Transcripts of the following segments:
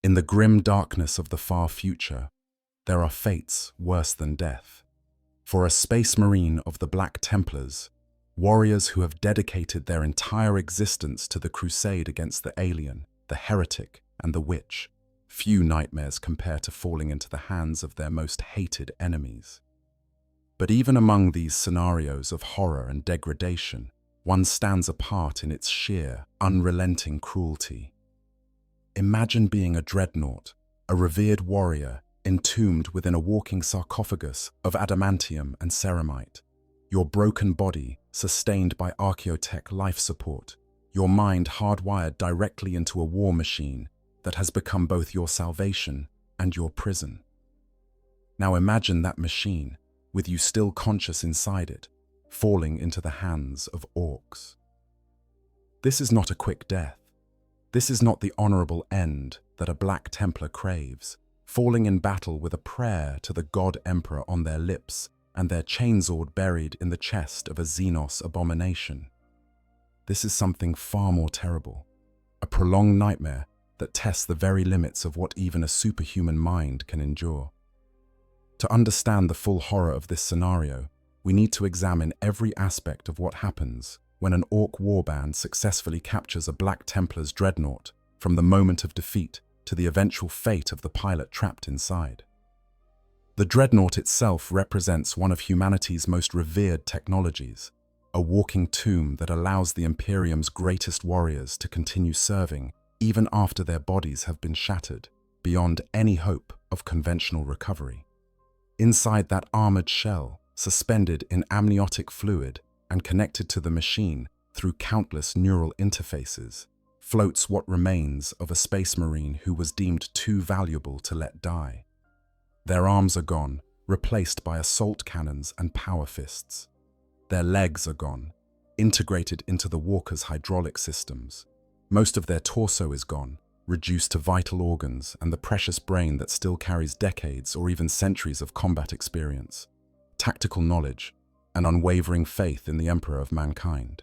In the grim darkness of the far future, there are fates worse than death. For a space marine of the Black Templars, warriors who have dedicated their entire existence to the crusade against the alien, the heretic, and the witch, few nightmares compare to falling into the hands of their most hated enemies. But even among these scenarios of horror and degradation, one stands apart in its sheer, unrelenting cruelty. Imagine being a Dreadnought, a revered warrior entombed within a walking sarcophagus of adamantium and ceramite, your broken body sustained by archaeotech life support, your mind hardwired directly into a war machine that has become both your salvation and your prison. Now imagine that machine, with you still conscious inside it, falling into the hands of Orks. This is not a quick death. This is not the honorable end that a Black Templar craves, falling in battle with a prayer to the God Emperor on their lips and their chainsword buried in the chest of a Xenos abomination. This is something far more terrible, a prolonged nightmare that tests the very limits of what even a superhuman mind can endure. To understand the full horror of this scenario, we need to examine every aspect of what happens when an Ork warband successfully captures a Black Templar's Dreadnought, from the moment of defeat to the eventual fate of the pilot trapped inside. The Dreadnought itself represents one of humanity's most revered technologies, a walking tomb that allows the Imperium's greatest warriors to continue serving even after their bodies have been shattered, beyond any hope of conventional recovery. Inside that armored shell, suspended in amniotic fluid and connected to the machine through countless neural interfaces, floats what remains of a space marine who was deemed too valuable to let die. Their arms are gone, replaced by assault cannons and power fists. Their legs are gone, integrated into the walker's hydraulic systems. Most of their torso is gone, reduced to vital organs and the precious brain that still carries decades or even centuries of combat experience, tactical knowledge, and unwavering faith in the Emperor of mankind.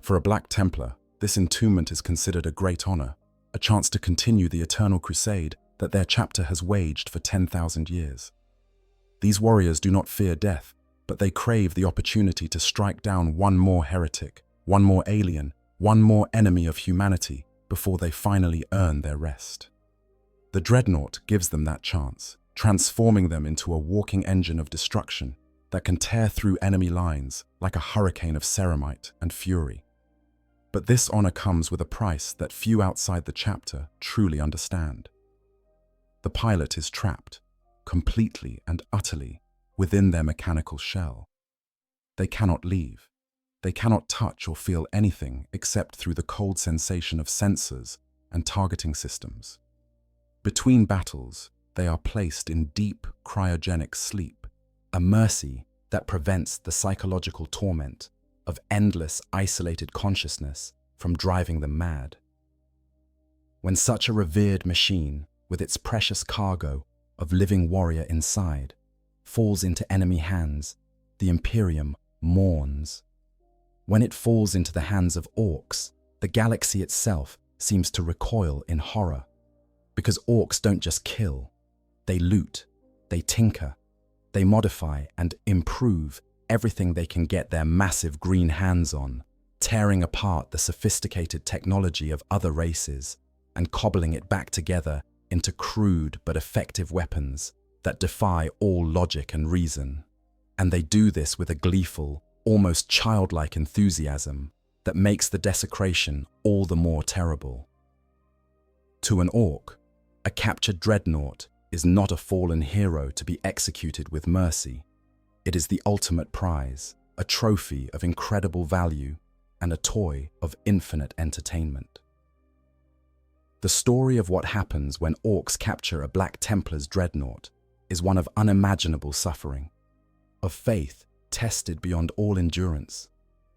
For a Black Templar, this entombment is considered a great honor, a chance to continue the eternal crusade that their chapter has waged for 10,000 years. These warriors do not fear death, but they crave the opportunity to strike down one more heretic, one more alien, one more enemy of humanity before they finally earn their rest. The Dreadnought gives them that chance, transforming them into a walking engine of destruction that can tear through enemy lines like a hurricane of ceramite and fury. But this honor comes with a price that few outside the chapter truly understand. The pilot is trapped, completely and utterly, within their mechanical shell. They cannot leave. They cannot touch or feel anything except through the cold sensation of sensors and targeting systems. Between battles, they are placed in deep cryogenic sleep, a mercy that prevents the psychological torment of endless isolated consciousness from driving them mad. When such a revered machine, with its precious cargo of living warrior inside, falls into enemy hands, the Imperium mourns. When it falls into the hands of Orks, the galaxy itself seems to recoil in horror. Because Orks don't just kill, they loot, they tinker, they modify and improve everything they can get their massive green hands on, tearing apart the sophisticated technology of other races and cobbling it back together into crude but effective weapons that defy all logic and reason. And they do this with a gleeful, almost childlike enthusiasm that makes the desecration all the more terrible. To an Ork, a captured Dreadnought is not a fallen hero to be executed with mercy. It is the ultimate prize, a trophy of incredible value, and a toy of infinite entertainment. The story of what happens when Orks capture a Black Templar's Dreadnought is one of unimaginable suffering, of faith tested beyond all endurance,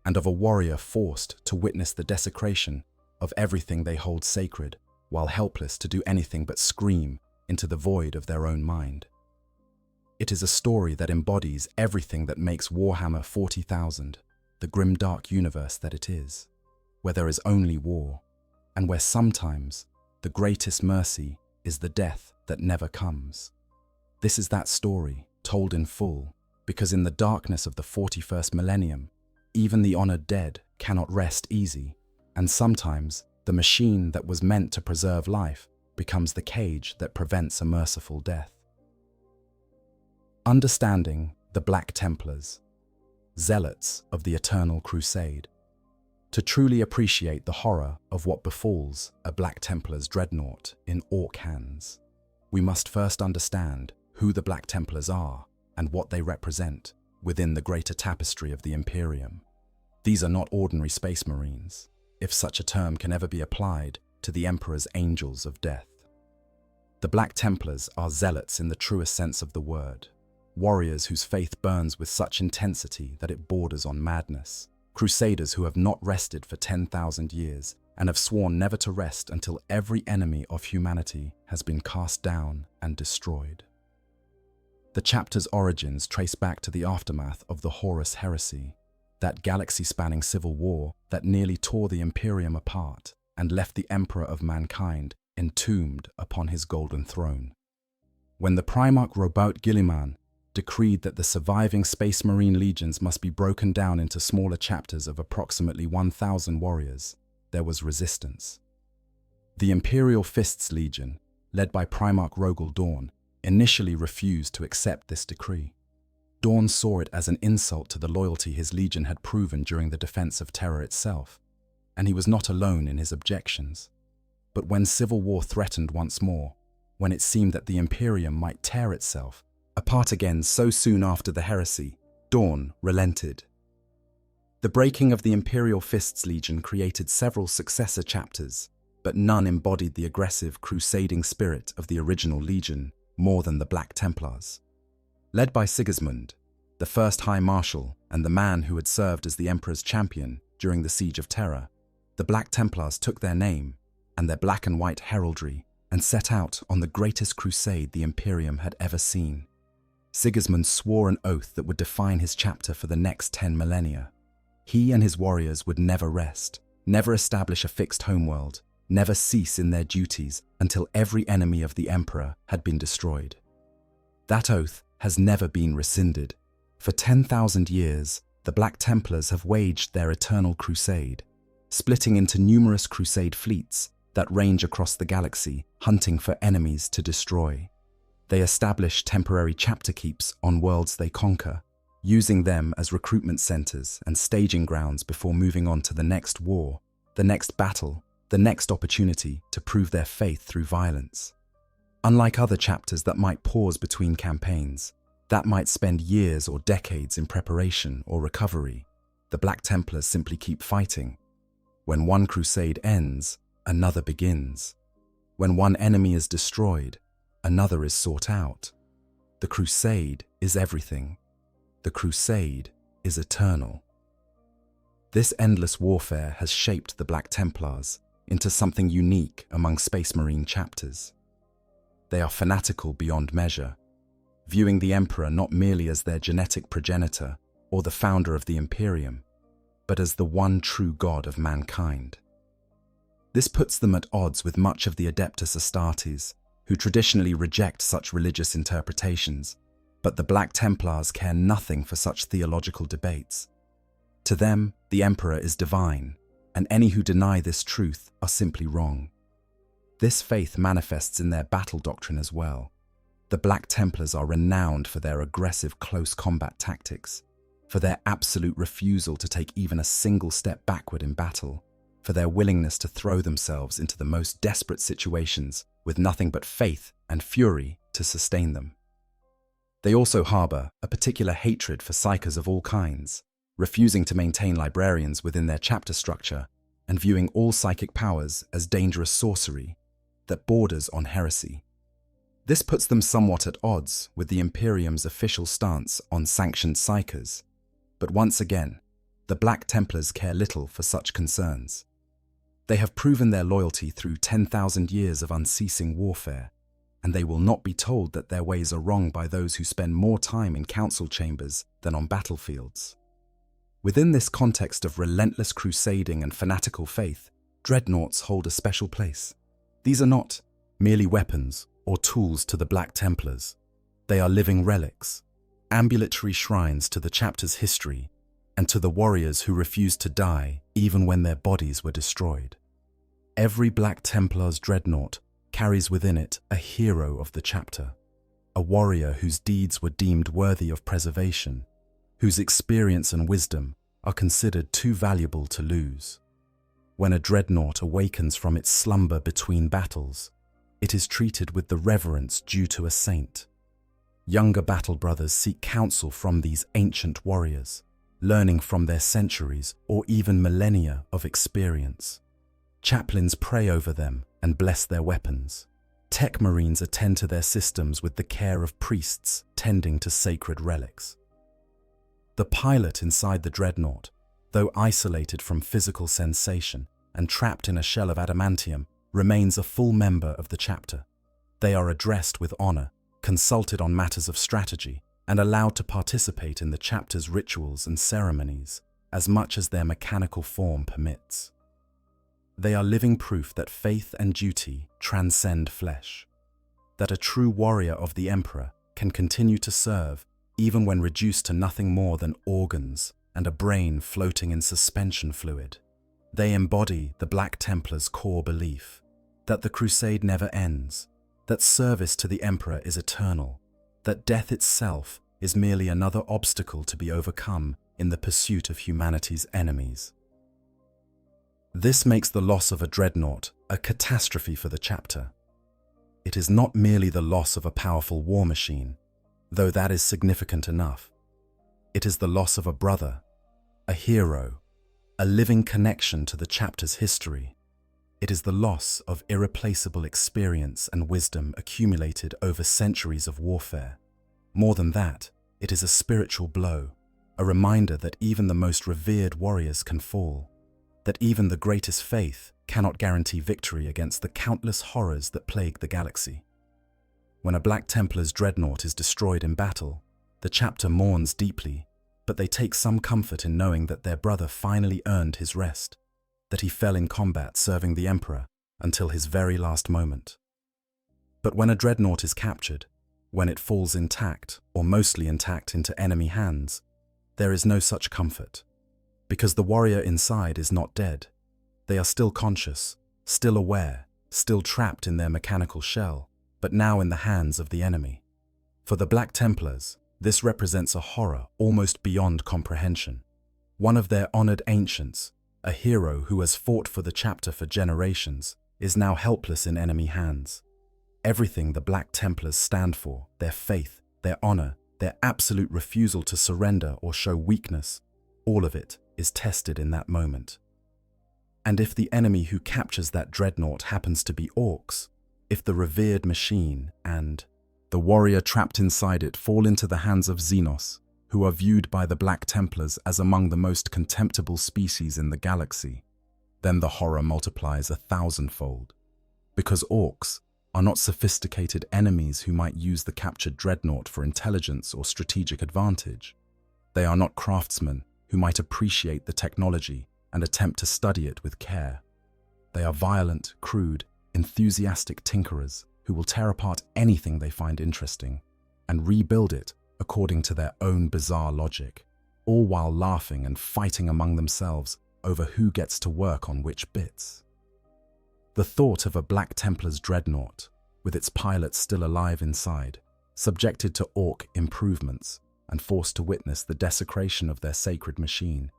and of a warrior forced to witness the desecration of everything they hold sacred, while helpless to do anything but scream into the void of their own mind. It is a story that embodies everything that makes Warhammer 40,000 the grim-dark universe that it is, where there is only war, and where sometimes the greatest mercy is the death that never comes. This is that story, told in full, because in the darkness of the 41st millennium, even the honored dead cannot rest easy, and sometimes the machine that was meant to preserve life becomes the cage that prevents a merciful death. Understanding the Black Templars, zealots of the Eternal Crusade. To truly appreciate the horror of what befalls a Black Templar's dreadnought in Ork hands, we must first understand who the Black Templars are and what they represent within the greater tapestry of the Imperium. These are not ordinary space marines, if such a term can ever be applied to the Emperor's angels of death. The Black Templars are zealots in the truest sense of the word, warriors whose faith burns with such intensity that it borders on madness, crusaders who have not rested for 10,000 years and have sworn never to rest until every enemy of humanity has been cast down and destroyed. The chapter's origins trace back to the aftermath of the Horus heresy, that galaxy-spanning civil war that nearly tore the Imperium apart and left the Emperor of mankind entombed upon his golden throne. When the Primarch Robout Guilliman decreed that the surviving Space Marine legions must be broken down into smaller chapters of approximately 1,000 warriors, there was resistance. The Imperial Fists Legion, led by Primarch Rogel Dawn, initially refused to accept this decree. Dawn saw it as an insult to the loyalty his legion had proven during the defense of Terra itself, and he was not alone in his objections. But when civil war threatened once more, when it seemed that the Imperium might tear itself apart again so soon after the heresy, Dawn relented. The breaking of the Imperial Fists Legion created several successor chapters, but none embodied the aggressive, crusading spirit of the original Legion more than the Black Templars. Led by Sigismund, the first High Marshal and the man who had served as the Emperor's champion during the Siege of Terra, the Black Templars took their name and their black and white heraldry and set out on the greatest crusade the Imperium had ever seen. Sigismund swore an oath that would define his chapter for the next 10 millennia. He and his warriors would never rest, never establish a fixed homeworld, never cease in their duties until every enemy of the Emperor had been destroyed. That oath has never been rescinded. For 10,000 years, the Black Templars have waged their eternal crusade, splitting into numerous crusade fleets that range across the galaxy, hunting for enemies to destroy. They establish temporary chapter keeps on worlds they conquer, using them as recruitment centers and staging grounds before moving on to the next war, the next battle, the next opportunity to prove their faith through violence. Unlike other chapters that might pause between campaigns, that might spend years or decades in preparation or recovery, the Black Templars simply keep fighting. When one crusade ends, another begins. When one enemy is destroyed, another is sought out. The crusade is everything. The crusade is eternal. This endless warfare has shaped the Black Templars into something unique among Space Marine chapters. They are fanatical beyond measure, viewing the Emperor not merely as their genetic progenitor or the founder of the Imperium, but as the one true god of mankind. This puts them at odds with much of the Adeptus Astartes, who traditionally reject such religious interpretations, but the Black Templars care nothing for such theological debates. To them, the Emperor is divine, and any who deny this truth are simply wrong. This faith manifests in their battle doctrine as well. The Black Templars are renowned for their aggressive close combat tactics, for their absolute refusal to take even a single step backward in battle, for their willingness to throw themselves into the most desperate situations with nothing but faith and fury to sustain them. They also harbor a particular hatred for psychers of all kinds, refusing to maintain librarians within their chapter structure and viewing all psychic powers as dangerous sorcery that borders on heresy. This puts them somewhat at odds with the Imperium's official stance on sanctioned psychers, but once again, the Black Templars care little for such concerns. They have proven their loyalty through 10,000 years of unceasing warfare, and they will not be told that their ways are wrong by those who spend more time in council chambers than on battlefields. Within this context of relentless crusading and fanatical faith, dreadnoughts hold a special place. These are not merely weapons or tools to the Black Templars. They are living relics, ambulatory shrines to the chapter's history and to the warriors who refused to die even when their bodies were destroyed. Every Black Templar's dreadnought carries within it a hero of the chapter, a warrior whose deeds were deemed worthy of preservation, whose experience and wisdom are considered too valuable to lose. When a dreadnought awakens from its slumber between battles, it is treated with the reverence due to a saint. Younger battle brothers seek counsel from these ancient warriors, learning from their centuries or even millennia of experience. Chaplains pray over them and bless their weapons. Tech Marines attend to their systems with the care of priests tending to sacred relics. The pilot inside the dreadnought, though isolated from physical sensation and trapped in a shell of adamantium, remains a full member of the chapter. They are addressed with honor, consulted on matters of strategy, and allowed to participate in the chapter's rituals and ceremonies as much as their mechanical form permits. They are living proof that faith and duty transcend flesh, that a true warrior of the Emperor can continue to serve even when reduced to nothing more than organs and a brain floating in suspension fluid. They embody the Black Templars' core belief that the crusade never ends, that service to the Emperor is eternal, that death itself is merely another obstacle to be overcome in the pursuit of humanity's enemies. This makes the loss of a dreadnought a catastrophe for the chapter. It is not merely the loss of a powerful war machine, though that is significant enough. It is the loss of a brother, a hero, a living connection to the chapter's history. It is the loss of irreplaceable experience and wisdom accumulated over centuries of warfare. More than that, it is a spiritual blow, a reminder that even the most revered warriors can fall, that even the greatest faith cannot guarantee victory against the countless horrors that plague the galaxy. When a Black Templar's dreadnought is destroyed in battle, the chapter mourns deeply, but they take some comfort in knowing that their brother finally earned his rest, that he fell in combat serving the Emperor until his very last moment. But when a dreadnought is captured, when it falls intact or mostly intact into enemy hands, there is no such comfort, because the warrior inside is not dead. They are still conscious, still aware, still trapped in their mechanical shell, but now in the hands of the enemy. For the Black Templars, this represents a horror almost beyond comprehension. One of their honored ancients, a hero who has fought for the chapter for generations, is now helpless in enemy hands. Everything the Black Templars stand for, their faith, their honor, their absolute refusal to surrender or show weakness, all of it is tested in that moment. And if the enemy who captures that dreadnought happens to be Orks, if the revered machine and the warrior trapped inside it fall into the hands of Xenos, who are viewed by the Black Templars as among the most contemptible species in the galaxy, then the horror multiplies 1,000-fold. Because Orks are not sophisticated enemies who might use the captured dreadnought for intelligence or strategic advantage. They are not craftsmen who might appreciate the technology and attempt to study it with care. They are violent, crude, enthusiastic tinkerers who will tear apart anything they find interesting and rebuild it according to their own bizarre logic, all while laughing and fighting among themselves over who gets to work on which bits. The thought of a Black Templar's dreadnought, with its pilot still alive inside, subjected to Ork improvements and forced to witness the desecration of their sacred machine,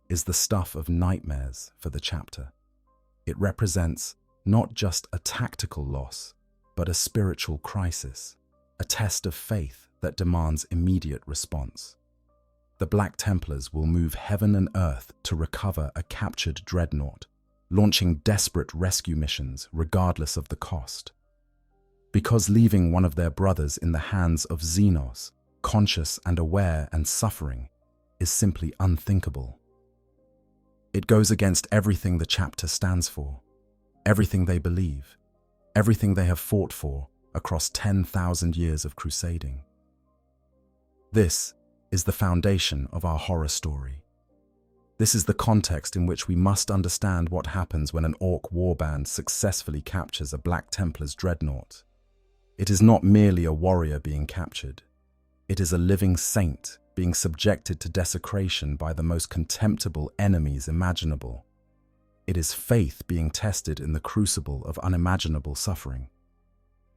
is the stuff of nightmares for the chapter. It represents not just a tactical loss, but a spiritual crisis, a test of faith that demands immediate response. The Black Templars will move heaven and earth to recover a captured dreadnought, launching desperate rescue missions regardless of the cost. Because leaving one of their brothers in the hands of Xenos, conscious and aware and suffering, is simply unthinkable. It goes against everything the chapter stands for, everything they believe, everything they have fought for across 10,000 years of crusading. This is the foundation of our horror story. This is the context in which we must understand what happens when an Ork warband successfully captures a Black Templar's Dreadnought. It is not merely a warrior being captured. It is a living saint being subjected to desecration by the most contemptible enemies imaginable. It is faith being tested in the crucible of unimaginable suffering.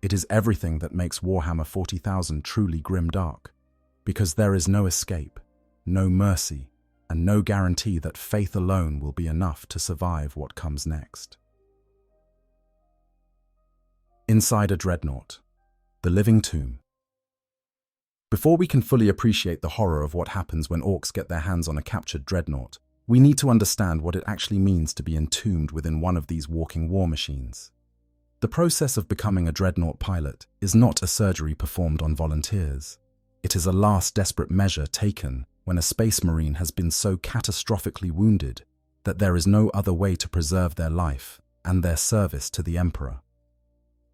It is everything that makes Warhammer 40,000 truly grimdark, because there is no escape, no mercy, and no guarantee that faith alone will be enough to survive what comes next. Inside a Dreadnought, the living tomb. Before we can fully appreciate the horror of what happens when Orks get their hands on a captured Dreadnought, we need to understand what it actually means to be entombed within one of these walking war machines. The process of becoming a Dreadnought pilot is not a surgery performed on volunteers. It is a last desperate measure taken when a Space Marine has been so catastrophically wounded that there is no other way to preserve their life and their service to the Emperor.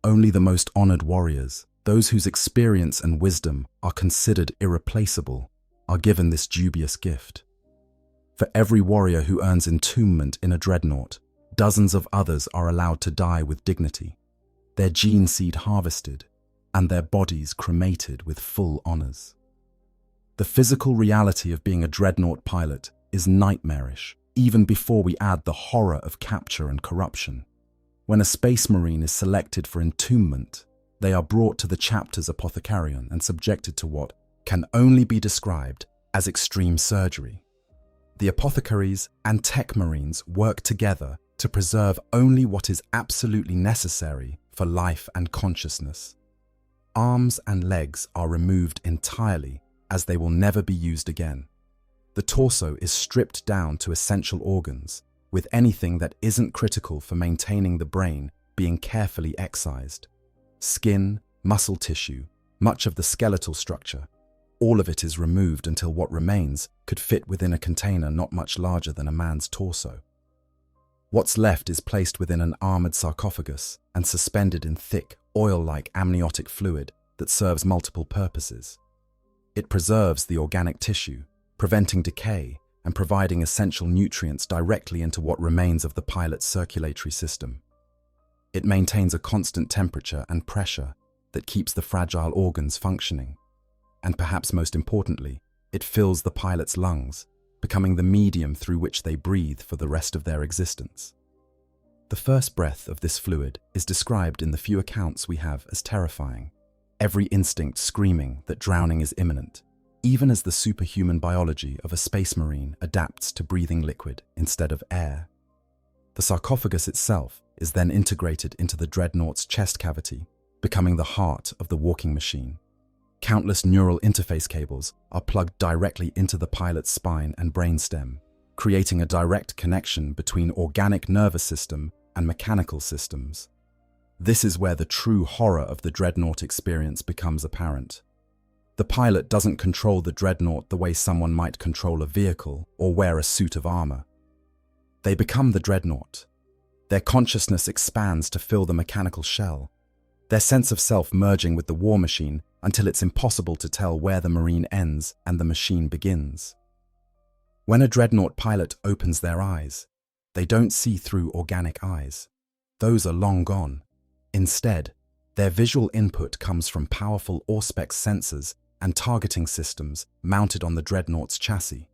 Only the most honored warriors, those whose experience and wisdom are considered irreplaceable, are given this dubious gift. For every warrior who earns entombment in a Dreadnought, dozens of others are allowed to die with dignity, their gene seed harvested, and their bodies cremated with full honors. The physical reality of being a Dreadnought pilot is nightmarish, even before we add the horror of capture and corruption. When a Space Marine is selected for entombment, they are brought to the chapter's apothecarion and subjected to what can only be described as extreme surgery. The apothecaries and tech marines work together to preserve only what is absolutely necessary for life and consciousness. Arms and legs are removed entirely, as they will never be used again. The torso is stripped down to essential organs, with anything that isn't critical for maintaining the brain being carefully excised. Skin, muscle tissue, much of the skeletal structure, all of it is removed until what remains could fit within a container not much larger than a man's torso. What's left is placed within an armored sarcophagus and suspended in thick, oil-like amniotic fluid that serves multiple purposes. It preserves the organic tissue, preventing decay and providing essential nutrients directly into what remains of the pilot's circulatory system. It maintains a constant temperature and pressure that keeps the fragile organs functioning. And perhaps most importantly, it fills the pilot's lungs, becoming the medium through which they breathe for the rest of their existence. The first breath of this fluid is described in the few accounts we have as terrifying, every instinct screaming that drowning is imminent, even as the superhuman biology of a Space Marine adapts to breathing liquid instead of air. The sarcophagus itself is then integrated into the Dreadnought's chest cavity, becoming the heart of the walking machine. Countless neural interface cables are plugged directly into the pilot's spine and brainstem, creating a direct connection between organic nervous system and mechanical systems. This is where the true horror of the Dreadnought experience becomes apparent. The pilot doesn't control the Dreadnought the way someone might control a vehicle or wear a suit of armor. They become the Dreadnought. Their consciousness expands to fill the mechanical shell, their sense of self merging with the war machine until it's impossible to tell where the Marine ends and the machine begins. When a Dreadnought pilot opens their eyes, they don't see through organic eyes. Those are long gone. Instead, their visual input comes from powerful Auspex sensors and targeting systems mounted on the Dreadnought's chassis.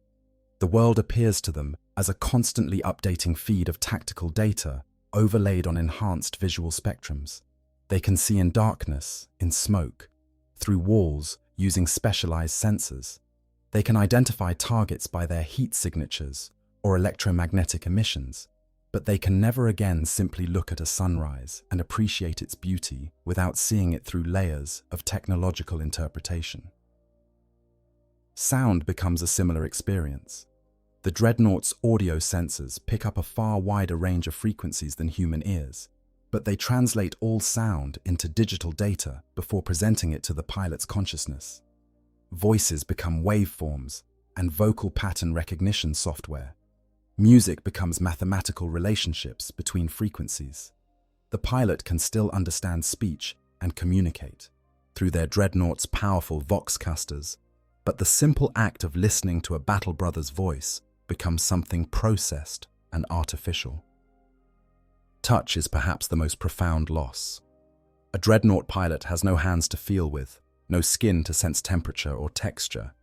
The world appears to them as a constantly updating feed of tactical data overlaid on enhanced visual spectrums. They can see in darkness, in smoke, through walls using specialized sensors. They can identify targets by their heat signatures or electromagnetic emissions, but they can never again simply look at a sunrise and appreciate its beauty without seeing it through layers of technological interpretation. Sound becomes a similar experience. The Dreadnought's audio sensors pick up a far wider range of frequencies than human ears, but they translate all sound into digital data before presenting it to the pilot's consciousness. Voices become waveforms and vocal pattern recognition software. Music becomes mathematical relationships between frequencies. The pilot can still understand speech and communicate through their Dreadnought's powerful voxcasters, but the simple act of listening to a battle brother's voice becomes something processed and artificial. Touch is perhaps the most profound loss. A Dreadnought pilot has no hands to feel with, no skin to sense temperature or texture.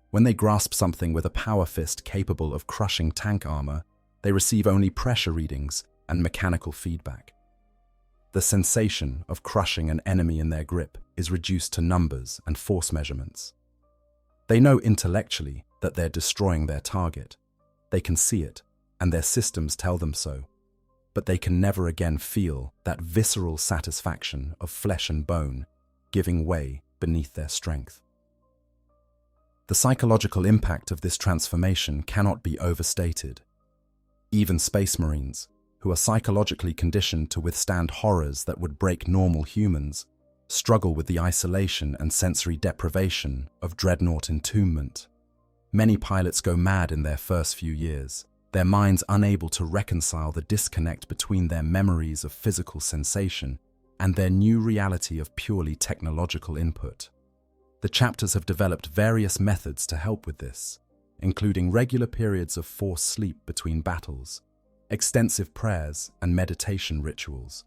When they grasp something with a power fist capable of crushing tank armor, they receive only pressure readings and mechanical feedback. The sensation of crushing an enemy in their grip is reduced to numbers and force measurements. They know intellectually that they're destroying their target. They can see it, and their systems tell them so. But they can never again feel that visceral satisfaction of flesh and bone giving way beneath their strength. The psychological impact of this transformation cannot be overstated. Even Space Marines, who are psychologically conditioned to withstand horrors that would break normal humans, struggle with the isolation and sensory deprivation of Dreadnought entombment. Many pilots go mad in their first few years, their minds unable to reconcile the disconnect between their memories of physical sensation and their new reality of purely technological input. The chapters have developed various methods to help with this, including regular periods of forced sleep between battles, extensive prayers and meditation rituals,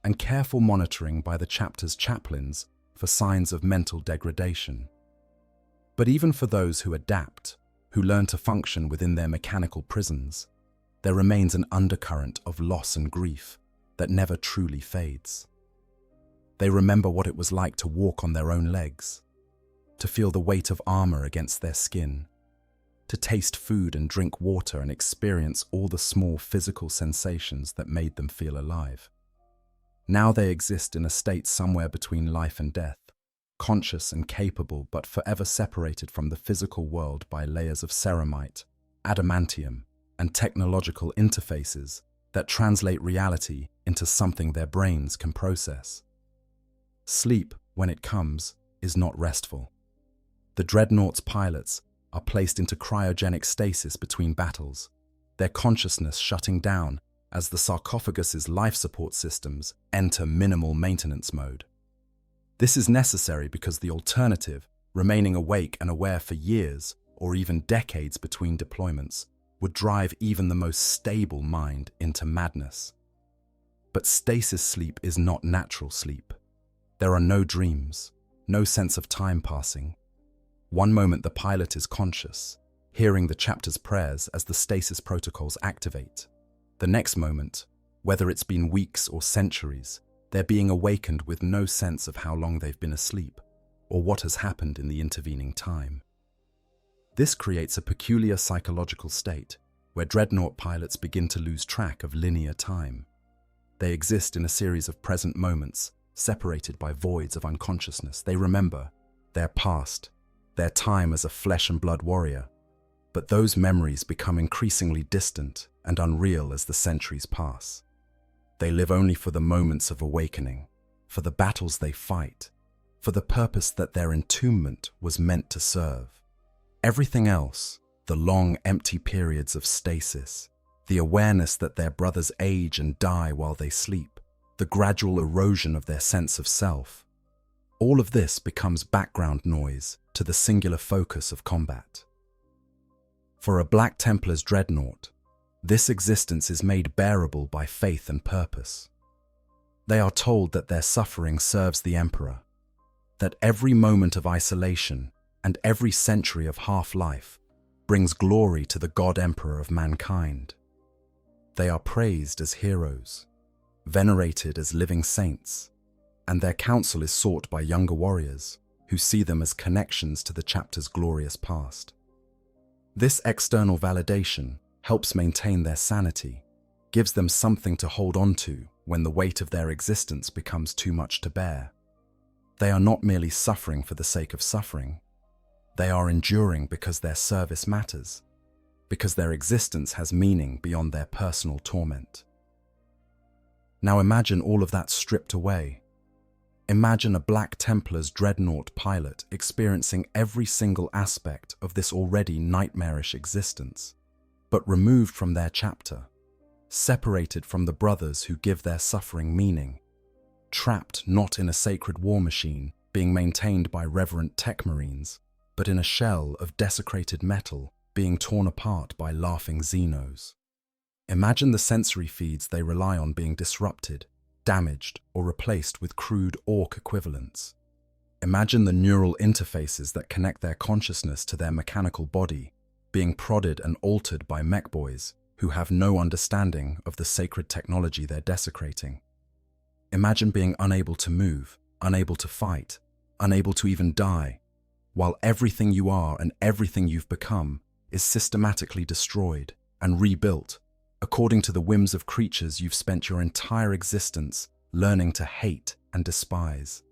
and careful monitoring by the chapter's chaplains for signs of mental degradation. But even for those who adapt, who learn to function within their mechanical prisons, there remains an undercurrent of loss and grief that never truly fades. They remember what it was like to walk on their own legs, to feel the weight of armor against their skin, to taste food and drink water and experience all the small physical sensations that made them feel alive. Now they exist in a state somewhere between life and death, conscious and capable but forever separated from the physical world by layers of ceramite, adamantium, and technological interfaces that translate reality into something their brains can process. Sleep, when it comes, is not restful. The Dreadnought's pilots are placed into cryogenic stasis between battles, their consciousness shutting down as the sarcophagus's life support systems enter minimal maintenance mode. This is necessary because the alternative, remaining awake and aware for years or even decades between deployments, would drive even the most stable mind into madness. But stasis sleep is not natural sleep. There are no dreams, no sense of time passing. One moment the pilot is conscious, hearing the chapter's prayers as the stasis protocols activate. The next moment, whether it's been weeks or centuries, they're being awakened with no sense of how long they've been asleep or what has happened in the intervening time. This creates a peculiar psychological state where Dreadnought pilots begin to lose track of linear time. They exist in a series of present moments, separated by voids of unconsciousness. They remember their past, their time as a flesh and blood warrior, but those memories become increasingly distant and unreal as the centuries pass. They live only for the moments of awakening, for the battles they fight, for the purpose that their entombment was meant to serve. Everything else, the long empty periods of stasis, the awareness that their brothers age and die while they sleep, the gradual erosion of their sense of self, all of this becomes background noise to the singular focus of combat. For a Black Templar's Dreadnought, this existence is made bearable by faith and purpose. They are told that their suffering serves the Emperor, that every moment of isolation and every century of half-life brings glory to the God Emperor of mankind. They are praised as heroes, venerated as living saints, and their counsel is sought by younger warriors who see them as connections to the chapter's glorious past. This external validation helps maintain their sanity, gives them something to hold on to when the weight of their existence becomes too much to bear. They are not merely suffering for the sake of suffering. They are enduring because their service matters, because their existence has meaning beyond their personal torment. Now imagine all of that stripped away. Imagine a Black Templar's Dreadnought pilot experiencing every single aspect of this already nightmarish existence, but removed from their chapter, separated from the brothers who give their suffering meaning, trapped not in a sacred war machine being maintained by reverent tech marines, but in a shell of desecrated metal being torn apart by laughing Xenos. Imagine the sensory feeds they rely on being disrupted, damaged, or replaced with crude Ork equivalents. Imagine the neural interfaces that connect their consciousness to their mechanical body, being prodded and altered by mech boys who have no understanding of the sacred technology they're desecrating. Imagine being unable to move, unable to fight, unable to even die, while everything you are and everything you've become is systematically destroyed and rebuilt according to the whims of creatures you've spent your entire existence learning to hate and despise.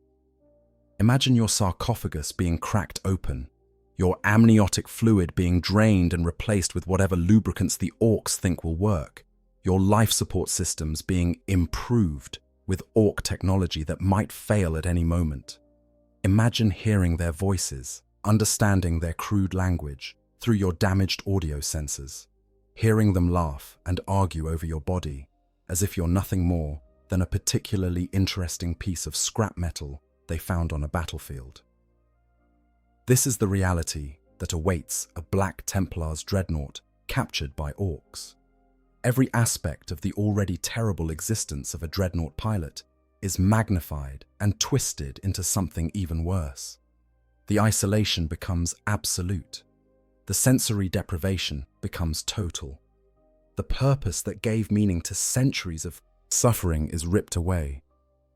Imagine your sarcophagus being cracked open, your amniotic fluid being drained and replaced with whatever lubricants the Orks think will work, your life support systems being improved with Ork technology that might fail at any moment. Imagine hearing their voices, understanding their crude language through your damaged audio sensors, hearing them laugh and argue over your body as if you're nothing more than a particularly interesting piece of scrap metal they found on a battlefield. This is the reality that awaits a Black Templars Dreadnought captured by Orks. Every aspect of the already terrible existence of a Dreadnought pilot is magnified and twisted into something even worse. The isolation becomes absolute. The sensory deprivation becomes total. The purpose that gave meaning to centuries of suffering is ripped away,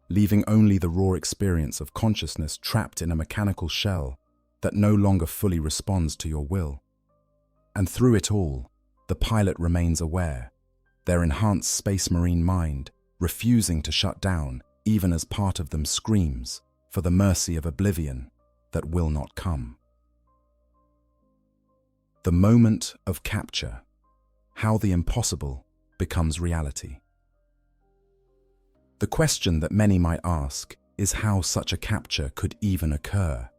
leaving only the raw experience of consciousness trapped in a mechanical shell that no longer fully responds to your will. And through it all, the pilot remains aware, their enhanced space marine mind refusing to shut down even as part of them screams for the mercy of oblivion that will not come. The moment of capture, how the impossible becomes reality. The question that many might ask is how such a capture could even occur.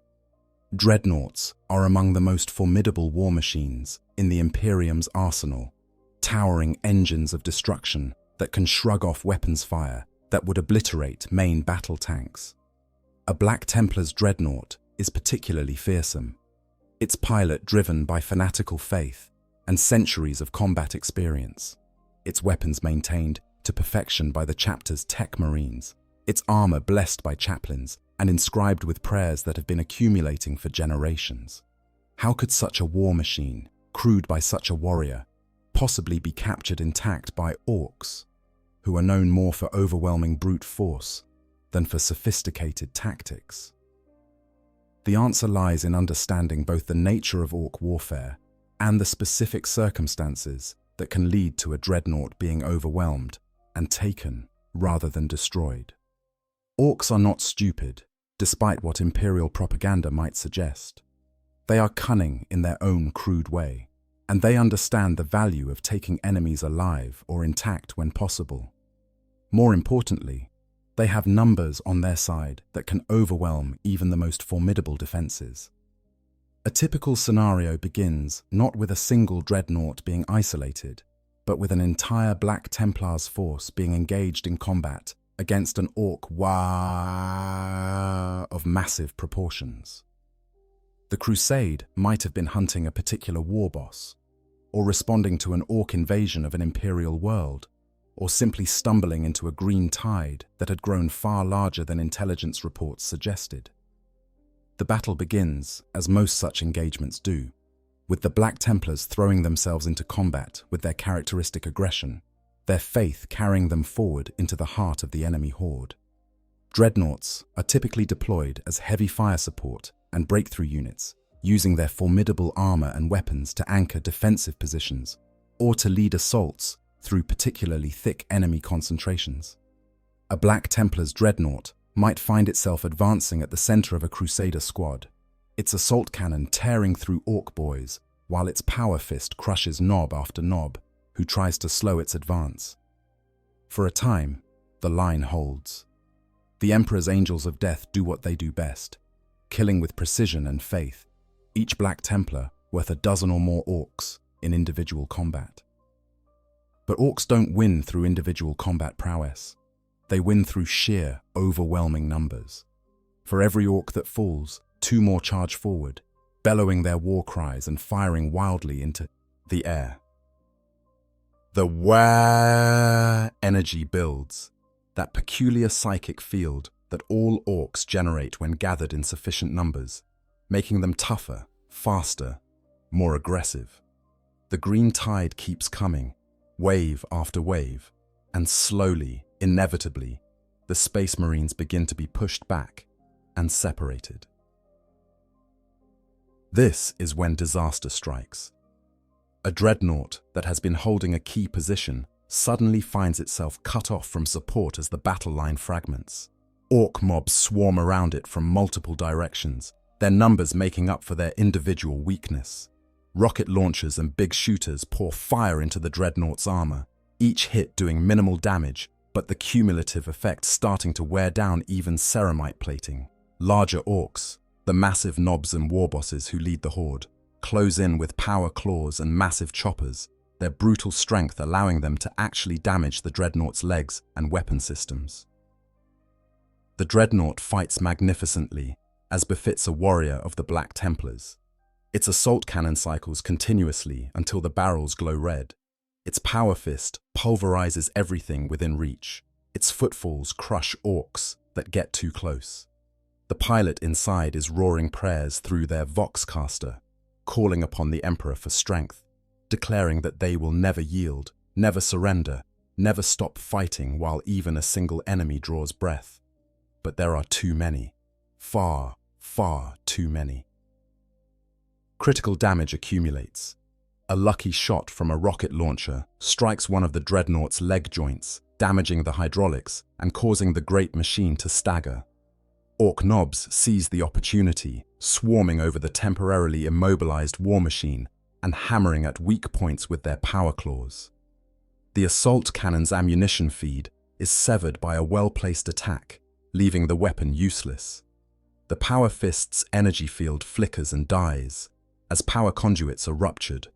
Dreadnoughts are among the most formidable war machines in the Imperium's arsenal, towering engines of destruction that can shrug off weapons fire that would obliterate main battle tanks. A Black Templars Dreadnought is particularly fearsome, its pilot driven by fanatical faith and centuries of combat experience, its weapons maintained to perfection by the chapter's tech marines, its armor blessed by chaplains and inscribed with prayers that have been accumulating for generations. How could such a war machine, crewed by such a warrior, possibly be captured intact by Orks, who are known more for overwhelming brute force than for sophisticated tactics? The answer lies in understanding both the nature of Ork warfare and the specific circumstances that can lead to a dreadnought being overwhelmed and taken rather than destroyed. Orks are not stupid, despite what Imperial propaganda might suggest. They are cunning in their own crude way, and they understand the value of taking enemies alive or intact when possible. More importantly, they have numbers on their side that can overwhelm even the most formidable defenses. A typical scenario begins not with a single dreadnought being isolated, but with an entire Black Templars force being engaged in combat against an Ork of massive proportions. The crusade might have been hunting a particular war boss, or responding to an Ork invasion of an imperial world, or simply stumbling into a green tide that had grown far larger than intelligence reports suggested. The battle begins, as most such engagements do, with the Black Templars throwing themselves into combat with their characteristic aggression, their faith carrying them forward into the heart of the enemy horde. Dreadnoughts are typically deployed as heavy fire support and breakthrough units, using their formidable armor and weapons to anchor defensive positions or to lead assaults through particularly thick enemy concentrations. A Black Templars Dreadnought might find itself advancing at the center of a Crusader squad, its assault cannon tearing through Ork boys while its power fist crushes knob after knob who tries to slow its advance. For a time, the line holds. The Emperor's Angels of Death do what they do best, killing with precision and faith, each Black Templar worth a dozen or more Orks in individual combat. But Orks don't win through individual combat prowess. They win through sheer, overwhelming numbers. For every Ork that falls, two more charge forward, bellowing their war cries and firing wildly into the air. The Wah energy builds, that peculiar psychic field that all orcs generate when gathered in sufficient numbers, making them tougher, faster, more aggressive. The green tide keeps coming, wave after wave, and slowly, inevitably, the Space Marines begin to be pushed back and separated. This is when disaster strikes. A dreadnought that has been holding a key position suddenly finds itself cut off from support as the battle line fragments. Orc mobs swarm around it from multiple directions, their numbers making up for their individual weakness. Rocket launchers and big shooters pour fire into the dreadnought's armor, each hit doing minimal damage, but the cumulative effect starting to wear down even ceramite plating. Larger orcs, the massive knobs and warbosses who lead the horde, close in with power claws and massive choppers, their brutal strength allowing them to actually damage the dreadnought's legs and weapon systems. The dreadnought fights magnificently, as befits a warrior of the Black Templars. Its assault cannon cycles continuously until the barrels glow red. Its power fist pulverizes everything within reach. Its footfalls crush orcs that get too close. The pilot inside is roaring prayers through their voxcaster, calling upon the Emperor for strength, declaring that they will never yield, never surrender, never stop fighting while even a single enemy draws breath. But there are too many. Far, far too many. Critical damage accumulates. A lucky shot from a rocket launcher strikes one of the dreadnought's leg joints, damaging the hydraulics and causing the great machine to stagger. Orc knobs seize the opportunity, swarming over the temporarily immobilized war machine and hammering at weak points with their power claws. The assault cannon's ammunition feed is severed by a well-placed attack, leaving the weapon useless. The power fist's energy field flickers and dies, as power conduits are ruptured.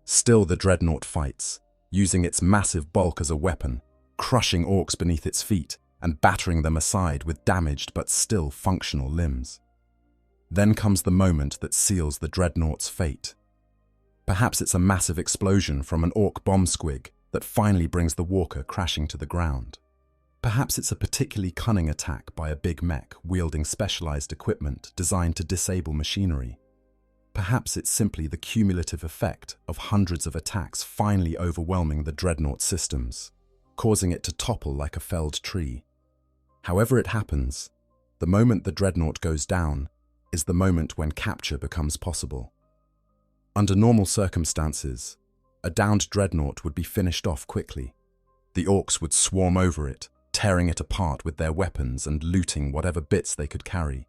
Still the dreadnought fights, using its massive bulk as a weapon, crushing orcs beneath its feet and battering them aside with damaged but still functional limbs. Then comes the moment that seals the dreadnought's fate. Perhaps it's a massive explosion from an orc bomb squig that finally brings the walker crashing to the ground. Perhaps it's a particularly cunning attack by a big mech wielding specialized equipment designed to disable machinery. Perhaps it's simply the cumulative effect of hundreds of attacks finally overwhelming the dreadnought systems, causing it to topple like a felled tree. However it happens, the moment the dreadnought goes down is the moment when capture becomes possible. Under normal circumstances, a downed dreadnought would be finished off quickly. The orcs would swarm over it, tearing it apart with their weapons and looting whatever bits they could carry.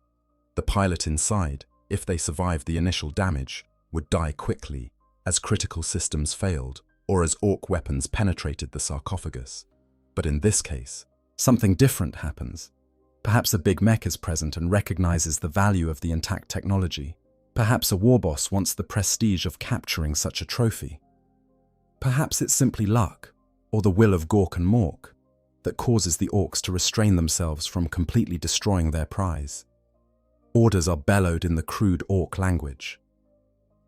The pilot inside, if they survived the initial damage, would die quickly, as critical systems failed or as orc weapons penetrated the sarcophagus. But in this case, something different happens. Perhaps a big mech is present and recognizes the value of the intact technology. Perhaps a warboss wants the prestige of capturing such a trophy. Perhaps it's simply luck, or the will of Gork and Mork, that causes the orcs to restrain themselves from completely destroying their prize. Orders are bellowed in the crude orc language.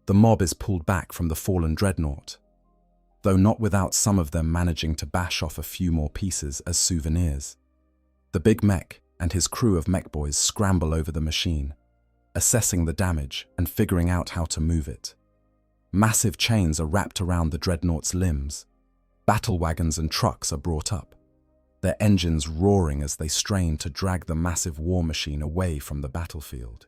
The mob is pulled back from the fallen dreadnought, though not without some of them managing to bash off a few more pieces as souvenirs. The big mech and his crew of mech boys scramble over the machine, assessing the damage and figuring out how to move it. Massive chains are wrapped around the dreadnought's limbs. Battle wagons and trucks are brought up, their engines roaring as they strain to drag the massive war machine away from the battlefield.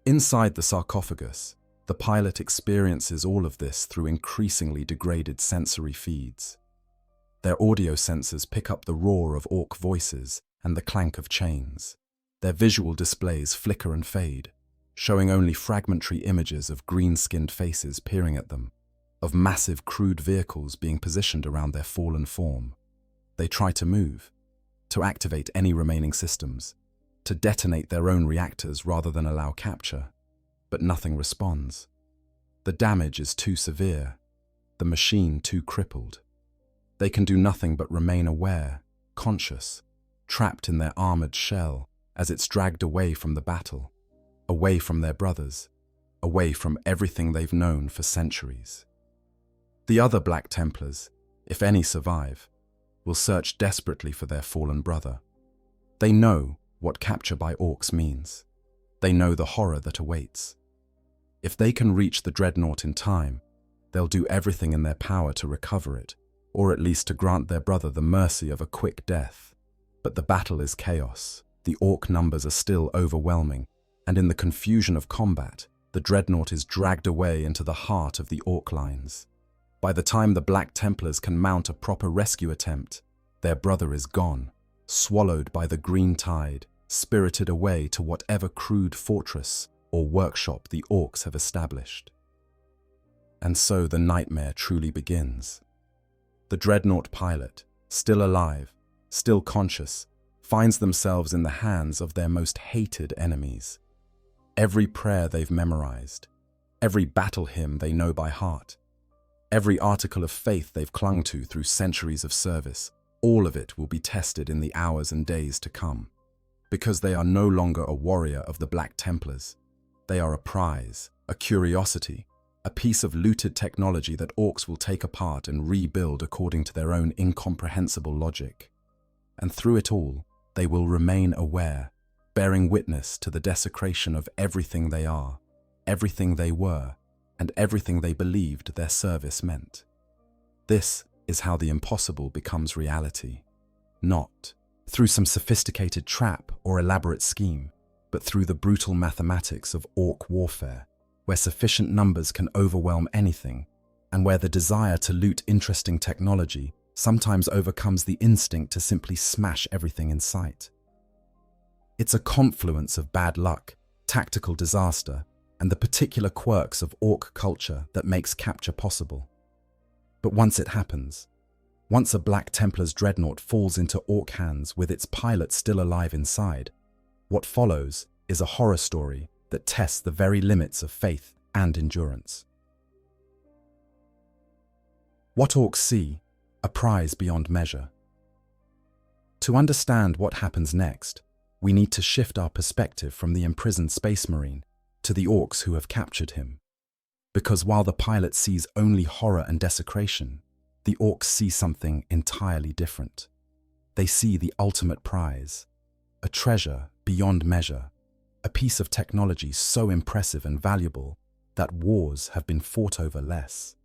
Inside the sarcophagus, the pilot experiences all of this through increasingly degraded sensory feeds. Their audio sensors pick up the roar of orc voices and the clank of chains. Their visual displays flicker and fade, showing only fragmentary images of green-skinned faces peering at them, of massive crude vehicles being positioned around their fallen form. They try to move, to activate any remaining systems, to detonate their own reactors rather than allow capture, but nothing responds. The damage is too severe, the machine too crippled. They can do nothing but remain aware, conscious, trapped in their armored shell as it's dragged away from the battle, away from their brothers, away from everything they've known for centuries. The other Black Templars, if any survive, will search desperately for their fallen brother. They know what capture by Orks means. They know the horror that awaits. If they can reach the Dreadnought in time, they'll do everything in their power to recover it, or at least to grant their brother the mercy of a quick death. But the battle is chaos. The Ork numbers are still overwhelming, and in the confusion of combat, the Dreadnought is dragged away into the heart of the Ork lines. By the time the Black Templars can mount a proper rescue attempt, their brother is gone, swallowed by the green tide, spirited away to whatever crude fortress or workshop the Orks have established. And so the nightmare truly begins. The Dreadnought pilot, still alive, still conscious, finds themselves in the hands of their most hated enemies. Every prayer they've memorized, every battle hymn they know by heart, every article of faith they've clung to through centuries of service, all of it will be tested in the hours and days to come. Because they are no longer a warrior of the Black Templars. They are a prize, a curiosity, a piece of looted technology that Orks will take apart and rebuild according to their own incomprehensible logic. And through it all, they will remain aware, bearing witness to the desecration of everything they are, everything they were, and everything they believed their service meant. This is how the impossible becomes reality. Not through some sophisticated trap or elaborate scheme, but through the brutal mathematics of Ork warfare, where sufficient numbers can overwhelm anything, and where the desire to loot interesting technology sometimes overcomes the instinct to simply smash everything in sight. It's a confluence of bad luck, tactical disaster, and the particular quirks of Ork culture that makes capture possible. But once it happens, once a Black Templar's Dreadnought falls into Ork hands with its pilot still alive inside, what follows is a horror story that tests the very limits of faith and endurance. What Orks see, a prize beyond measure. To understand what happens next, we need to shift our perspective from the imprisoned Space Marine to the Orks who have captured him. Because while the pilot sees only horror and desecration, the Orks see something entirely different. They see the ultimate prize, a treasure beyond measure, a piece of technology so impressive and valuable that wars have been fought over less.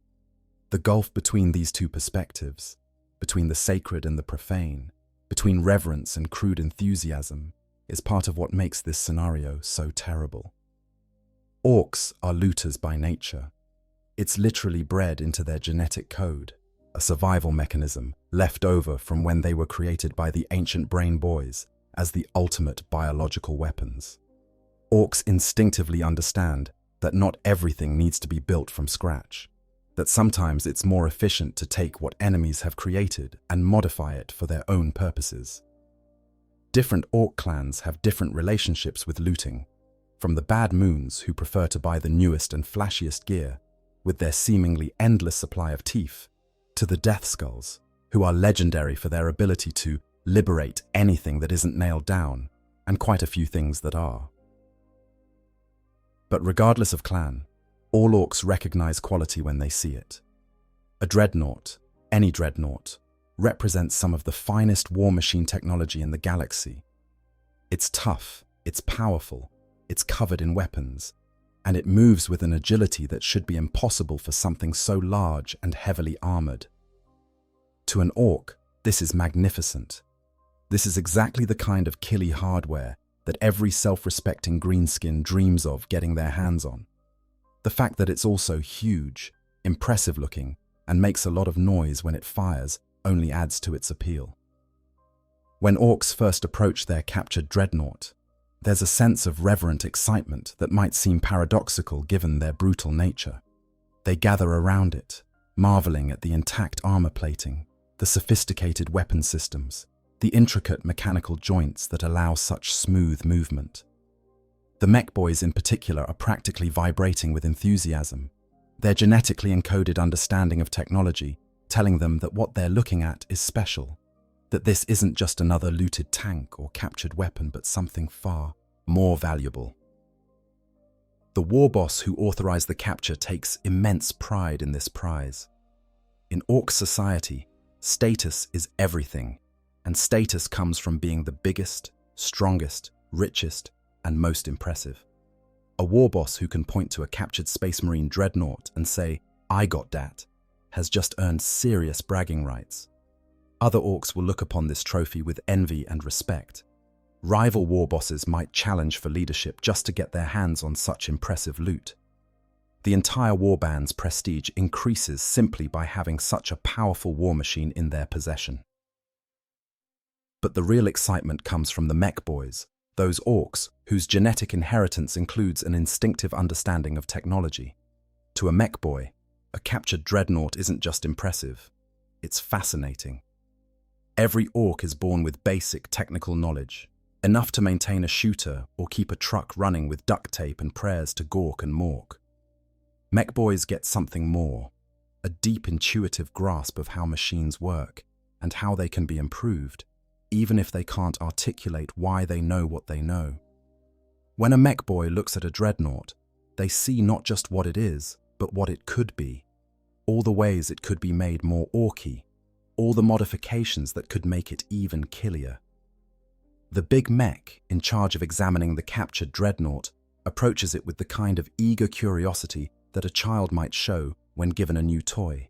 The gulf between these two perspectives, between the sacred and the profane, between reverence and crude enthusiasm, is part of what makes this scenario so terrible. Orks are looters by nature. It's literally bred into their genetic code, a survival mechanism left over from when they were created by the ancient brain boys as the ultimate biological weapons. Orks instinctively understand that not everything needs to be built from scratch, that sometimes it's more efficient to take what enemies have created and modify it for their own purposes. Different Ork clans have different relationships with looting, from the Bad Moons who prefer to buy the newest and flashiest gear with their seemingly endless supply of teeth, to the Death Skulls, who are legendary for their ability to liberate anything that isn't nailed down, and quite a few things that are. But regardless of clan, all Orks recognize quality when they see it. A Dreadnought, any Dreadnought, represents some of the finest war machine technology in the galaxy. It's tough, it's powerful, it's covered in weapons, and it moves with an agility that should be impossible for something so large and heavily armored. To an Ork, this is magnificent. This is exactly the kind of killy hardware that every self-respecting greenskin dreams of getting their hands on. The fact that it's also huge, impressive looking, and makes a lot of noise when it fires only adds to its appeal. When Orks first approach their captured Dreadnought, there's a sense of reverent excitement that might seem paradoxical given their brutal nature. They gather around it, marveling at the intact armor plating, the sophisticated weapon systems, the intricate mechanical joints that allow such smooth movement. The mech boys in particular are practically vibrating with enthusiasm, their genetically encoded understanding of technology telling them that what they're looking at is special, that this isn't just another looted tank or captured weapon, but something far more valuable. The war boss who authorized the capture takes immense pride in this prize. In Orc society, status is everything, and status comes from being the biggest, strongest, richest, and most impressive. A war boss who can point to a captured Space Marine Dreadnought and say, "I got dat," has just earned serious bragging rights. Other Orcs will look upon this trophy with envy and respect. Rival war bosses might challenge for leadership just to get their hands on such impressive loot. The entire warband's prestige increases simply by having such a powerful war machine in their possession. But the real excitement comes from the mech boys, those Orcs whose genetic inheritance includes an instinctive understanding of technology. To a mech boy, a captured Dreadnought isn't just impressive, it's fascinating. Every Orc is born with basic technical knowledge, enough to maintain a shooter or keep a truck running with duct tape and prayers to Gork and Mork. Mech boys get something more, a deep intuitive grasp of how machines work and how they can be improved, even if they can't articulate why they know what they know. When a mech boy looks at a Dreadnought, they see not just what it is, but what it could be, all the ways it could be made more orky, all the modifications that could make it even killier. The big mech, in charge of examining the captured Dreadnought, approaches it with the kind of eager curiosity that a child might show when given a new toy.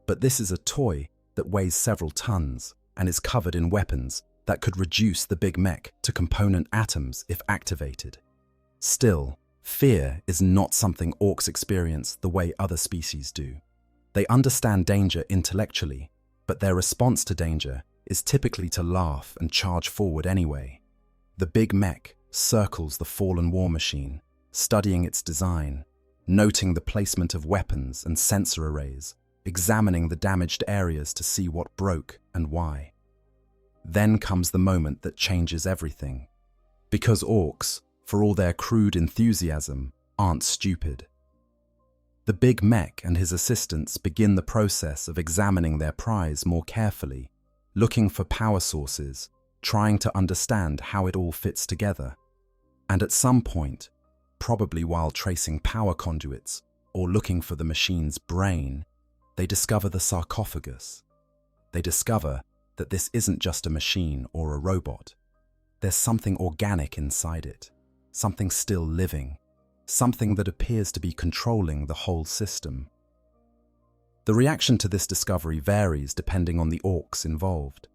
But this is a toy that weighs several tons and is covered in weapons that could reduce the big mech to component atoms if activated. Still, fear is not something Orcs experience the way other species do. They understand danger intellectually, but their response to danger is typically to laugh and charge forward anyway. The big mech circles the fallen war machine, studying its design, noting the placement of weapons and sensor arrays, examining the damaged areas to see what broke and why. Then comes the moment that changes everything. Because Orcs, for all their crude enthusiasm, aren't stupid. The big mech and his assistants begin the process of examining their prize more carefully, looking for power sources, trying to understand how it all fits together. And at some point, probably while tracing power conduits or looking for the machine's brain, they discover the sarcophagus. They discover that this isn't just a machine or a robot. There's something organic inside it, something still living, something that appears to be controlling the whole system. The reaction to this discovery varies depending on the Orcs involved.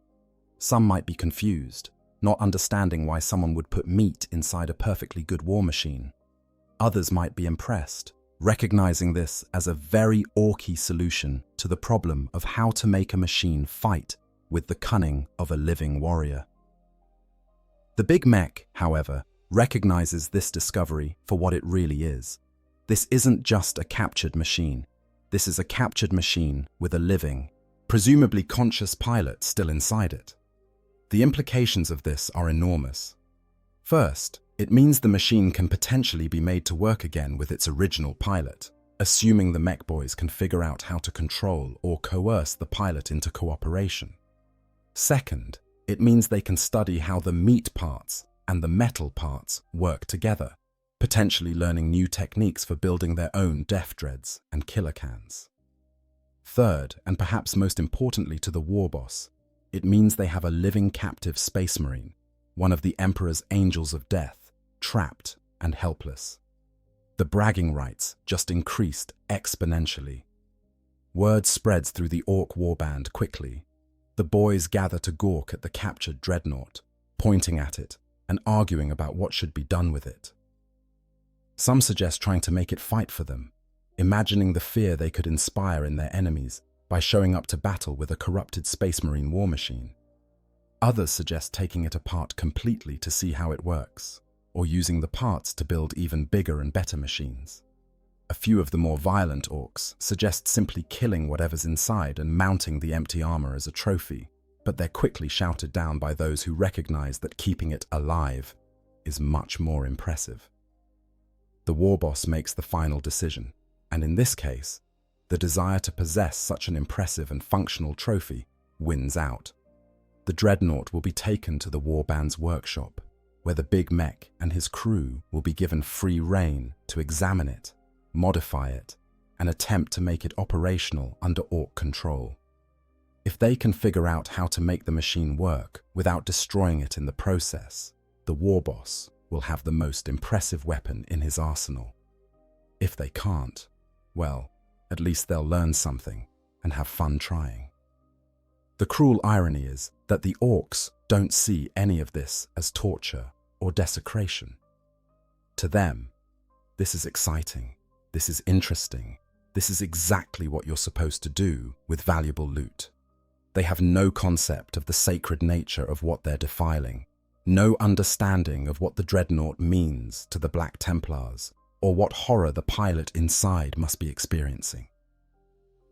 Some might be confused, not understanding why someone would put meat inside a perfectly good war machine. Others might be impressed, recognizing this as a very Orky solution to the problem of how to make a machine fight with the cunning of a living warrior. The big mech, however, recognizes this discovery for what it really is. This isn't just a captured machine. This is a captured machine with a living, presumably conscious pilot still inside it. The implications of this are enormous. First, it means the machine can potentially be made to work again with its original pilot, assuming the mech boys can figure out how to control or coerce the pilot into cooperation. Second, it means they can study how the meat parts and the metal parts work together, potentially learning new techniques for building their own death dreads and killer cans. Third, and perhaps most importantly to the war boss, it means they have a living captive space marine, one of the Emperor's angels of death, trapped and helpless. The bragging rights just increased exponentially. Word spreads through the Orc warband quickly. The boys gather to gawk at the captured Dreadnought, pointing at it and arguing about what should be done with it. Some suggest trying to make it fight for them, imagining the fear they could inspire in their enemies by showing up to battle with a corrupted Space Marine war machine. Others suggest taking it apart completely to see how it works, or using the parts to build even bigger and better machines. A few of the more violent Orcs suggest simply killing whatever's inside and mounting the empty armor as a trophy, but they're quickly shouted down by those who recognize that keeping it alive is much more impressive. The war boss makes the final decision, and in this case, the desire to possess such an impressive and functional trophy wins out. The Dreadnought will be taken to the warband's workshop, where the big mech and his crew will be given free rein to examine it, modify it, and attempt to make it operational under Ork control. If they can figure out how to make the machine work without destroying it in the process, the war boss will have the most impressive weapon in his arsenal. If they can't, well, at least they'll learn something and have fun trying. The cruel irony is that the Orks don't see any of this as torture or desecration. To them, this is exciting, this is interesting, this is exactly what you're supposed to do with valuable loot. They have no concept of the sacred nature of what they're defiling, no understanding of what the Dreadnought means to the Black Templars, or what horror the pilot inside must be experiencing.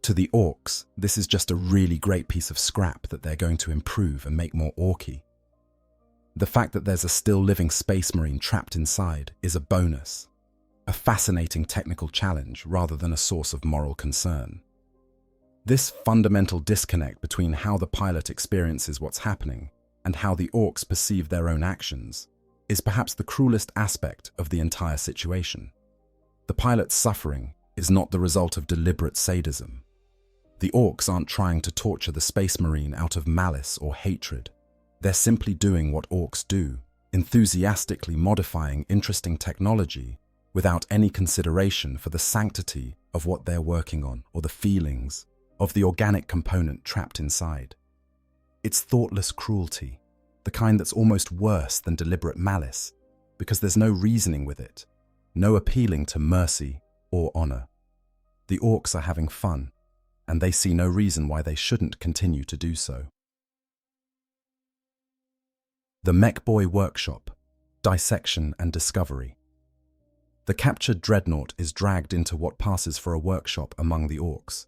To the Orks, this is just a really great piece of scrap that they're going to improve and make more orky. The fact that there's a still living space marine trapped inside is a bonus, a fascinating technical challenge rather than a source of moral concern. This fundamental disconnect between how the pilot experiences what's happening and how the Orks perceive their own actions is perhaps the cruelest aspect of the entire situation. The pilot's suffering is not the result of deliberate sadism. The Orks aren't trying to torture the space marine out of malice or hatred. They're simply doing what Orks do, enthusiastically modifying interesting technology without any consideration for the sanctity of what they're working on or the feelings of the organic component trapped inside. It's thoughtless cruelty, the kind that's almost worse than deliberate malice, because there's no reasoning with it, no appealing to mercy or honor. The Orks are having fun, and they see no reason why they shouldn't continue to do so. The Mech Boy Workshop, Dissection and Discovery. The captured Dreadnought is dragged into what passes for a workshop among the Orks,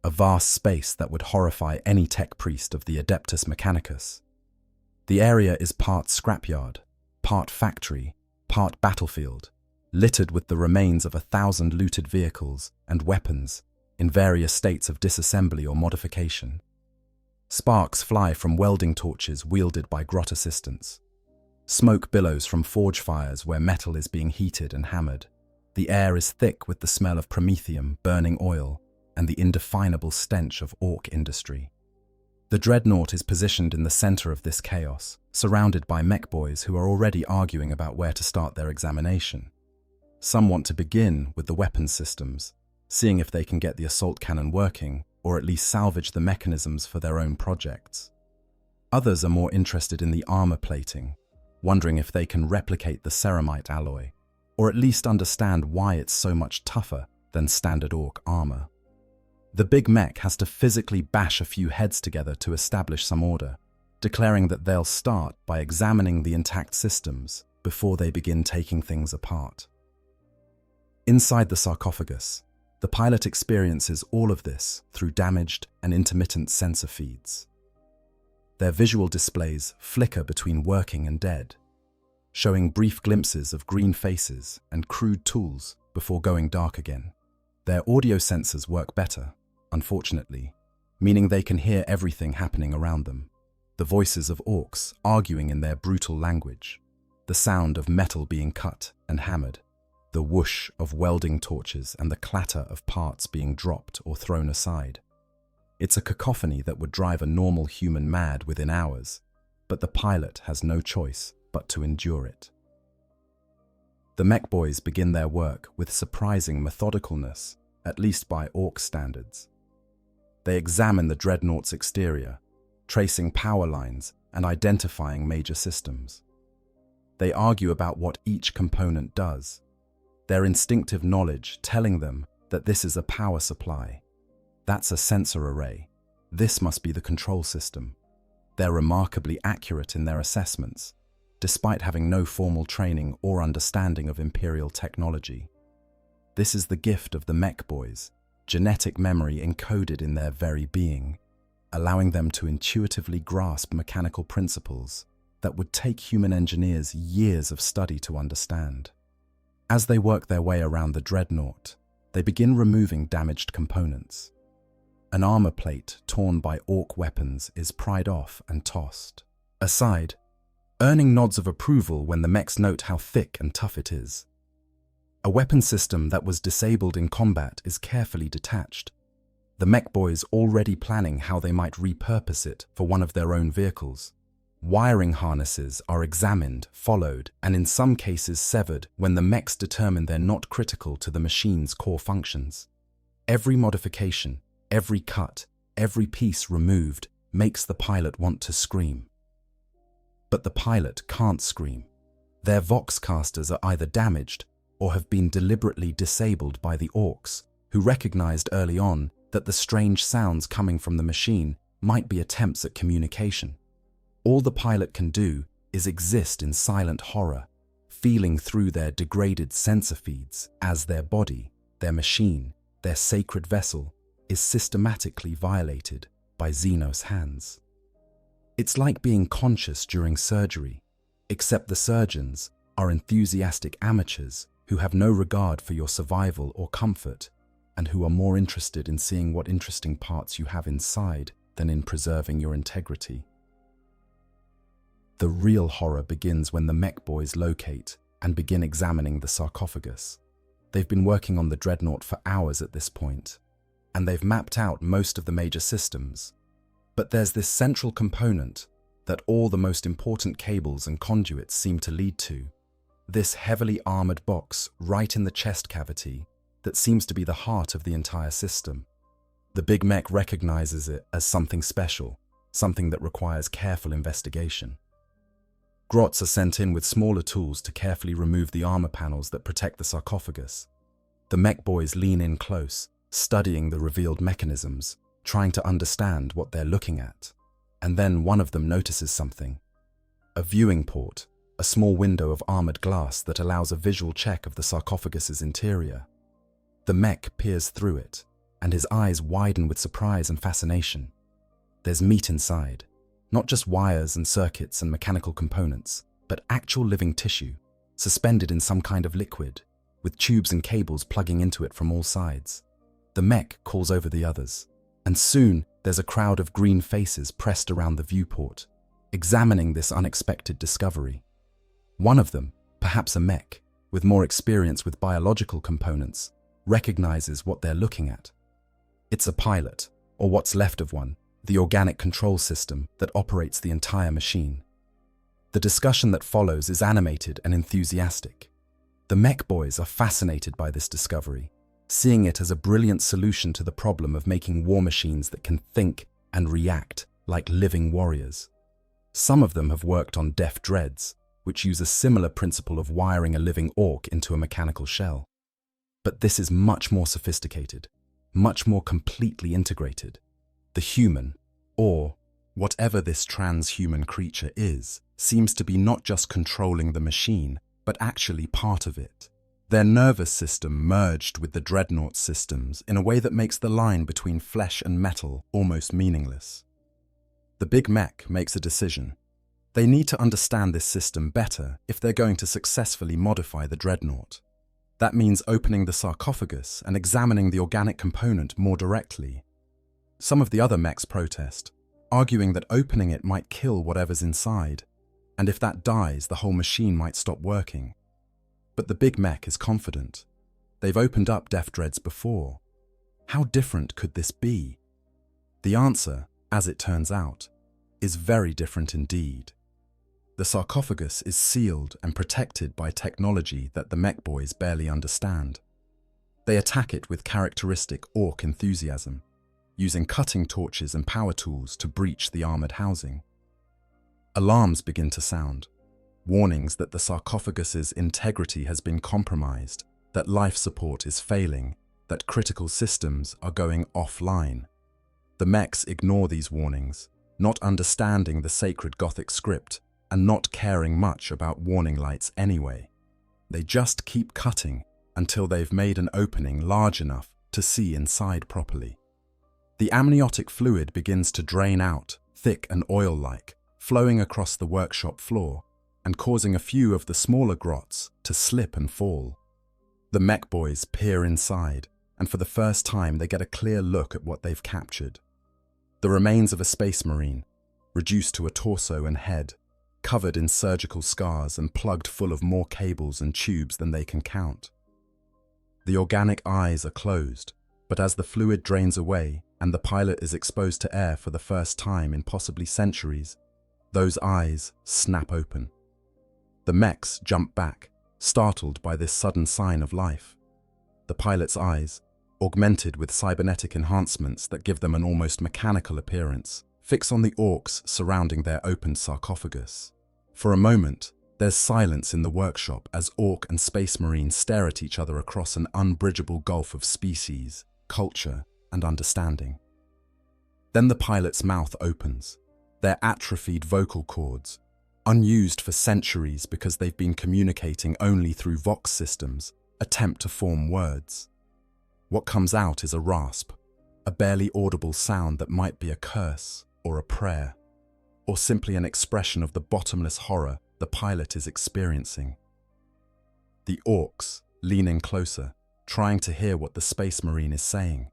a vast space that would horrify any tech priest of the Adeptus Mechanicus. The area is part scrapyard, part factory, part battlefield, littered with the remains of 1,000 looted vehicles and weapons in various states of disassembly or modification. Sparks fly from welding torches wielded by grot assistants. Smoke billows from forge fires where metal is being heated and hammered. The air is thick with the smell of promethium, burning oil, and the indefinable stench of Ork industry. The Dreadnought is positioned in the center of this chaos, surrounded by mech boys who are already arguing about where to start their examination. Some want to begin with the weapons systems, seeing if they can get the assault cannon working, or at least salvage the mechanisms for their own projects. Others are more interested in the armor plating, wondering if they can replicate the ceramite alloy, or at least understand why it's so much tougher than standard Ork armor. The big mech has to physically bash a few heads together to establish some order, declaring that they'll start by examining the intact systems before they begin taking things apart. Inside the sarcophagus, the pilot experiences all of this through damaged and intermittent sensor feeds. Their visual displays flicker between working and dead, showing brief glimpses of green faces and crude tools before going dark again. Their audio sensors work better, unfortunately, meaning they can hear everything happening around them. The voices of Orks arguing in their brutal language, the sound of metal being cut and hammered, the whoosh of welding torches and the clatter of parts being dropped or thrown aside. It's a cacophony that would drive a normal human mad within hours, but the pilot has no choice but to endure it. The mech boys begin their work with surprising methodicalness, at least by Ork standards. They examine the Dreadnought's exterior, tracing power lines and identifying major systems. They argue about what each component does, their instinctive knowledge telling them that this is a power supply. That's a sensor array. This must be the control system. They're remarkably accurate in their assessments, despite having no formal training or understanding of Imperial technology. This is the gift of the mech boys, genetic memory encoded in their very being, allowing them to intuitively grasp mechanical principles that would take human engineers years of study to understand. As they work their way around the Dreadnought, they begin removing damaged components. An armor plate torn by Ork weapons is pried off and tossed. Aside, earning nods of approval when the mechs note how thick and tough it is. A weapon system that was disabled in combat is carefully detached. The mech boys already planning how they might repurpose it for one of their own vehicles. Wiring harnesses are examined, followed, and in some cases severed when the mechs determine they're not critical to the machine's core functions. Every modification, every cut, every piece removed makes the pilot want to scream. But the pilot can't scream. Their voxcasters are either damaged or have been deliberately disabled by the Orks, who recognized early on that the strange sounds coming from the machine might be attempts at communication. All the pilot can do is exist in silent horror, feeling through their degraded sensor feeds as their body, their machine, their sacred vessel is systematically violated by Xenos hands. It's like being conscious during surgery, except the surgeons are enthusiastic amateurs who have no regard for your survival or comfort and who are more interested in seeing what interesting parts you have inside than in preserving your integrity. The real horror begins when the mech boys locate and begin examining the sarcophagus. They've been working on the Dreadnought for hours at this point, and they've mapped out most of the major systems. But there's this central component that all the most important cables and conduits seem to lead to. This heavily armored box right in the chest cavity that seems to be the heart of the entire system. The big mech recognizes it as something special, something that requires careful investigation. Grots are sent in with smaller tools to carefully remove the armor panels that protect the sarcophagus. The mech boys lean in close, studying the revealed mechanisms, trying to understand what they're looking at. And then one of them notices something. A viewing port, a small window of armored glass that allows a visual check of the sarcophagus's interior. The mech peers through it, and his eyes widen with surprise and fascination. There's meat inside, not just wires and circuits and mechanical components, but actual living tissue, suspended in some kind of liquid, with tubes and cables plugging into it from all sides. The mech calls over the others, and soon there's a crowd of green faces pressed around the viewport, examining this unexpected discovery. One of them, perhaps a mech, with more experience with biological components, recognizes what they're looking at. It's a pilot, or what's left of one, the organic control system that operates the entire machine. The discussion that follows is animated and enthusiastic. The mech boys are fascinated by this discovery, seeing it as a brilliant solution to the problem of making war machines that can think and react like living warriors. Some of them have worked on def dreads, which use a similar principle of wiring a living orc into a mechanical shell. But this is much more sophisticated, much more completely integrated. The human, or whatever this transhuman creature is, seems to be not just controlling the machine, but actually part of it. Their nervous system merged with the Dreadnought systems in a way that makes the line between flesh and metal almost meaningless. The big mech makes a decision. They need to understand this system better if they're going to successfully modify the Dreadnought. That means opening the sarcophagus and examining the organic component more directly. Some of the other mechs protest, arguing that opening it might kill whatever's inside, and if that dies, the whole machine might stop working. But the big mech is confident. They've opened up def dreads before. How different could this be? The answer, as it turns out, is very different indeed. The sarcophagus is sealed and protected by technology that the mech boys barely understand. They attack it with characteristic orc enthusiasm, using cutting torches and power tools to breach the armored housing. Alarms begin to sound, warnings that the sarcophagus's integrity has been compromised, that life support is failing, that critical systems are going offline. The mechs ignore these warnings, not understanding the sacred Gothic script and not caring much about warning lights anyway. They just keep cutting until they've made an opening large enough to see inside properly. The amniotic fluid begins to drain out, thick and oil-like, flowing across the workshop floor and causing a few of the smaller grots to slip and fall. The mech boys peer inside, and for the first time they get a clear look at what they've captured. The remains of a space marine, reduced to a torso and head, covered in surgical scars and plugged full of more cables and tubes than they can count. The organic eyes are closed, but as the fluid drains away and the pilot is exposed to air for the first time in possibly centuries, those eyes snap open. The mechs jump back, startled by this sudden sign of life. The pilot's eyes, augmented with cybernetic enhancements that give them an almost mechanical appearance, fix on the orcs surrounding their open sarcophagus. For a moment, there's silence in the workshop as Orc and Space Marine stare at each other across an unbridgeable gulf of species, culture, and understanding. Then the pilot's mouth opens, their atrophied vocal cords, unused for centuries because they've been communicating only through Vox systems, attempt to form words. What comes out is a rasp, a barely audible sound that might be a curse or a prayer, or simply an expression of the bottomless horror the pilot is experiencing. The Orks lean in closer, trying to hear what the Space Marine is saying.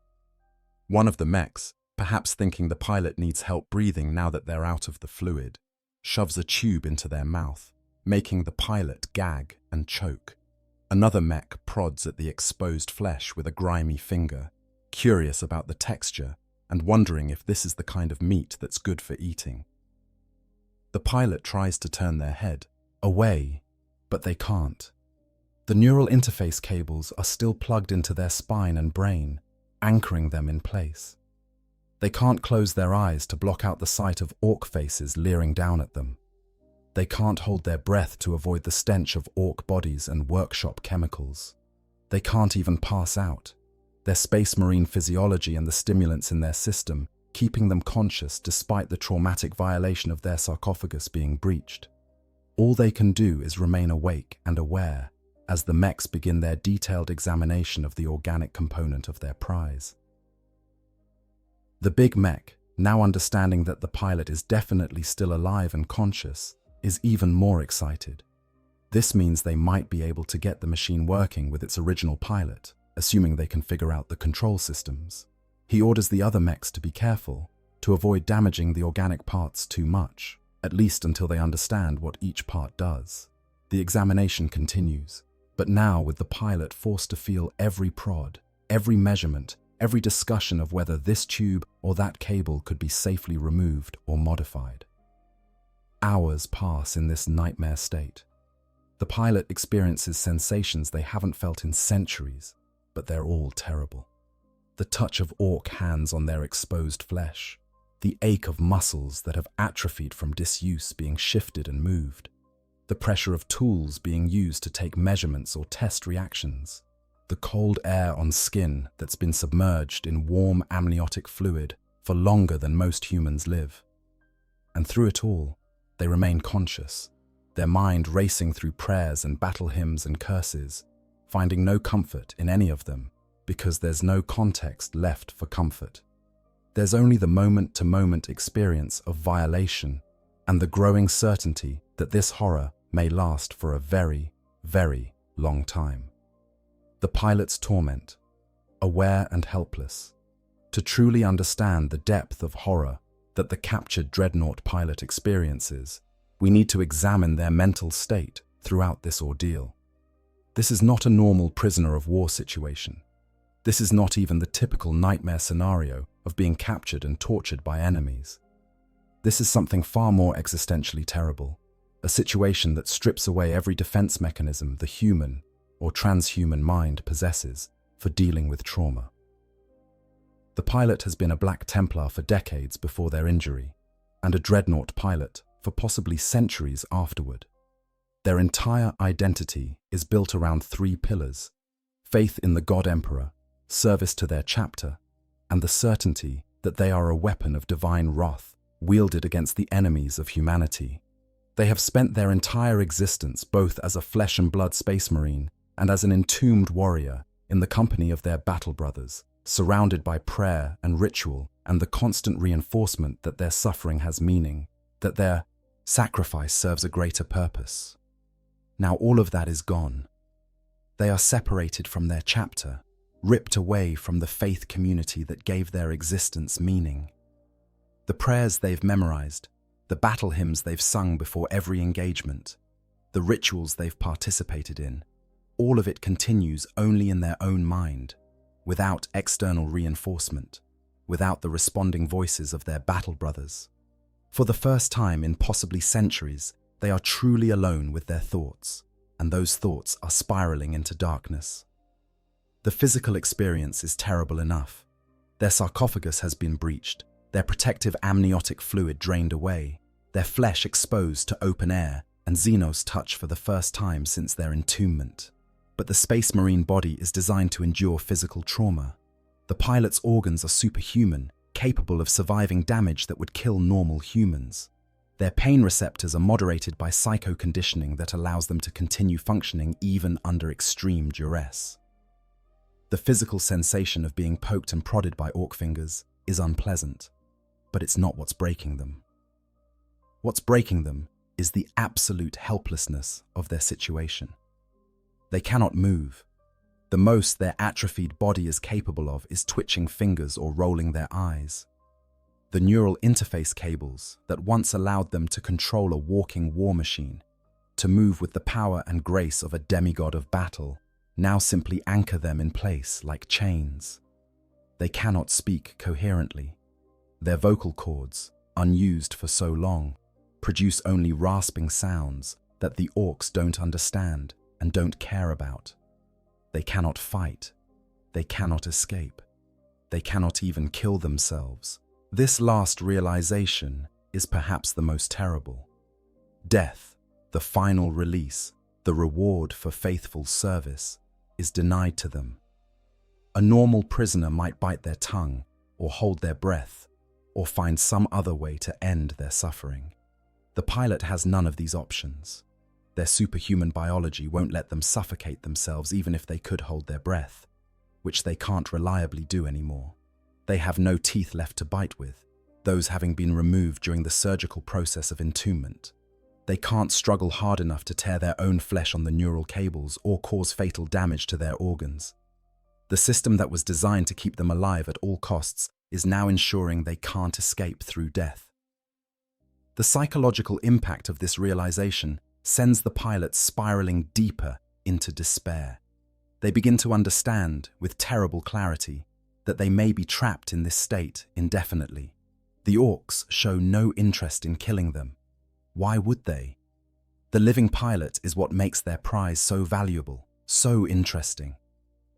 One of the mechs, perhaps thinking the pilot needs help breathing now that they're out of the fluid, shoves a tube into their mouth, making the pilot gag and choke. Another mech prods at the exposed flesh with a grimy finger, curious about the texture and wondering if this is the kind of meat that's good for eating. The pilot tries to turn their head away, but they can't. The neural interface cables are still plugged into their spine and brain, anchoring them in place. They can't close their eyes to block out the sight of orc faces leering down at them. They can't hold their breath to avoid the stench of orc bodies and workshop chemicals. They can't even pass out, their Space Marine physiology and the stimulants in their system keeping them conscious despite the traumatic violation of their sarcophagus being breached. All they can do is remain awake and aware as the mechs begin their detailed examination of the organic component of their prize. The big mech, now understanding that the pilot is definitely still alive and conscious, is even more excited. This means they might be able to get the machine working with its original pilot, assuming they can figure out the control systems. He orders the other mechs to be careful, to avoid damaging the organic parts too much, at least until they understand what each part does. The examination continues, but now with the pilot forced to feel every prod, every measurement, every discussion of whether this tube or that cable could be safely removed or modified. Hours pass in this nightmare state. The pilot experiences sensations they haven't felt in centuries, but they're all terrible. The touch of orc hands on their exposed flesh, the ache of muscles that have atrophied from disuse being shifted and moved, the pressure of tools being used to take measurements or test reactions, the cold air on skin that's been submerged in warm amniotic fluid for longer than most humans live. And through it all, they remain conscious, their mind racing through prayers and battle hymns and curses, finding no comfort in any of them because there's no context left for comfort. There's only the moment-to-moment experience of violation and the growing certainty that this horror may last for a very, very long time. The pilot's torment, aware and helpless. To truly understand the depth of horror that the captured Dreadnought pilot experiences, we need to examine their mental state throughout this ordeal. This is not a normal prisoner of war situation. This is not even the typical nightmare scenario of being captured and tortured by enemies. This is something far more existentially terrible, a situation that strips away every defense mechanism the human or transhuman mind possesses for dealing with trauma. The pilot has been a Black Templar for decades before their injury, and a Dreadnought pilot for possibly centuries afterward. Their entire identity is built around 3 pillars: faith in the God Emperor, service to their chapter, and the certainty that they are a weapon of divine wrath wielded against the enemies of humanity. They have spent their entire existence both as a flesh and blood Space Marine and as an entombed warrior in the company of their battle brothers, surrounded by prayer and ritual and the constant reinforcement that their suffering has meaning, that their sacrifice serves a greater purpose. Now all of that is gone. They are separated from their chapter, ripped away from the faith community that gave their existence meaning. The prayers they've memorized, the battle hymns they've sung before every engagement, the rituals they've participated in, all of it continues only in their own mind, without external reinforcement, without the responding voices of their battle brothers. For the first time in possibly centuries, they are truly alone with their thoughts, and those thoughts are spiraling into darkness. The physical experience is terrible enough. Their sarcophagus has been breached, their protective amniotic fluid drained away, their flesh exposed to open air, and Xenos touch for the first time since their entombment. But the Space Marine body is designed to endure physical trauma. The pilot's organs are superhuman, capable of surviving damage that would kill normal humans. Their pain receptors are moderated by psycho-conditioning that allows them to continue functioning even under extreme duress. The physical sensation of being poked and prodded by orc fingers is unpleasant, but it's not what's breaking them. What's breaking them is the absolute helplessness of their situation. They cannot move. The most their atrophied body is capable of is twitching fingers or rolling their eyes. The neural interface cables that once allowed them to control a walking war machine, to move with the power and grace of a demigod of battle, now simply anchor them in place like chains. They cannot speak coherently. Their vocal cords, unused for so long, produce only rasping sounds that the orcs don't understand and don't care about. They cannot fight. They cannot escape. They cannot even kill themselves. This last realization is perhaps the most terrible. Death, the final release, the reward for faithful service, is denied to them. A normal prisoner might bite their tongue, or hold their breath, or find some other way to end their suffering. The pilot has none of these options. Their superhuman biology won't let them suffocate themselves even if they could hold their breath, which they can't reliably do anymore. They have no teeth left to bite with, those having been removed during the surgical process of entombment. They can't struggle hard enough to tear their own flesh on the neural cables or cause fatal damage to their organs. The system that was designed to keep them alive at all costs is now ensuring they can't escape through death. The psychological impact of this realization sends the pilots spiraling deeper into despair. They begin to understand, with terrible clarity, that they may be trapped in this state indefinitely. The orcs show no interest in killing them. Why would they? The living pilot is what makes their prize so valuable, so interesting.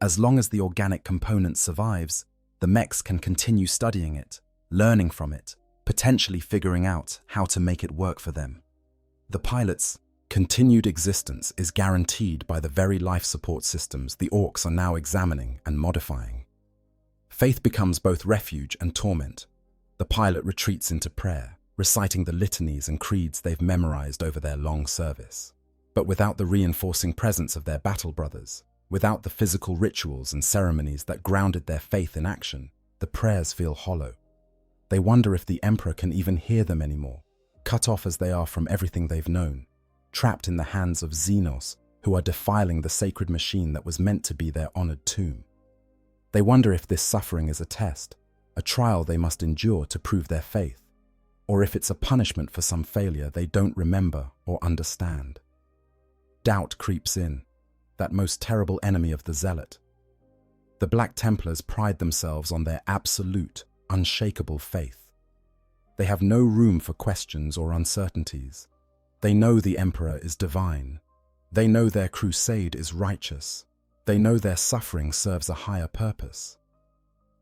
As long as the organic component survives, the mechs can continue studying it, learning from it, potentially figuring out how to make it work for them. The pilot's continued existence is guaranteed by the very life support systems the orcs are now examining and modifying. Faith becomes both refuge and torment. The pilot retreats into prayer, reciting the litanies and creeds they've memorized over their long service. But without the reinforcing presence of their battle brothers, without the physical rituals and ceremonies that grounded their faith in action, the prayers feel hollow. They wonder if the Emperor can even hear them anymore, cut off as they are from everything they've known, trapped in the hands of Xenos who are defiling the sacred machine that was meant to be their honored tomb. They wonder if this suffering is a test, a trial they must endure to prove their faith, or if it's a punishment for some failure they don't remember or understand. Doubt creeps in, that most terrible enemy of the Zealot. The Black Templars pride themselves on their absolute, unshakable faith. They have no room for questions or uncertainties. They know the Emperor is divine. They know their crusade is righteous. They know their suffering serves a higher purpose.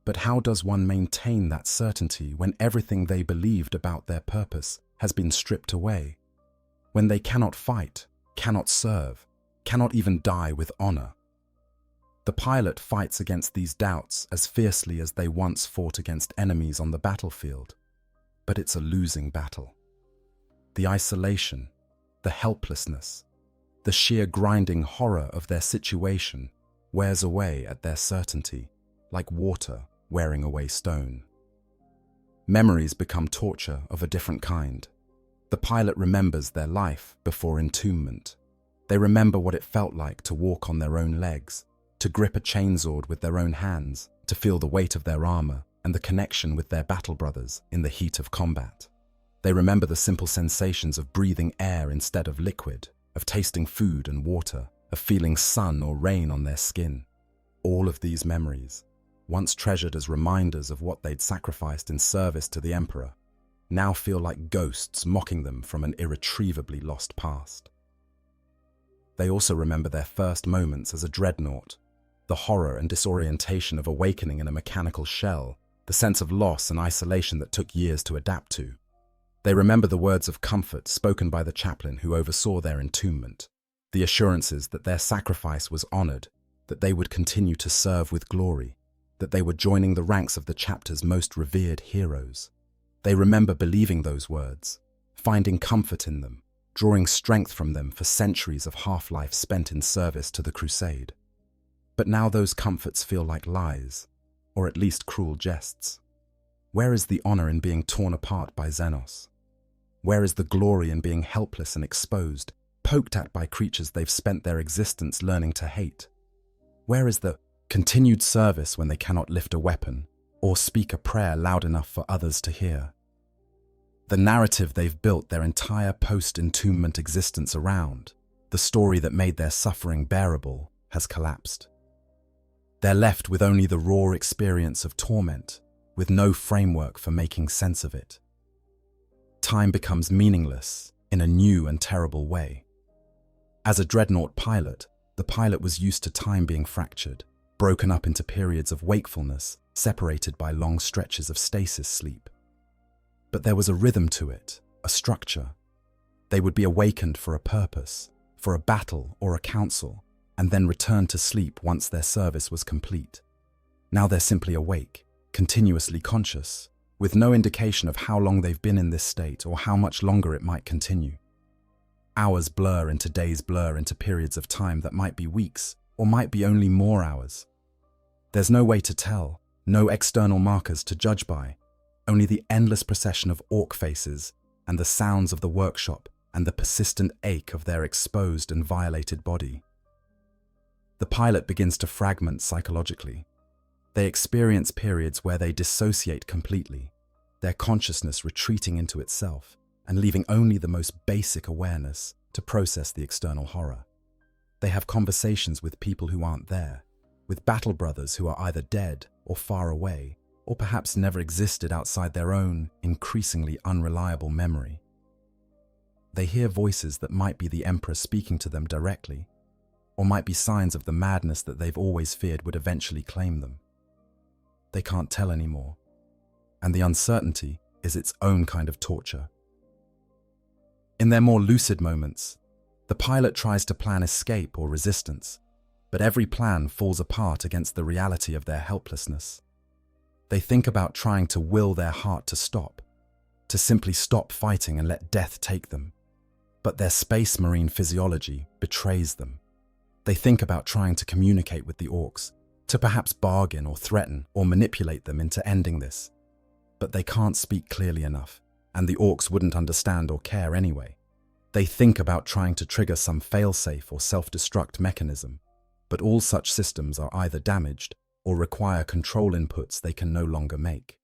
But how does one maintain that certainty when everything they believed about their purpose has been stripped away? When they cannot fight, cannot serve, cannot even die with honor? The pilot fights against these doubts as fiercely as they once fought against enemies on the battlefield. But it's a losing battle. The isolation, the helplessness, the sheer grinding horror of their situation wears away at their certainty, like water wearing away stone. Memories become torture of a different kind. The pilot remembers their life before entombment. They remember what it felt like to walk on their own legs, to grip a chainsword with their own hands, to feel the weight of their armor and the connection with their battle brothers in the heat of combat. They remember the simple sensations of breathing air instead of liquid, of tasting food and water, of feeling sun or rain on their skin. All of these memories, once treasured as reminders of what they'd sacrificed in service to the Emperor, now feel like ghosts mocking them from an irretrievably lost past. They also remember their first moments as a dreadnought, the horror and disorientation of awakening in a mechanical shell, the sense of loss and isolation that took years to adapt to. They remember the words of comfort spoken by the chaplain who oversaw their entombment, the assurances that their sacrifice was honored, that they would continue to serve with glory, that they were joining the ranks of the chapter's most revered heroes. They remember believing those words, finding comfort in them, drawing strength from them for centuries of half-life spent in service to the crusade. But now those comforts feel like lies, or at least cruel jests. Where is the honor in being torn apart by Xenos? Where is the glory in being helpless and exposed, poked at by creatures they've spent their existence learning to hate? Where is the continued service when they cannot lift a weapon or speak a prayer loud enough for others to hear? The narrative they've built their entire post-entombment existence around, the story that made their suffering bearable, has collapsed. They're left with only the raw experience of torment, with no framework for making sense of it. Time becomes meaningless in a new and terrible way. As a dreadnought pilot, the pilot was used to time being fractured, broken up into periods of wakefulness, separated by long stretches of stasis sleep. But there was a rhythm to it, a structure. They would be awakened for a purpose, for a battle or a council, and then return to sleep once their service was complete. Now they're simply awake, continuously conscious, with no indication of how long they've been in this state or how much longer it might continue. Hours blur into days, blur into periods of time that might be weeks or might be only more hours. There's no way to tell, no external markers to judge by, only the endless procession of orc faces and the sounds of the workshop and the persistent ache of their exposed and violated body. The pilot begins to fragment psychologically. They experience periods where they dissociate completely, their consciousness retreating into itself and leaving only the most basic awareness to process the external horror. They have conversations with people who aren't there, with battle brothers who are either dead or far away, or perhaps never existed outside their own increasingly unreliable memory. They hear voices that might be the Emperor speaking to them directly, or might be signs of the madness that they've always feared would eventually claim them. They can't tell anymore, and the uncertainty is its own kind of torture. In their more lucid moments, the pilot tries to plan escape or resistance, but every plan falls apart against the reality of their helplessness. They think about trying to will their heart to stop, to simply stop fighting and let death take them. But their space marine physiology betrays them. They think about trying to communicate with the orcs, to perhaps bargain or threaten or manipulate them into ending this. But they can't speak clearly enough, and the orcs wouldn't understand or care anyway. They think about trying to trigger some failsafe or self-destruct mechanism, but all such systems are either damaged or require control inputs they can no longer make.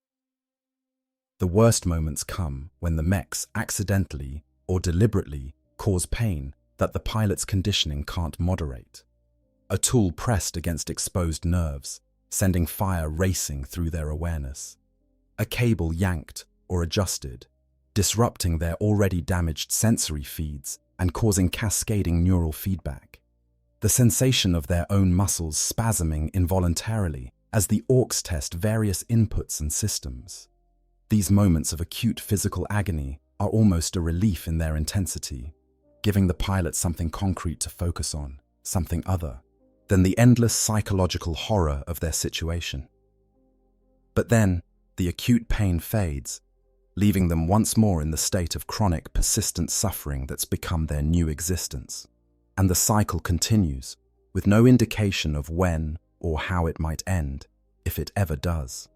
The worst moments come when the mechs accidentally or deliberately cause pain that the pilot's conditioning can't moderate. A tool pressed against exposed nerves, sending fire racing through their awareness. A cable yanked or adjusted, disrupting their already damaged sensory feeds and causing cascading neural feedback. The sensation of their own muscles spasming involuntarily as the orcs test various inputs and systems. These moments of acute physical agony are almost a relief in their intensity, giving the pilot something concrete to focus on, something other than the endless psychological horror of their situation. But then, the acute pain fades, leaving them once more in the state of chronic, persistent suffering that's become their new existence. And the cycle continues, with no indication of when or how it might end, if it ever does.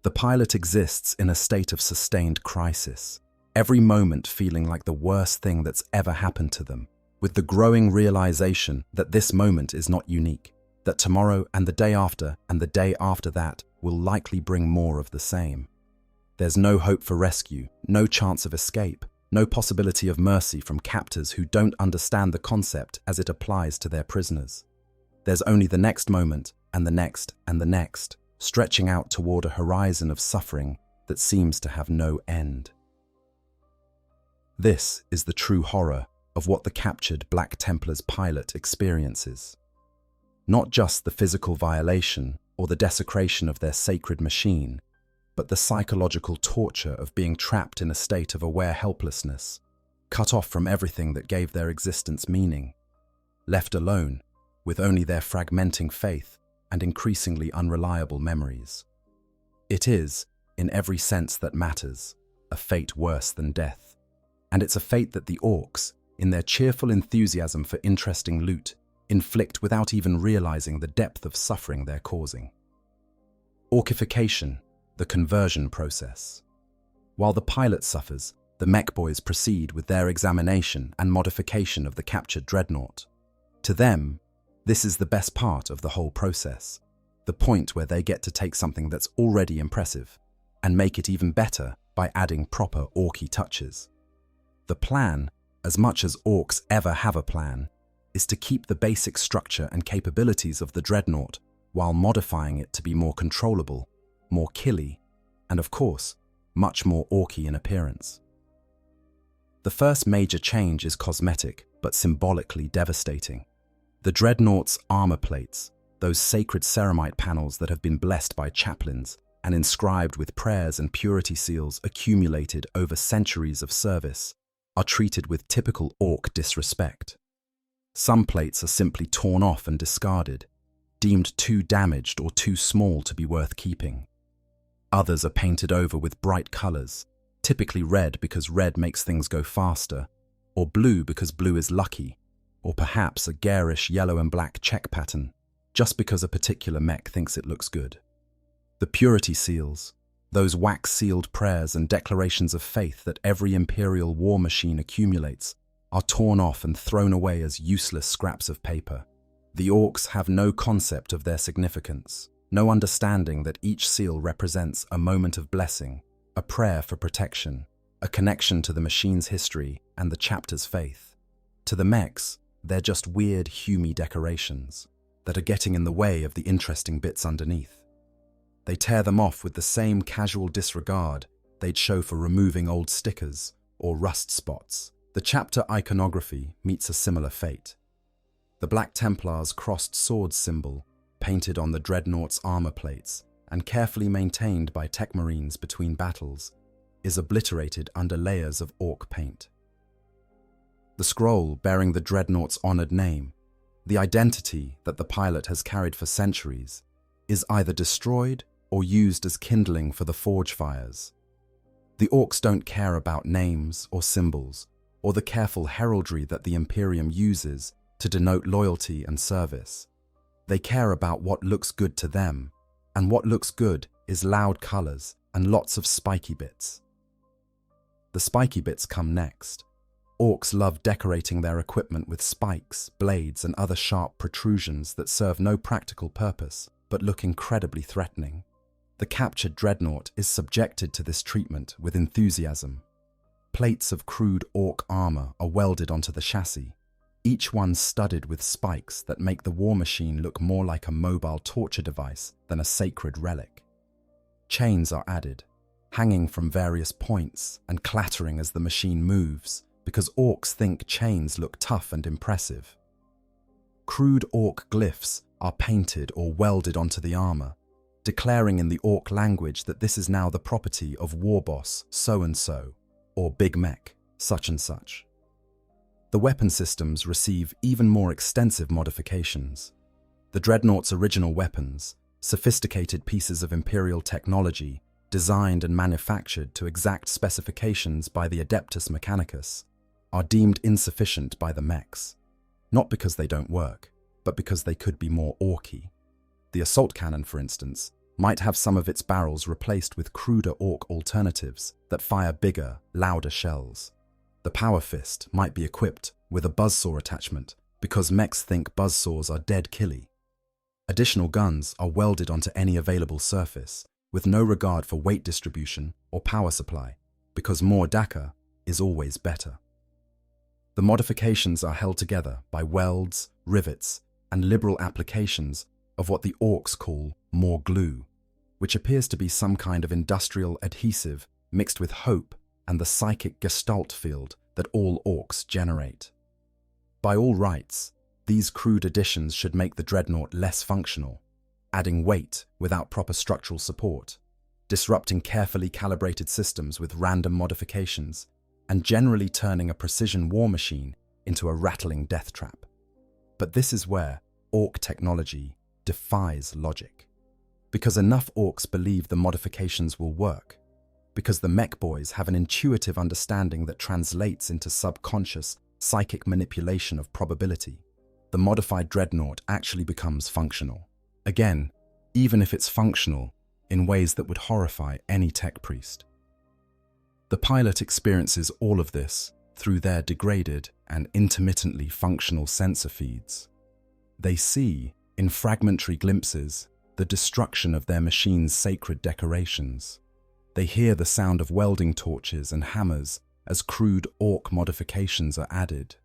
The pilot exists in a state of sustained crisis, every moment feeling like the worst thing that's ever happened to them, with the growing realization that this moment is not unique, that tomorrow and the day after that will likely bring more of the same. There's no hope for rescue, no chance of escape, no possibility of mercy from captors who don't understand the concept as it applies to their prisoners. There's only the next moment, and the next, and the next, stretching out toward a horizon of suffering that seems to have no end. This is the true horror of what the captured Black Templars pilot experiences. Not just the physical violation or the desecration of their sacred machine, but the psychological torture of being trapped in a state of aware helplessness, cut off from everything that gave their existence meaning, left alone with only their fragmenting faith and increasingly unreliable memories. It is, in every sense that matters, a fate worse than death. And it's a fate that the Orks, in their cheerful enthusiasm for interesting loot, inflict without even realizing the depth of suffering they're causing. Orkification, the conversion process. While the pilot suffers, the mech boys proceed with their examination and modification of the captured Dreadnought. To them, this is the best part of the whole process, the point where they get to take something that's already impressive and make it even better by adding proper Orky touches. The plan, as much as Orks ever have a plan, is to keep the basic structure and capabilities of the Dreadnought while modifying it to be more controllable, more killy, and of course, much more Orky in appearance. The first major change is cosmetic, but symbolically devastating. The Dreadnought's armor plates, those sacred ceramite panels that have been blessed by chaplains and inscribed with prayers and purity seals accumulated over centuries of service, are treated with typical Ork disrespect. Some plates are simply torn off and discarded, deemed too damaged or too small to be worth keeping. Others are painted over with bright colors, typically red because red makes things go faster, or blue because blue is lucky, or perhaps a garish yellow and black check pattern, just because a particular mech thinks it looks good. The purity seals, those wax-sealed prayers and declarations of faith that every Imperial war machine accumulates, are torn off and thrown away as useless scraps of paper. The Orks have no concept of their significance, no understanding that each seal represents a moment of blessing, a prayer for protection, a connection to the machine's history and the chapter's faith. To the mechs, they're just weird, hummy decorations that are getting in the way of the interesting bits underneath. They tear them off with the same casual disregard they'd show for removing old stickers or rust spots. The chapter iconography meets a similar fate. The Black Templars' crossed sword symbol, painted on the Dreadnought's armor plates and carefully maintained by tech marines between battles, is obliterated under layers of Ork paint. The scroll bearing the Dreadnought's honored name, the identity that the pilot has carried for centuries, is either destroyed or used as kindling for the forge fires. The Orks don't care about names or symbols, or the careful heraldry that the Imperium uses to denote loyalty and service. They care about what looks good to them, and what looks good is loud colors and lots of spiky bits. The spiky bits come next. Orks love decorating their equipment with spikes, blades, and other sharp protrusions that serve no practical purpose, but look incredibly threatening. The captured Dreadnought is subjected to this treatment with enthusiasm. Plates of crude Ork armor are welded onto the chassis, each one studded with spikes that make the war machine look more like a mobile torture device than a sacred relic. Chains are added, hanging from various points and clattering as the machine moves, because Orks think chains look tough and impressive. Crude Ork glyphs are painted or welded onto the armor, declaring in the Ork language that this is now the property of war boss so-and-so, or big mech such and such. The weapon systems receive even more extensive modifications. The Dreadnought's original weapons, sophisticated pieces of Imperial technology, designed and manufactured to exact specifications by the Adeptus Mechanicus, are deemed insufficient by the mechs, not because they don't work, but because they could be more Orky. The assault cannon, for instance, might have some of its barrels replaced with cruder Ork alternatives that fire bigger, louder shells. The power fist might be equipped with a buzzsaw attachment because mechs think buzzsaws are dead killy. Additional guns are welded onto any available surface, with no regard for weight distribution or power supply, because more Dakar is always better. The modifications are held together by welds, rivets, and liberal applications of what the Orks call more glue, which appears to be some kind of industrial adhesive mixed with hope and the psychic gestalt field that all Orks generate. By all rights, these crude additions should make the Dreadnought less functional, adding weight without proper structural support, disrupting carefully calibrated systems with random modifications, and generally turning a precision war machine into a rattling death trap. But this is where Ork technology defies logic. Because enough Orks believe the modifications will work, because the mech boys have an intuitive understanding that translates into subconscious, psychic manipulation of probability, the modified Dreadnought actually becomes functional. Again, even if it's functional, in ways that would horrify any tech priest. The pilot experiences all of this through their degraded and intermittently functional sensor feeds. They see, in fragmentary glimpses, the destruction of their machine's sacred decorations. They hear the sound of welding torches and hammers as crude Ork modifications are added.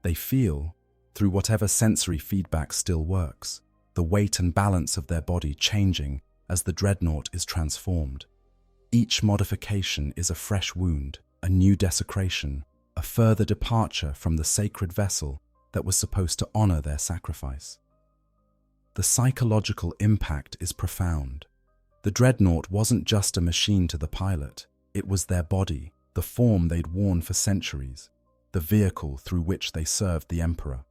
They feel, through whatever sensory feedback still works, the weight and balance of their body changing as the Dreadnought is transformed. Each modification is a fresh wound, a new desecration, a further departure from the sacred vessel that was supposed to honor their sacrifice. The psychological impact is profound. The Dreadnought wasn't just a machine to the pilot, it was their body, the form they'd worn for centuries, the vehicle through which they served the Emperor.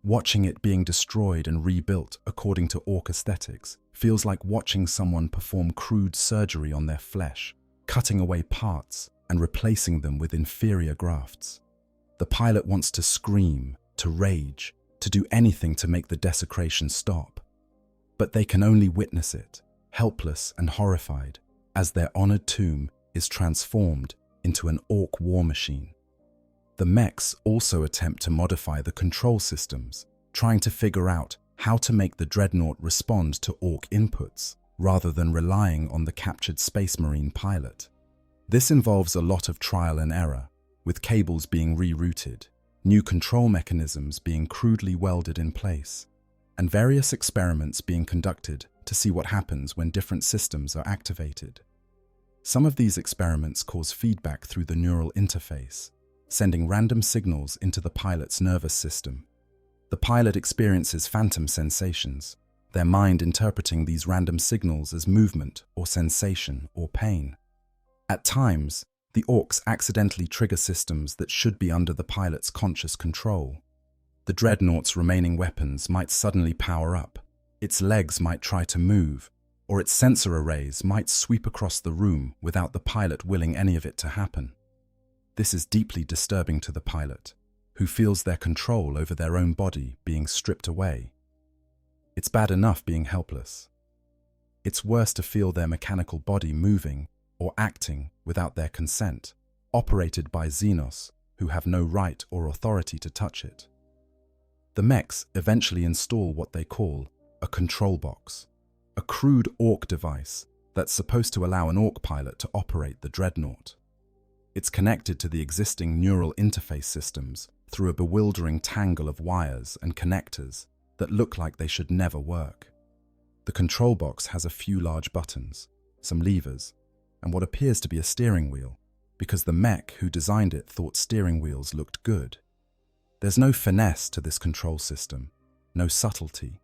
Watching it being destroyed and rebuilt according to Ork aesthetics feels like watching someone perform crude surgery on their flesh, cutting away parts and replacing them with inferior grafts. The pilot wants to scream, to rage, to do anything to make the desecration stop. But they can only witness it, helpless and horrified, as their honored tomb is transformed into an Ork war machine. The mechs also attempt to modify the control systems, trying to figure out how to make the Dreadnought respond to Ork inputs, rather than relying on the captured Space Marine pilot. This involves a lot of trial and error, with cables being rerouted, new control mechanisms being crudely welded in place, and various experiments being conducted to see what happens when different systems are activated. Some of these experiments cause feedback through the neural interface, sending random signals into the pilot's nervous system. The pilot experiences phantom sensations, their mind interpreting these random signals as movement or sensation or pain. At times, the Orks accidentally trigger systems that should be under the pilot's conscious control. The Dreadnought's remaining weapons might suddenly power up, its legs might try to move, or its sensor arrays might sweep across the room without the pilot willing any of it to happen. This is deeply disturbing to the pilot, who feels their control over their own body being stripped away. It's bad enough being helpless. It's worse to feel their mechanical body moving or acting without their consent, operated by Xenos who have no right or authority to touch it. The mechs eventually install what they call a control box, a crude Ork device that's supposed to allow an Ork pilot to operate the Dreadnought. It's connected to the existing neural interface systems through a bewildering tangle of wires and connectors that look like they should never work. The control box has a few large buttons, some levers, and what appears to be a steering wheel, because the mech who designed it thought steering wheels looked good. There's no finesse to this control system, no subtlety.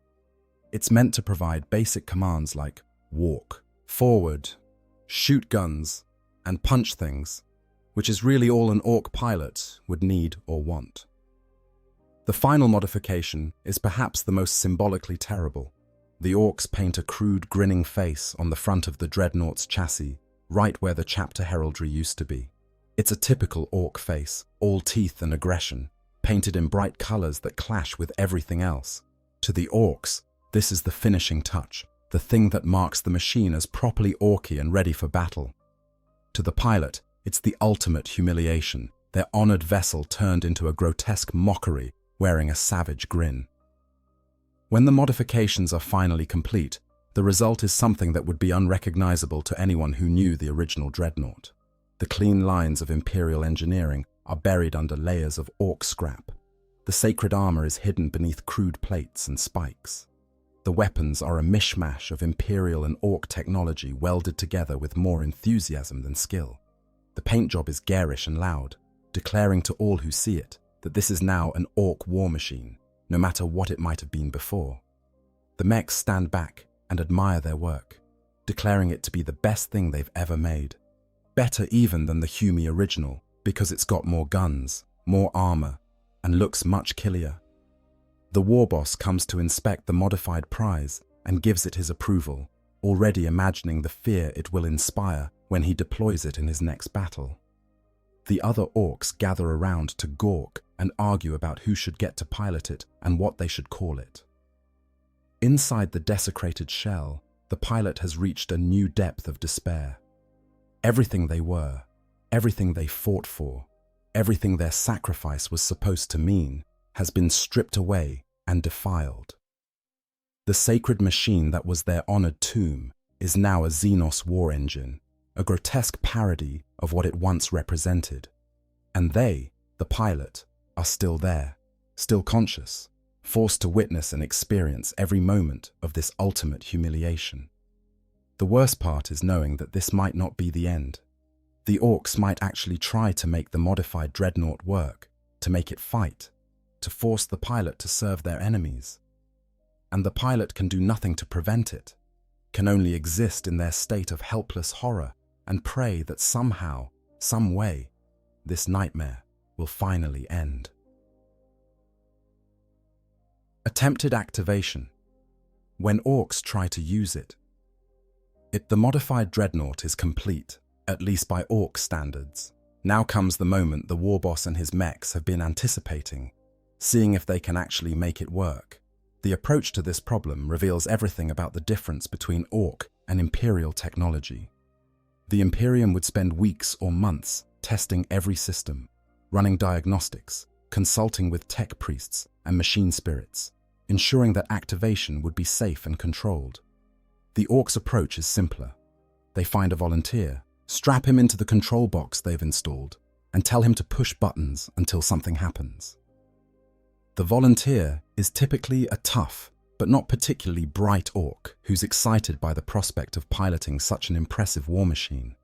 It's meant to provide basic commands like walk, forward, shoot guns, and punch things, which is really all an Ork pilot would need or want. The final modification is perhaps the most symbolically terrible. The Orks paint a crude grinning face on the front of the Dreadnought's chassis, right where the chapter heraldry used to be. It's a typical Ork face, all teeth and aggression, painted in bright colors that clash with everything else. To the Orks, this is the finishing touch, the thing that marks the machine as properly Orky and ready for battle. To the pilot, it's the ultimate humiliation, their honored vessel turned into a grotesque mockery, wearing a savage grin. When the modifications are finally complete, The result is something that would be unrecognizable to anyone who knew the original Dreadnought. The clean lines of Imperial engineering are buried under layers of Ork scrap. The sacred armor is hidden beneath crude plates and spikes. The weapons are a mishmash of Imperial and Ork technology welded together with more enthusiasm than skill. The paint job is garish and loud, declaring to all who see it that this is now an Ork war machine, no matter what it might have been before. The mechs stand back and admire their work, declaring it to be the best thing they've ever made. Better even than the Hume original, because it's got more guns, more armor, and looks much killier. The war boss comes to inspect the modified prize and gives it his approval, already imagining the fear it will inspire when he deploys it in his next battle. The other Orks gather around to gawk and argue about who should get to pilot it and what they should call it. Inside the desecrated shell, the pilot has reached a new depth of despair. Everything they were, everything they fought for, everything their sacrifice was supposed to mean, has been stripped away and defiled. The sacred machine that was their honored tomb is now a Xenos war engine, a grotesque parody of what it once represented. And they, the pilot, are still there, still conscious, forced to witness and experience every moment of this ultimate humiliation. The worst part is knowing that this might not be the end. The Orks might actually try to make the modified Dreadnought work, to make it fight, to force the pilot to serve their enemies. And the pilot can do nothing to prevent it, can only exist in their state of helpless horror and pray that somehow, some way, this nightmare will finally end. Attempted activation. When Orks try to use it, the modified Dreadnought is complete, at least by Ork standards. Now comes the moment the warboss and his mechs have been anticipating, seeing if they can actually make it work. The approach to this problem reveals everything about the difference between Ork and Imperial technology. The Imperium would spend weeks or months testing every system, running diagnostics, consulting with tech priests and machine spirits, ensuring that activation would be safe and controlled. The Orks' approach is simpler. They find a volunteer, strap him into the control box they've installed, and tell him to push buttons until something happens. The volunteer is typically a tough, but not particularly bright Ork who's excited by the prospect of piloting such an impressive war machine.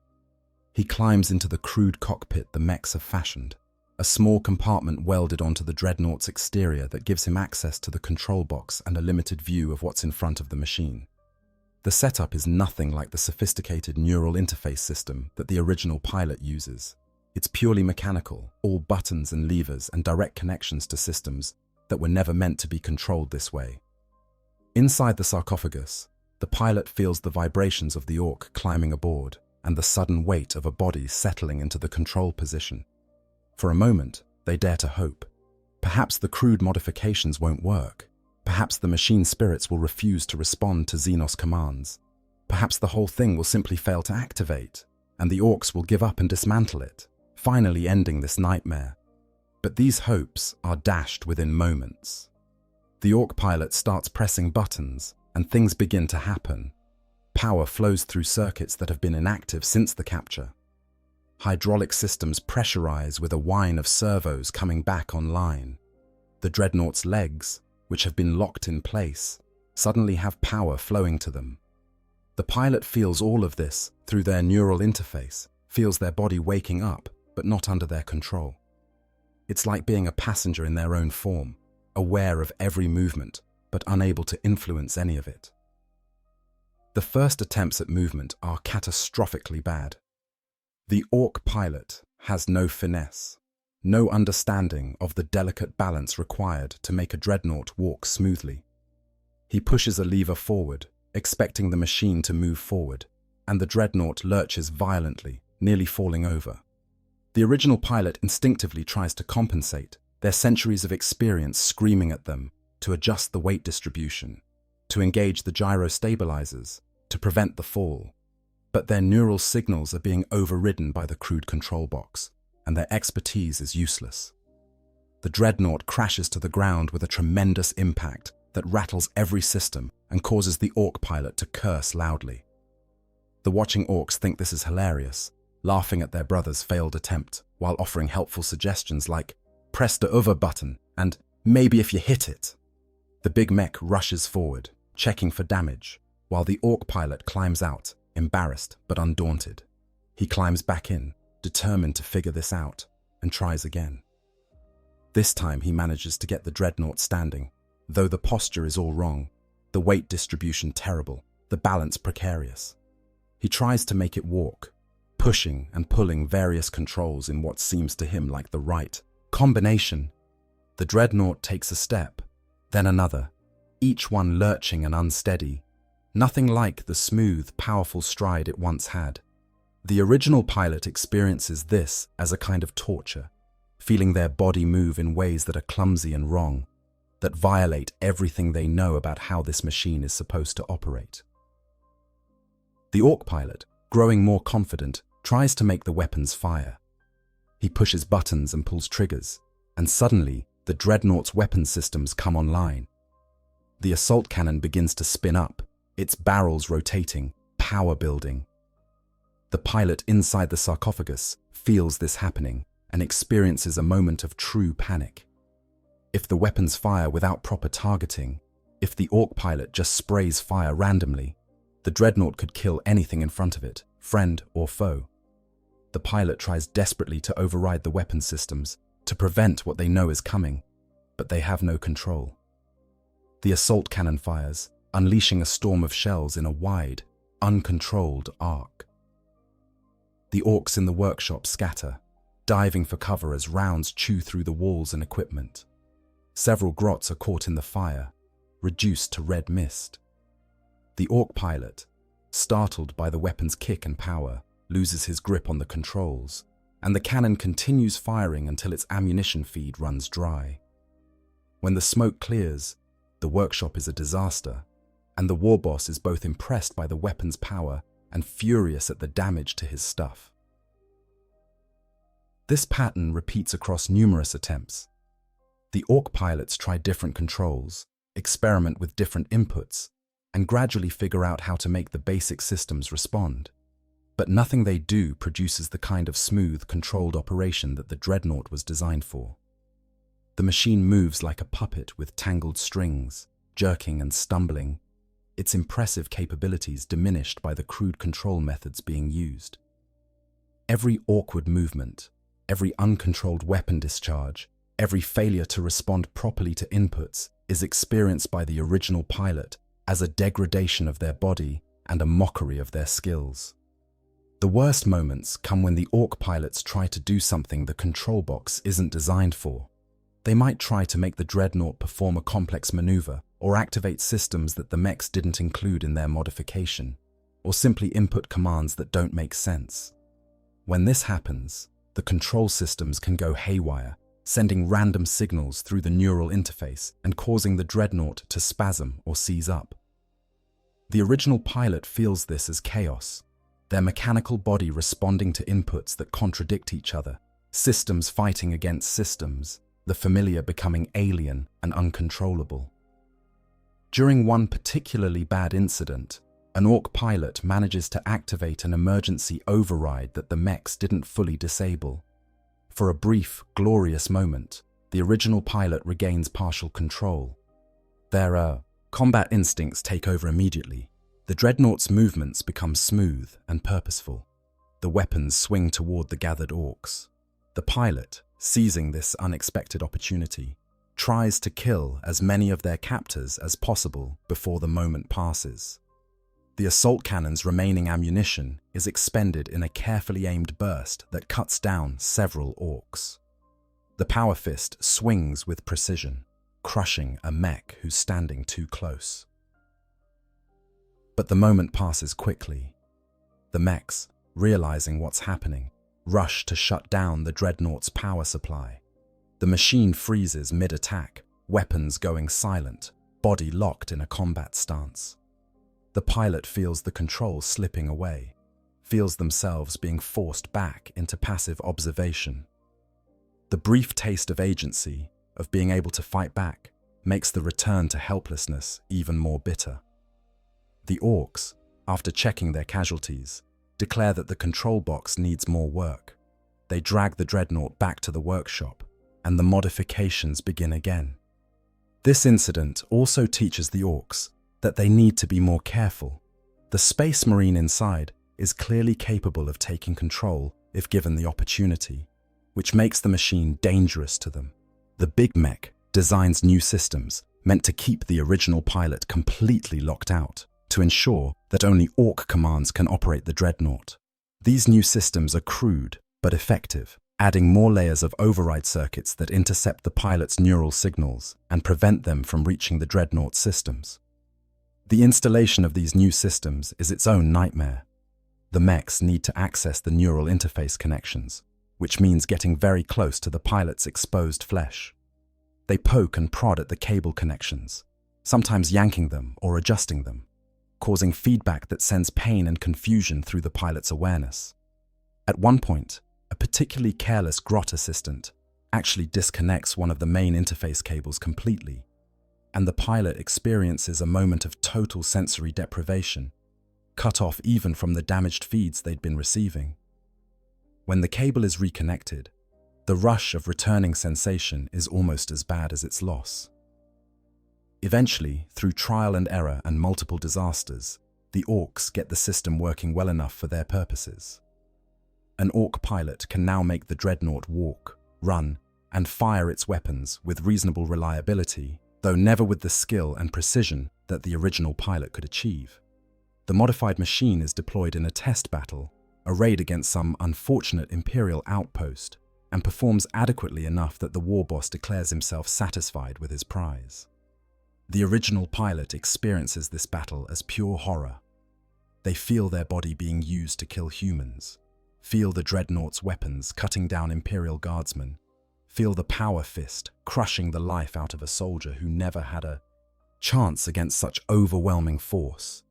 He climbs into the crude cockpit the mechs have fashioned, a small compartment welded onto the Dreadnought's exterior that gives him access to the control box and a limited view of what's in front of the machine. The setup is nothing like the sophisticated neural interface system that the original pilot uses. It's purely mechanical, all buttons and levers and direct connections to systems that were never meant to be controlled this way. Inside the sarcophagus, the pilot feels the vibrations of the Ork climbing aboard and the sudden weight of a body settling into the control position. For a moment, they dare to hope. Perhaps the crude modifications won't work. Perhaps the machine spirits will refuse to respond to Xenos commands. Perhaps the whole thing will simply fail to activate, and the Orks will give up and dismantle it, finally ending this nightmare. But these hopes are dashed within moments. The Ork pilot starts pressing buttons, and things begin to happen. Power flows through circuits that have been inactive since the capture. Hydraulic systems pressurize with a whine of servos coming back online. The Dreadnought's legs, which have been locked in place, suddenly have power flowing to them. The pilot feels all of this through their neural interface, feels their body waking up, but not under their control. It's like being a passenger in their own form, aware of every movement, but unable to influence any of it. The first attempts at movement are catastrophically bad. The Ork pilot has no finesse, no understanding of the delicate balance required to make a Dreadnought walk smoothly. He pushes a lever forward, expecting the machine to move forward, and the Dreadnought lurches violently, nearly falling over. The original pilot instinctively tries to compensate, their centuries of experience screaming at them to adjust the weight distribution, to engage the gyro stabilizers, to prevent the fall. But their neural signals are being overridden by the crude control box, and their expertise is useless. The Dreadnought crashes to the ground with a tremendous impact that rattles every system and causes the Ork pilot to curse loudly. The watching Orks think this is hilarious, laughing at their brother's failed attempt while offering helpful suggestions like, "Press the other button," and "maybe if you hit it." The big mech rushes forward, checking for damage, while the Ork pilot climbs out, embarrassed but undaunted. He climbs back in, determined to figure this out, and tries again. This time he manages to get the Dreadnought standing, though the posture is all wrong, the weight distribution terrible, the balance precarious. He tries to make it walk, pushing and pulling various controls in what seems to him like the right combination. The Dreadnought takes a step, then another, each one lurching and unsteady, nothing like the smooth, powerful stride it once had. The original pilot experiences this as a kind of torture, feeling their body move in ways that are clumsy and wrong, that violate everything they know about how this machine is supposed to operate. The Ork pilot, growing more confident, tries to make the weapons fire. He pushes buttons and pulls triggers, and suddenly the Dreadnought's weapon systems come online. The assault cannon begins to spin up, its barrels rotating, power building. The pilot inside the sarcophagus feels this happening and experiences a moment of true panic. If the weapons fire without proper targeting, if the Ork pilot just sprays fire randomly, the Dreadnought could kill anything in front of it, friend or foe. The pilot tries desperately to override the weapon systems, to prevent what they know is coming, but they have no control. The assault cannon fires, unleashing a storm of shells in a wide, uncontrolled arc. The Orks in the workshop scatter, diving for cover as rounds chew through the walls and equipment. Several grots are caught in the fire, reduced to red mist. The Ork pilot, startled by the weapon's kick and power, loses his grip on the controls, and the cannon continues firing until its ammunition feed runs dry. When the smoke clears, the workshop is a disaster, and the war boss is both impressed by the weapon's power and furious at the damage to his stuff. This pattern repeats across numerous attempts. The Ork pilots try different controls, experiment with different inputs, and gradually figure out how to make the basic systems respond. But nothing they do produces the kind of smooth, controlled operation that the Dreadnought was designed for. The machine moves like a puppet with tangled strings, jerking and stumbling, its impressive capabilities diminished by the crude control methods being used. Every awkward movement, every uncontrolled weapon discharge, every failure to respond properly to inputs is experienced by the original pilot as a degradation of their body and a mockery of their skills. The worst moments come when the Ork pilots try to do something the control box isn't designed for. They might try to make the Dreadnought perform a complex maneuver or activate systems that the mechs didn't include in their modification, or simply input commands that don't make sense. When this happens, the control systems can go haywire, sending random signals through the neural interface and causing the Dreadnought to spasm or seize up. The original pilot feels this as chaos, their mechanical body responding to inputs that contradict each other, systems fighting against systems, the familiar becoming alien and uncontrollable. During one particularly bad incident, an Ork pilot manages to activate an emergency override that the mechs didn't fully disable. For a brief, glorious moment, the original pilot regains partial control. Their combat instincts take over immediately. The Dreadnought's movements become smooth and purposeful. The weapons swing toward the gathered Orks. The pilot, seizing this unexpected opportunity, tries to kill as many of their captors as possible before the moment passes. The assault cannon's remaining ammunition is expended in a carefully aimed burst that cuts down several Orks. The power fist swings with precision, crushing a mech who's standing too close. But the moment passes quickly. The mechs, realizing what's happening, rush to shut down the Dreadnought's power supply. The machine freezes mid-attack, weapons going silent, body locked in a combat stance. The pilot feels the controls slipping away, feels themselves being forced back into passive observation. The brief taste of agency, of being able to fight back, makes the return to helplessness even more bitter. The Orks, after checking their casualties, declare that the control box needs more work. They drag the Dreadnought back to the workshop, and the modifications begin again. This incident also teaches the Orks that they need to be more careful. The Space Marine inside is clearly capable of taking control if given the opportunity, which makes the machine dangerous to them. The Big Mech designs new systems meant to keep the original pilot completely locked out, to ensure that only Ork commands can operate the Dreadnought. These new systems are crude but effective, adding more layers of override circuits that intercept the pilot's neural signals and prevent them from reaching the Dreadnought systems. The installation of these new systems is its own nightmare. The mechs need to access the neural interface connections, which means getting very close to the pilot's exposed flesh. They poke and prod at the cable connections, sometimes yanking them or adjusting them, causing feedback that sends pain and confusion through the pilot's awareness. At one point, a particularly careless grot assistant actually disconnects one of the main interface cables completely, and the pilot experiences a moment of total sensory deprivation, cut off even from the damaged feeds they'd been receiving. When the cable is reconnected, the rush of returning sensation is almost as bad as its loss. Eventually, through trial and error and multiple disasters, the Orks get the system working well enough for their purposes. An Ork pilot can now make the Dreadnought walk, run, and fire its weapons with reasonable reliability, though never with the skill and precision that the original pilot could achieve. The modified machine is deployed in a test battle, arrayed against some unfortunate Imperial outpost, and performs adequately enough that the war boss declares himself satisfied with his prize. The original pilot experiences this battle as pure horror. They feel their body being used to kill humans, feel the Dreadnought's weapons cutting down Imperial guardsmen, feel the power fist crushing the life out of a soldier who never had a chance against such overwhelming force.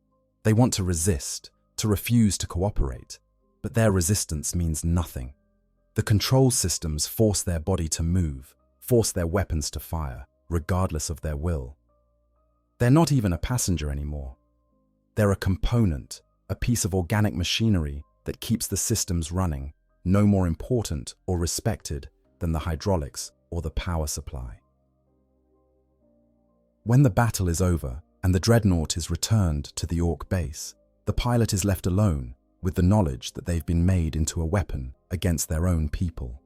They want to resist, to refuse to cooperate, but their resistance means nothing. The control systems force their body to move, force their weapons to fire, regardless of their will. They're not even a passenger anymore. They're a component, a piece of organic machinery that keeps the systems running, no more important or respected than the hydraulics or the power supply. When the battle is over and the Dreadnought is returned to the Ork base, the pilot is left alone with the knowledge that they've been made into a weapon against their own people.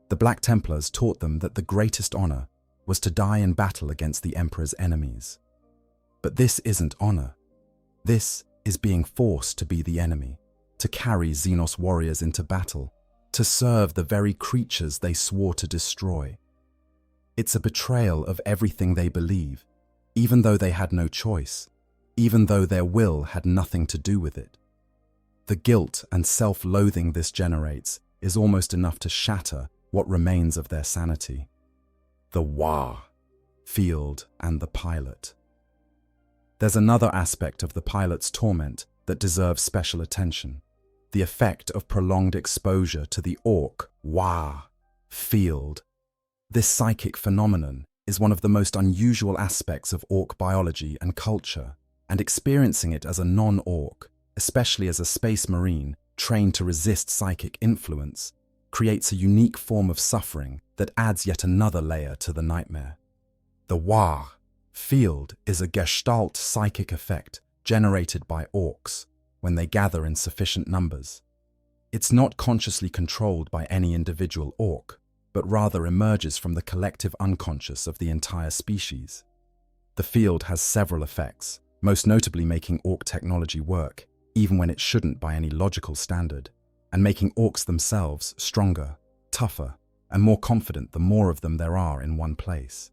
The Black Templars taught them that the greatest honor was to die in battle against the Emperor's enemies. But this isn't honor. This is being forced to be the enemy, to carry Xenos warriors into battle, to serve the very creatures they swore to destroy. It's a betrayal of everything they believe, even though they had no choice, even though their will had nothing to do with it. The guilt and self-loathing this generates is almost enough to shatter what remains of their sanity. The Wah, field, and the pilot. There's another aspect of the pilot's torment that deserves special attention: the effect of prolonged exposure to the Ork, Wah, field. This psychic phenomenon is one of the most unusual aspects of Ork biology and culture, and experiencing it as a non-Ork, especially as a space marine trained to resist psychic influence, creates a unique form of suffering that adds yet another layer to the nightmare. The Wah, field, is a gestalt psychic effect generated by Orks when they gather in sufficient numbers. It's not consciously controlled by any individual Ork, but rather emerges from the collective unconscious of the entire species. The field has several effects, most notably making Ork technology work, even when it shouldn't by any logical standard, and making Orks themselves stronger, tougher, and more confident the more of them there are in one place.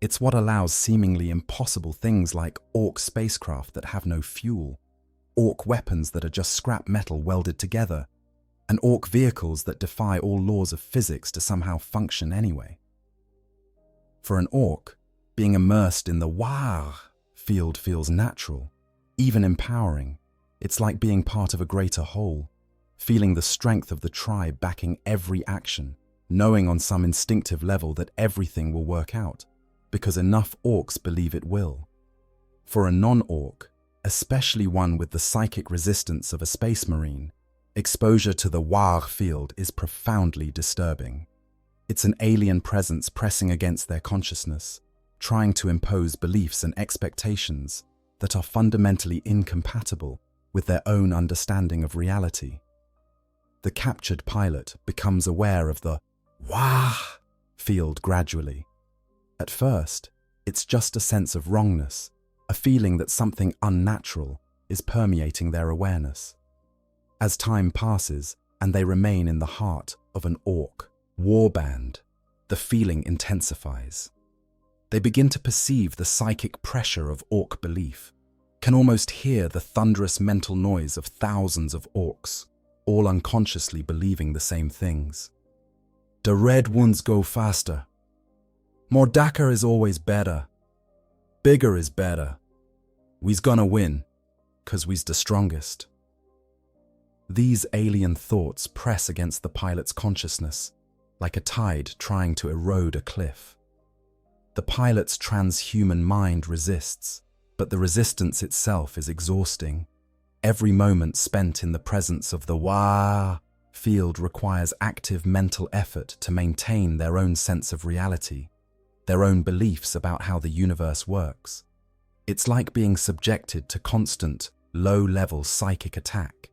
It's what allows seemingly impossible things like Ork spacecraft that have no fuel, Ork weapons that are just scrap metal welded together, and Ork vehicles that defy all laws of physics to somehow function anyway. For an Ork, being immersed in the Wah field feels natural, even empowering. It's like being part of a greater whole, feeling the strength of the tribe backing every action, knowing on some instinctive level that everything will work out, because enough Orks believe it will. For a non-Ork, especially one with the psychic resistance of a space marine, exposure to the WH field is profoundly disturbing. It's an alien presence pressing against their consciousness, trying to impose beliefs and expectations that are fundamentally incompatible with their own understanding of reality. The captured pilot becomes aware of the WH field gradually. At first, it's just a sense of wrongness, a feeling that something unnatural is permeating their awareness. As time passes and they remain in the heart of an Ork warband, the feeling intensifies. They begin to perceive the psychic pressure of Ork belief, can almost hear the thunderous mental noise of thousands of Orks, all unconsciously believing the same things. The red ones go faster. More Dakar is always better. Bigger is better. We's gonna win, 'cause we's the strongest. These alien thoughts press against the pilot's consciousness, like a tide trying to erode a cliff. The pilot's transhuman mind resists, but the resistance itself is exhausting. Every moment spent in the presence of the WH field requires active mental effort to maintain their own sense of reality, their own beliefs about how the universe works. It's like being subjected to constant, low-level psychic attack,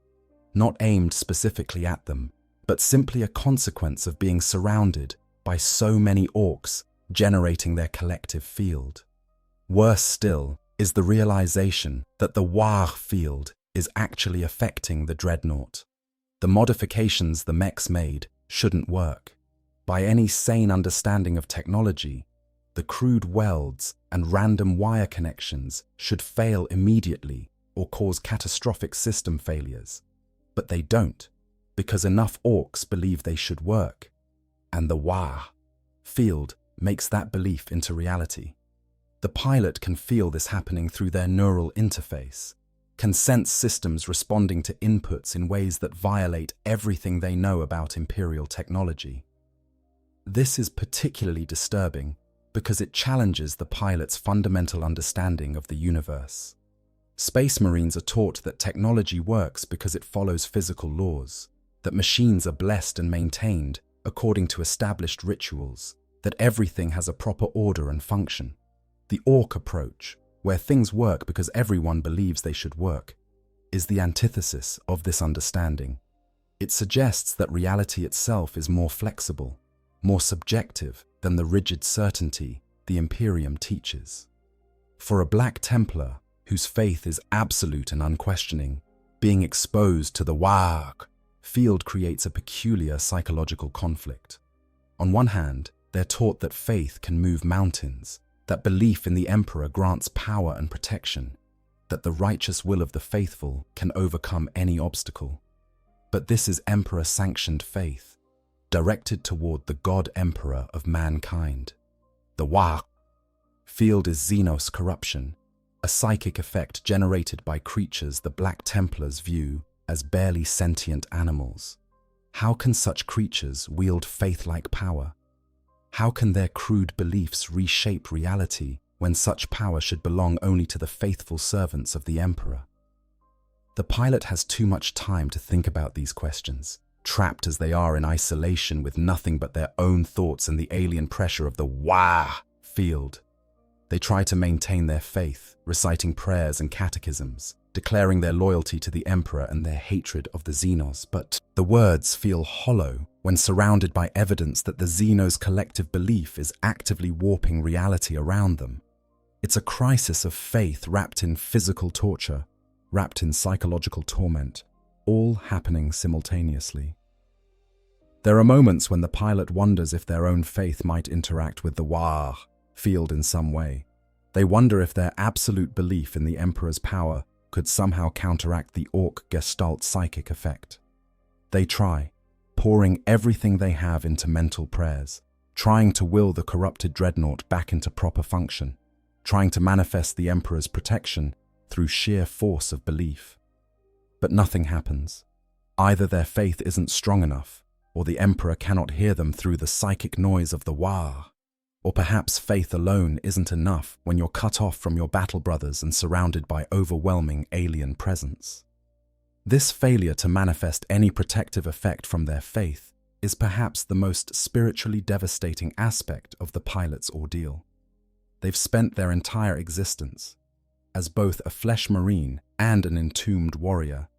not aimed specifically at them, but simply a consequence of being surrounded by so many Orks generating their collective field. Worse still is the realization that the WH field is actually affecting the Dreadnought. The modifications the mechs made shouldn't work. By any sane understanding of technology, the crude welds and random wire connections should fail immediately or cause catastrophic system failures. But they don't, because enough Orks believe they should work, and the WH field makes that belief into reality. The pilot can feel this happening through their neural interface, can sense systems responding to inputs in ways that violate everything they know about Imperial technology. This is particularly disturbing because it challenges the pilot's fundamental understanding of the universe. Space Marines are taught that technology works because it follows physical laws, that machines are blessed and maintained according to established rituals, that everything has a proper order and function. The Ork approach, where things work because everyone believes they should work, is the antithesis of this understanding. It suggests that reality itself is more flexible, more subjective than the rigid certainty the Imperium teaches. For a Black Templar, whose faith is absolute and unquestioning, being exposed to the WH field creates a peculiar psychological conflict. On one hand, they're taught that faith can move mountains, that belief in the Emperor grants power and protection, that the righteous will of the faithful can overcome any obstacle. But this is Emperor-sanctioned faith, directed toward the God Emperor of mankind. The WH field is Xenos corruption, a psychic effect generated by creatures the Black Templars view as barely sentient animals. How can such creatures wield faith-like power? How can their crude beliefs reshape reality when such power should belong only to the faithful servants of the Emperor? The pilot has too much time to think about these questions, trapped as they are in isolation with nothing but their own thoughts and the alien pressure of the WH field. They try to maintain their faith, reciting prayers and catechisms, declaring their loyalty to the Emperor and their hatred of the Xenos, but the words feel hollow when surrounded by evidence that the Xenos' collective belief is actively warping reality around them. It's a crisis of faith wrapped in physical torture, wrapped in psychological torment, all happening simultaneously. There are moments when the pilot wonders if their own faith might interact with the WH field in some way. They wonder if their absolute belief in the Emperor's power could somehow counteract the Ork Gestalt psychic effect. They try, pouring everything they have into mental prayers, trying to will the corrupted Dreadnought back into proper function, trying to manifest the Emperor's protection through sheer force of belief. But nothing happens. Either their faith isn't strong enough, or the Emperor cannot hear them through the psychic noise of the WH. Or perhaps faith alone isn't enough when you're cut off from your battle brothers and surrounded by overwhelming alien presence. This failure to manifest any protective effect from their faith is perhaps the most spiritually devastating aspect of the pilot's ordeal. They've spent their entire existence, as both a flesh marine and an entombed warrior,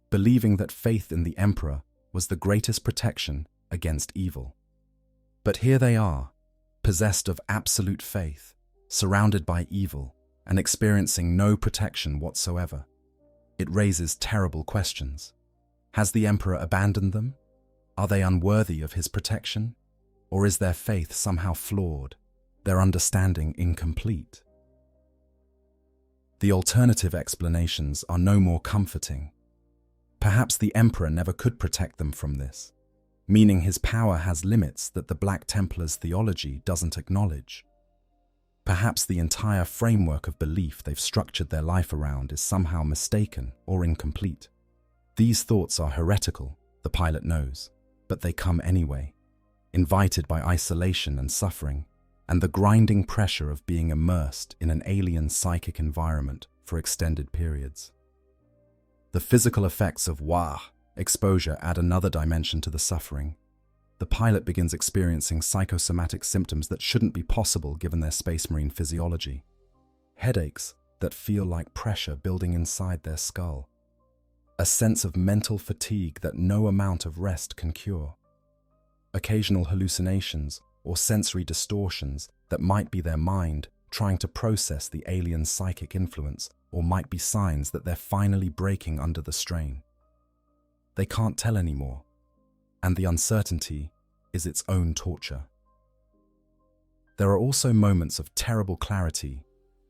believing that faith in the Emperor was the greatest protection against evil. But here they are, possessed of absolute faith, surrounded by evil, and experiencing no protection whatsoever. It raises terrible questions. Has the Emperor abandoned them? Are they unworthy of his protection? Or is their faith somehow flawed, their understanding incomplete? The alternative explanations are no more comforting. Perhaps the Emperor never could protect them from this, meaning his power has limits that the Black Templars' theology doesn't acknowledge. Perhaps the entire framework of belief they've structured their life around is somehow mistaken or incomplete. These thoughts are heretical, the pilot knows, but they come anyway, invited by isolation and suffering, and the grinding pressure of being immersed in an alien psychic environment for extended periods. The physical effects of exposure add another dimension to the suffering. The pilot begins experiencing psychosomatic symptoms that shouldn't be possible given their space marine physiology. Headaches that feel like pressure building inside their skull. A sense of mental fatigue that no amount of rest can cure. Occasional hallucinations or sensory distortions that might be their mind trying to process the alien psychic influence, or might be signs that they're finally breaking under the strain. They can't tell anymore, and the uncertainty is its own torture. There are also moments of terrible clarity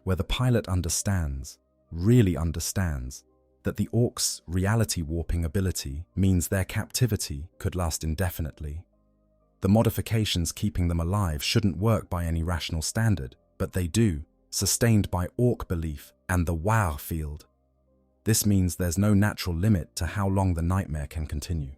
where the pilot understands, really understands, that the Orks' reality warping ability means their captivity could last indefinitely. The modifications keeping them alive shouldn't work by any rational standard, but they do, sustained by Ork belief and the WoW field. This means there's no natural limit to how long the nightmare can continue.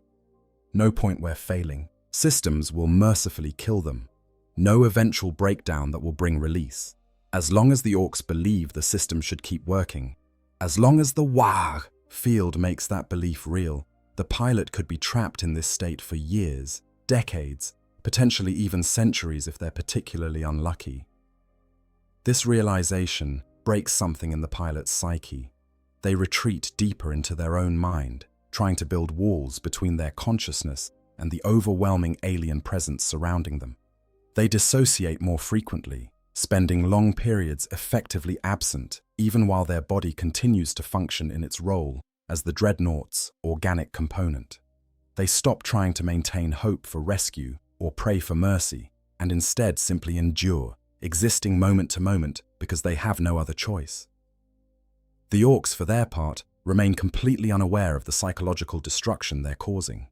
No point where failing systems will mercifully kill them. No eventual breakdown that will bring release. As long as the Orks believe the system should keep working, as long as the WoW field makes that belief real, the pilot could be trapped in this state for years, decades, potentially even centuries if they're particularly unlucky. This realization breaks something in the pilot's psyche. They retreat deeper into their own mind, trying to build walls between their consciousness and the overwhelming alien presence surrounding them. They dissociate more frequently, spending long periods effectively absent, even while their body continues to function in its role as the Dreadnought's organic component. They stop trying to maintain hope for rescue or pray for mercy, and instead simply endure, existing moment to moment because they have no other choice. The Orks, for their part, remain completely unaware of the psychological destruction they're causing.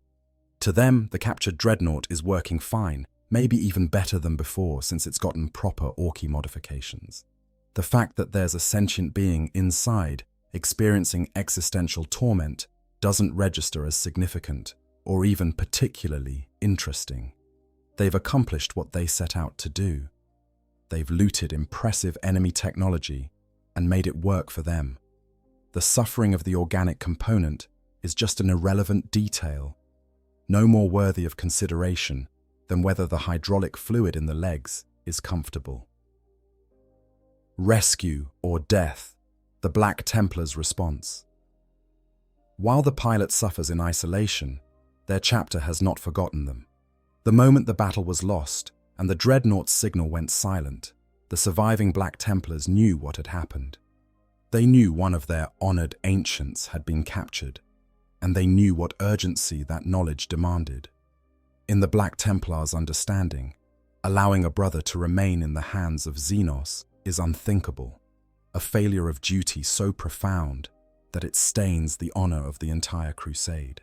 To them, the captured Dreadnought is working fine, maybe even better than before since it's gotten proper Orky modifications. The fact that there's a sentient being inside, experiencing existential torment, doesn't register as significant or even particularly interesting. They've accomplished what they set out to do. They've looted impressive enemy technology and made it work for them. The suffering of the organic component is just an irrelevant detail, no more worthy of consideration than whether the hydraulic fluid in the legs is comfortable. Rescue or death, the Black Templars' response. While the pilot suffers in isolation, their chapter has not forgotten them. The moment the battle was lost and the Dreadnought's signal went silent, the surviving Black Templars knew what had happened. They knew one of their honored ancients had been captured, and they knew what urgency that knowledge demanded. In the Black Templars' understanding, allowing a brother to remain in the hands of Xenos is unthinkable, a failure of duty so profound that it stains the honor of the entire crusade.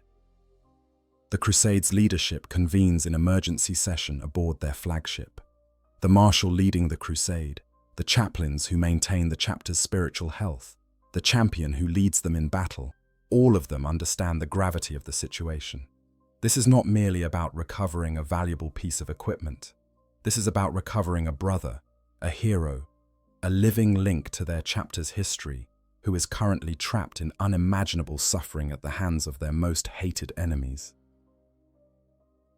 The Crusade's leadership convenes in emergency session aboard their flagship. The marshal leading the crusade, the chaplains who maintain the chapter's spiritual health, the champion who leads them in battle, all of them understand the gravity of the situation. This is not merely about recovering a valuable piece of equipment. This is about recovering a brother, a hero, a living link to their chapter's history, who is currently trapped in unimaginable suffering at the hands of their most hated enemies.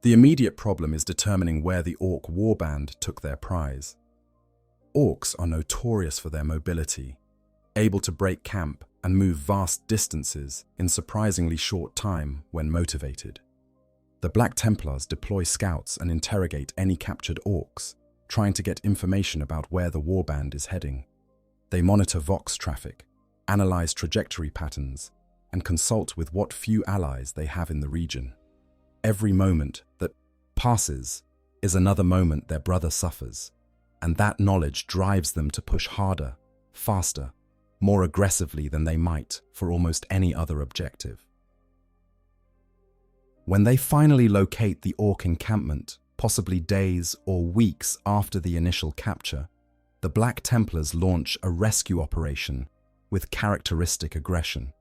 The immediate problem is determining where the Ork warband took their prize. Orks are notorious for their mobility, able to break camp and move vast distances in surprisingly short time when motivated. The Black Templars deploy scouts and interrogate any captured Orks, trying to get information about where the warband is heading. They monitor Vox traffic, analyze trajectory patterns, and consult with what few allies they have in the region. Every moment that passes is another moment their brother suffers, and that knowledge drives them to push harder, faster, more aggressively than they might for almost any other objective. When they finally locate the Ork encampment, possibly days or weeks after the initial capture, the Black Templars launch a rescue operation with characteristic aggression.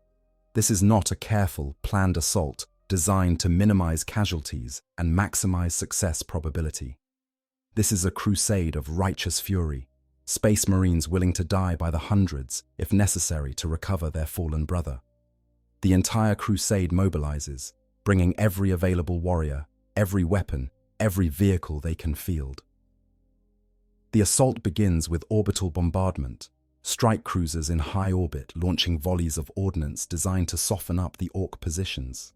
This is not a careful, planned assault designed to minimize casualties and maximize success probability. This is a crusade of righteous fury, Space Marines willing to die by the hundreds if necessary to recover their fallen brother. The entire crusade mobilizes, bringing every available warrior, every weapon, every vehicle they can field. The assault begins with orbital bombardment, strike cruisers in high orbit launching volleys of ordnance designed to soften up the Ork positions.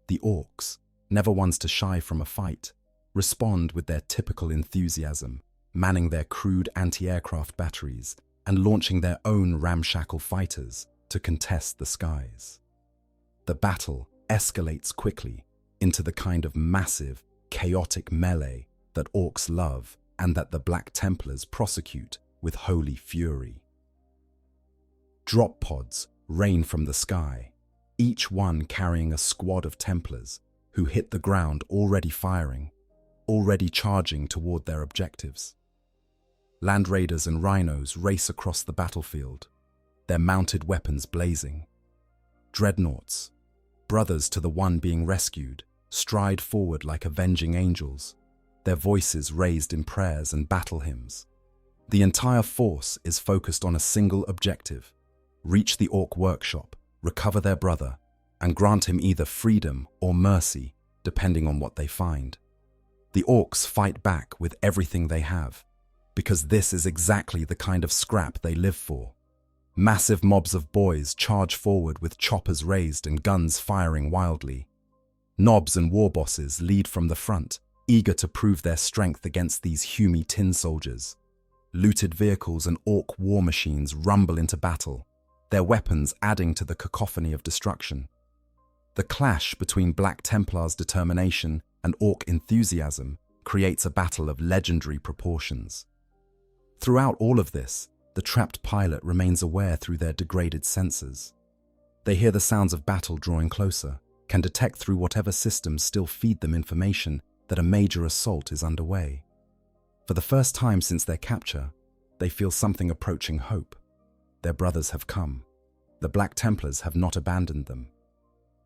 The Orks, never ones to shy from a fight, respond with their typical enthusiasm, manning their crude anti-aircraft batteries and launching their own ramshackle fighters to contest the skies. The battle escalates quickly into the kind of massive, chaotic melee that Orks love and that the Black Templars prosecute with holy fury. Drop pods rain from the sky, each one carrying a squad of Templars who hit the ground already firing, already charging toward their objectives. Land raiders and rhinos race across the battlefield, their mounted weapons blazing. Dreadnoughts, brothers to the one being rescued, stride forward like avenging angels, their voices raised in prayers and battle hymns. The entire force is focused on a single objective: reach the Ork workshop, recover their brother, and grant him either freedom or mercy, depending on what they find. The Orks fight back with everything they have, because this is exactly the kind of scrap they live for. Massive mobs of boys charge forward with choppers raised and guns firing wildly. Nobs and war bosses lead from the front, eager to prove their strength against these Humy tin soldiers. Looted vehicles and Ork war machines rumble into battle, their weapons adding to the cacophony of destruction. The clash between Black Templars' determination and Ork enthusiasm creates a battle of legendary proportions. Throughout all of this, the trapped pilot remains aware through their degraded sensors. They hear the sounds of battle drawing closer, can detect through whatever systems still feed them information that a major assault is underway. For the first time since their capture, they feel something approaching hope. Their brothers have come. The Black Templars have not abandoned them.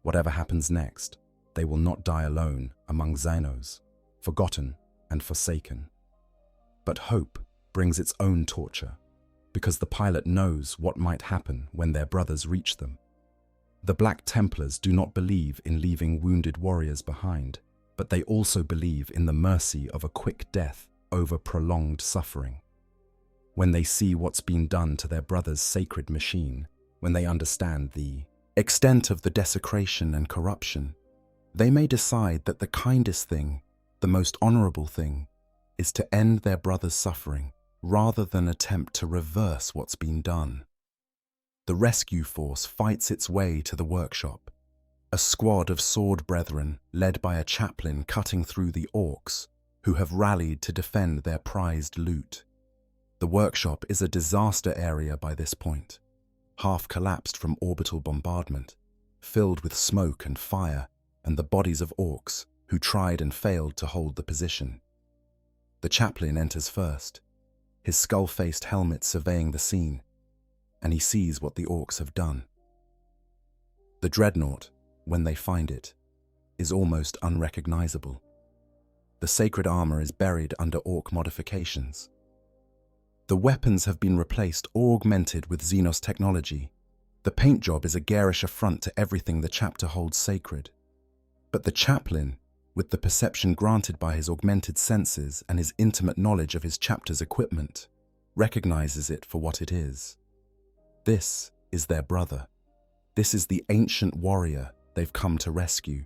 Whatever happens next, they will not die alone among Xenos, forgotten and forsaken. But hope brings its own torture, because the pilot knows what might happen when their brothers reach them. The Black Templars do not believe in leaving wounded warriors behind, but they also believe in the mercy of a quick death over prolonged suffering. When they see what's been done to their brother's sacred machine, when they understand the extent of the desecration and corruption, they may decide that the kindest thing, the most honorable thing, is to end their brother's suffering rather than attempt to reverse what's been done. The rescue force fights its way to the workshop, a squad of sword brethren led by a chaplain cutting through the Orks, who have rallied to defend their prized loot. The workshop is a disaster area by this point, half collapsed from orbital bombardment, filled with smoke and fire and the bodies of Orks who tried and failed to hold the position. The chaplain enters first, his skull-faced helmet surveying the scene, and he sees what the Orks have done. The Dreadnought, when they find it, is almost unrecognizable. the sacred armor is buried under Ork modifications. The weapons have been replaced or augmented with Xenos technology. The paint job is a garish affront to everything the chapter holds sacred. But the chaplain, with the perception granted by his augmented senses and his intimate knowledge of his chapter's equipment, recognizes it for what it is. This is their brother. This is the ancient warrior they've come to rescue.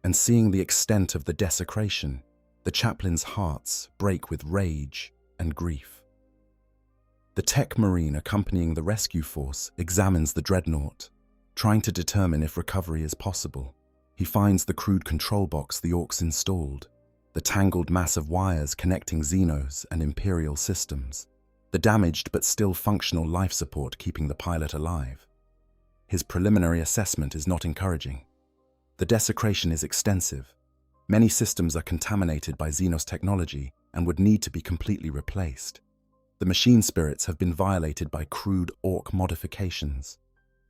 And seeing the extent of the desecration, the chaplain's hearts break with rage and grief. The tech marine accompanying the rescue force examines the Dreadnought, trying to determine if recovery is possible. He finds the crude control box the Orks installed, the tangled mass of wires connecting Xenos and Imperial systems, the damaged but still functional life support keeping the pilot alive. His preliminary assessment is not encouraging. The desecration is extensive. Many systems are contaminated by Xenos technology and would need to be completely replaced. The machine spirits have been violated by crude Ork modifications.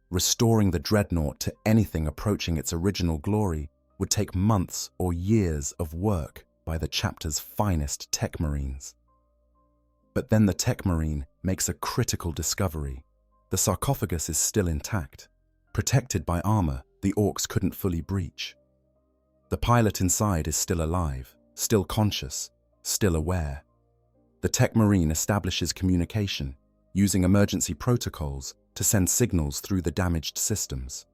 Restoring the Dreadnought to anything approaching its original glory would take months or years of work by the chapter's finest tech marines. But then the tech marine makes a critical discovery. The sarcophagus is still intact, protected by armor the Orks couldn't fully breach. The pilot inside is still alive, still conscious, still aware. The tech marine establishes communication, using emergency protocols to send signals through the damaged systems.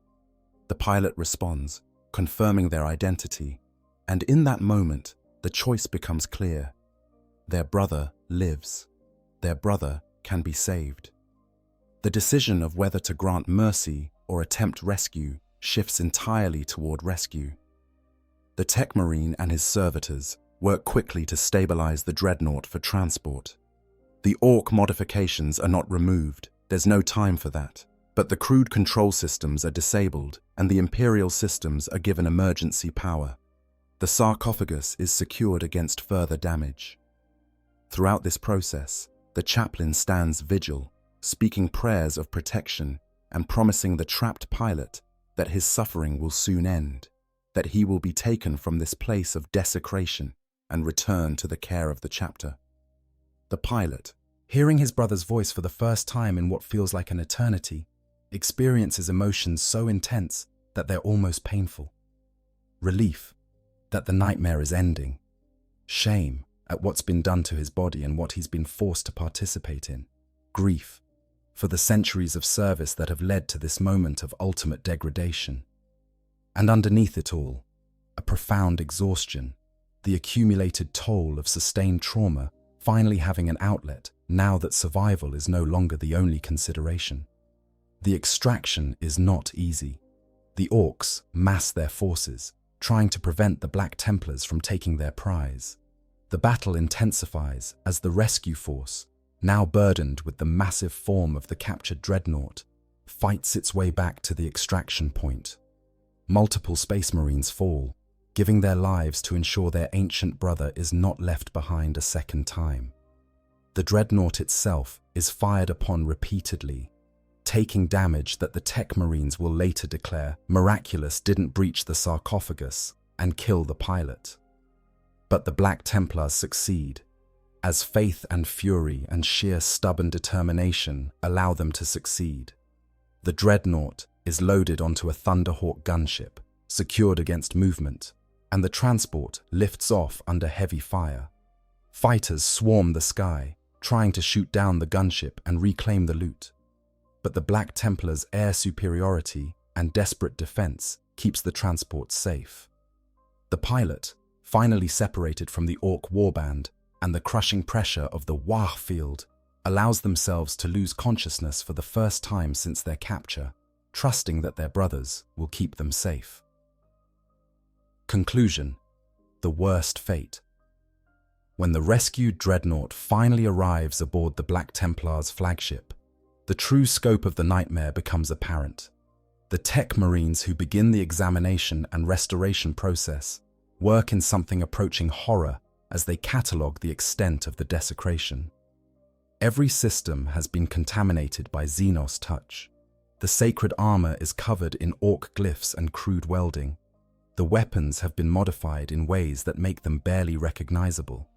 The pilot responds, confirming their identity, and in that moment, the choice becomes clear. Their brother lives. Their brother can be saved. The decision of whether to grant mercy or attempt rescue shifts entirely toward rescue. The tech marine and his servitors work quickly to stabilize the Dreadnought for transport. The Ork modifications are not removed, there's no time for that. But the crude control systems are disabled and the Imperial systems are given emergency power. The sarcophagus is secured against further damage. Throughout this process, the chaplain stands vigil, speaking prayers of protection and promising the trapped pilot that his suffering will soon end, that he will be taken from this place of desecration and returned to the care of the chapter. The pilot, hearing his brother's voice for the first time in what feels like an eternity, experiences emotions so intense that they're almost painful. Relief that the nightmare is ending. Shame at what's been done to his body and what he's been forced to participate in. Grief for the centuries of service that have led to this moment of ultimate degradation. And underneath it all, a profound exhaustion, the accumulated toll of sustained trauma finally having an outlet now that survival is no longer the only consideration. The extraction is not easy. The Orks mass their forces, trying to prevent the Black Templars from taking their prize. The battle intensifies as the rescue force, now burdened with the massive form of the captured Dreadnought, fights its way back to the extraction point. Multiple Space Marines fall, giving their lives to ensure their ancient brother is not left behind a second time. The Dreadnought itself is fired upon repeatedly, taking damage that the tech marines will later declare miraculous didn't breach the sarcophagus and kill the pilot. But the Black Templars succeed, as faith and fury and sheer stubborn determination allow them to succeed. The Dreadnought is loaded onto a Thunderhawk gunship, secured against movement, and the transport lifts off under heavy fire. Fighters swarm the sky, trying to shoot down the gunship and reclaim the loot. But the Black Templars' air superiority and desperate defense keeps the transport safe. The pilot, finally separated from the Ork warband and the crushing pressure of the Wah field, allows themselves to lose consciousness for the first time since their capture, trusting that their brothers will keep them safe. Conclusion: the worst fate. When the rescued Dreadnought finally arrives aboard the Black Templars' flagship, the true scope of the nightmare becomes apparent. The tech marines who begin the examination and restoration process work in something approaching horror as they catalogue the extent of the desecration. Every system has been contaminated by Xenos touch. The sacred armor is covered in Ork glyphs and crude welding. The weapons have been modified in ways that make them barely recognizable.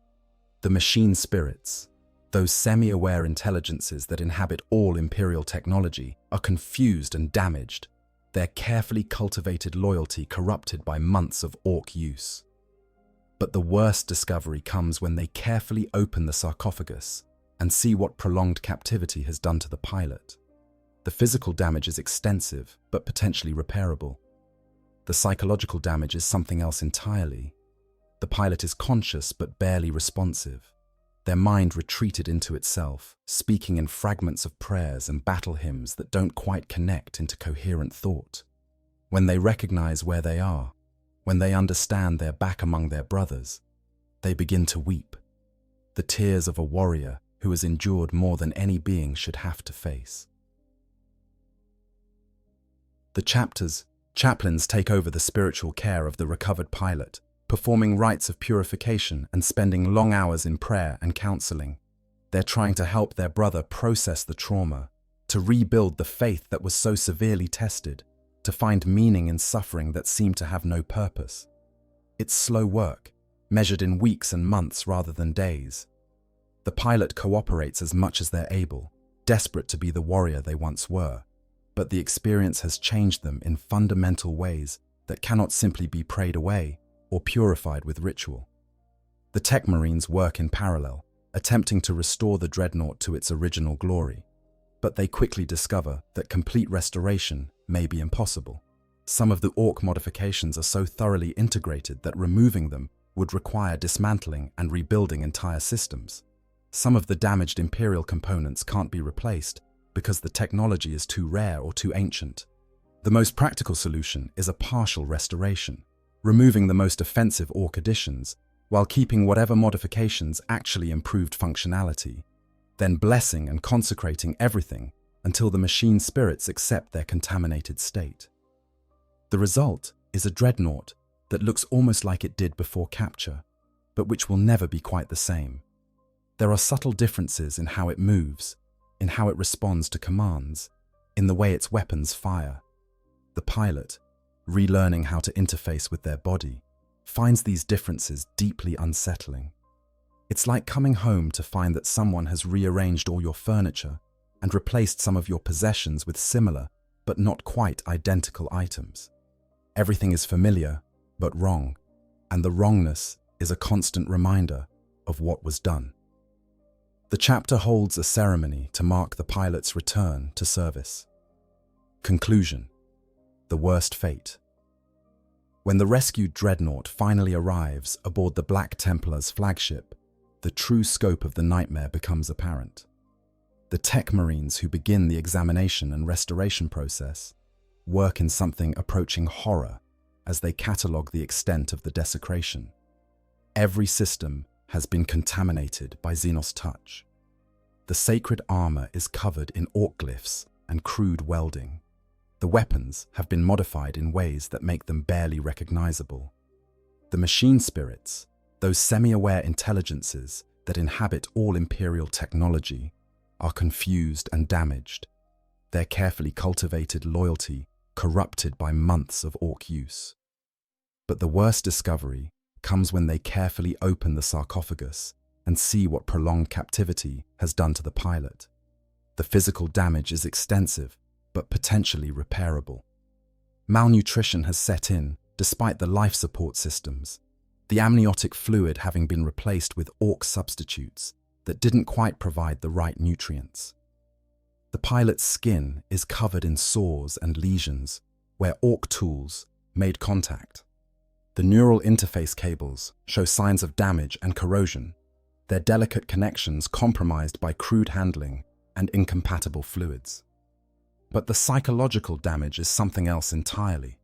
The machine spirits, those semi-aware intelligences that inhabit all Imperial technology, are confused and damaged, their carefully cultivated loyalty corrupted by months of Ork use. But the worst discovery comes when they carefully open the sarcophagus and see what prolonged captivity has done to the pilot. The physical damage is extensive, but potentially repairable. The psychological damage is something else entirely. The pilot is conscious but barely responsive. Their mind retreated into itself, speaking in fragments of prayers and battle hymns that don't quite connect into coherent thought. When they recognize where they are, when they understand they're back among their brothers, they begin to weep. The tears of a warrior who has endured more than any being should have to face. The chaplains take over the spiritual care of the recovered pilot, performing rites of purification and spending long hours in prayer and counseling. They're trying to help their brother process the trauma, to rebuild the faith that was so severely tested, to find meaning in suffering that seemed to have no purpose. It's slow work, measured in weeks and months rather than days. The pilot cooperates as much as they're able, desperate to be the warrior they once were, but the experience has changed them in fundamental ways that cannot simply be prayed away or purified with ritual. The Tech Marines work in parallel, attempting to restore the Dreadnought to its original glory, but they quickly discover that complete restoration may be impossible. Some of the Ork modifications are so thoroughly integrated that removing them would require dismantling and rebuilding entire systems. Some of the damaged Imperial components can't be replaced because the technology is too rare or too ancient. The most practical solution is a partial restoration, removing the most offensive Ork additions while keeping whatever modifications actually improved functionality, then blessing and consecrating everything until the machine spirits accept their contaminated state. The result is a Dreadnought that looks almost like it did before capture, but which will never be quite the same. There are subtle differences in how it moves, in how it responds to commands, in the way its weapons fire. The pilot, relearning how to interface with their body, finds these differences deeply unsettling. It's like coming home to find that someone has rearranged all your furniture and replaced some of your possessions with similar, but not quite identical items. Everything is familiar, but wrong, and the wrongness is a constant reminder of what was done. The chapter holds a ceremony to mark the pilot's return to service. Conclusion: the worst fate. When the rescued Dreadnought finally arrives aboard the Black Templars' flagship, the true scope of the nightmare becomes apparent. The Tech Marines who begin the examination and restoration process work in something approaching horror as they catalogue the extent of the desecration. Every system has been contaminated by Xenos touch. The sacred armor is covered in Ork glyphs and crude welding. The weapons have been modified in ways that make them barely recognizable. The machine spirits, those semi-aware intelligences that inhabit all Imperial technology, are confused and damaged, their carefully cultivated loyalty corrupted by months of Ork use. But the worst discovery comes when they carefully open the sarcophagus and see what prolonged captivity has done to the pilot. The physical damage is extensive, but potentially repairable. Malnutrition has set in, despite the life support systems, the amniotic fluid having been replaced with Ork substitutes that didn't quite provide the right nutrients. The pilot's skin is covered in sores and lesions where Ork tools made contact. The neural interface cables show signs of damage and corrosion, their delicate connections compromised by crude handling and incompatible fluids. But the psychological damage is something else entirely.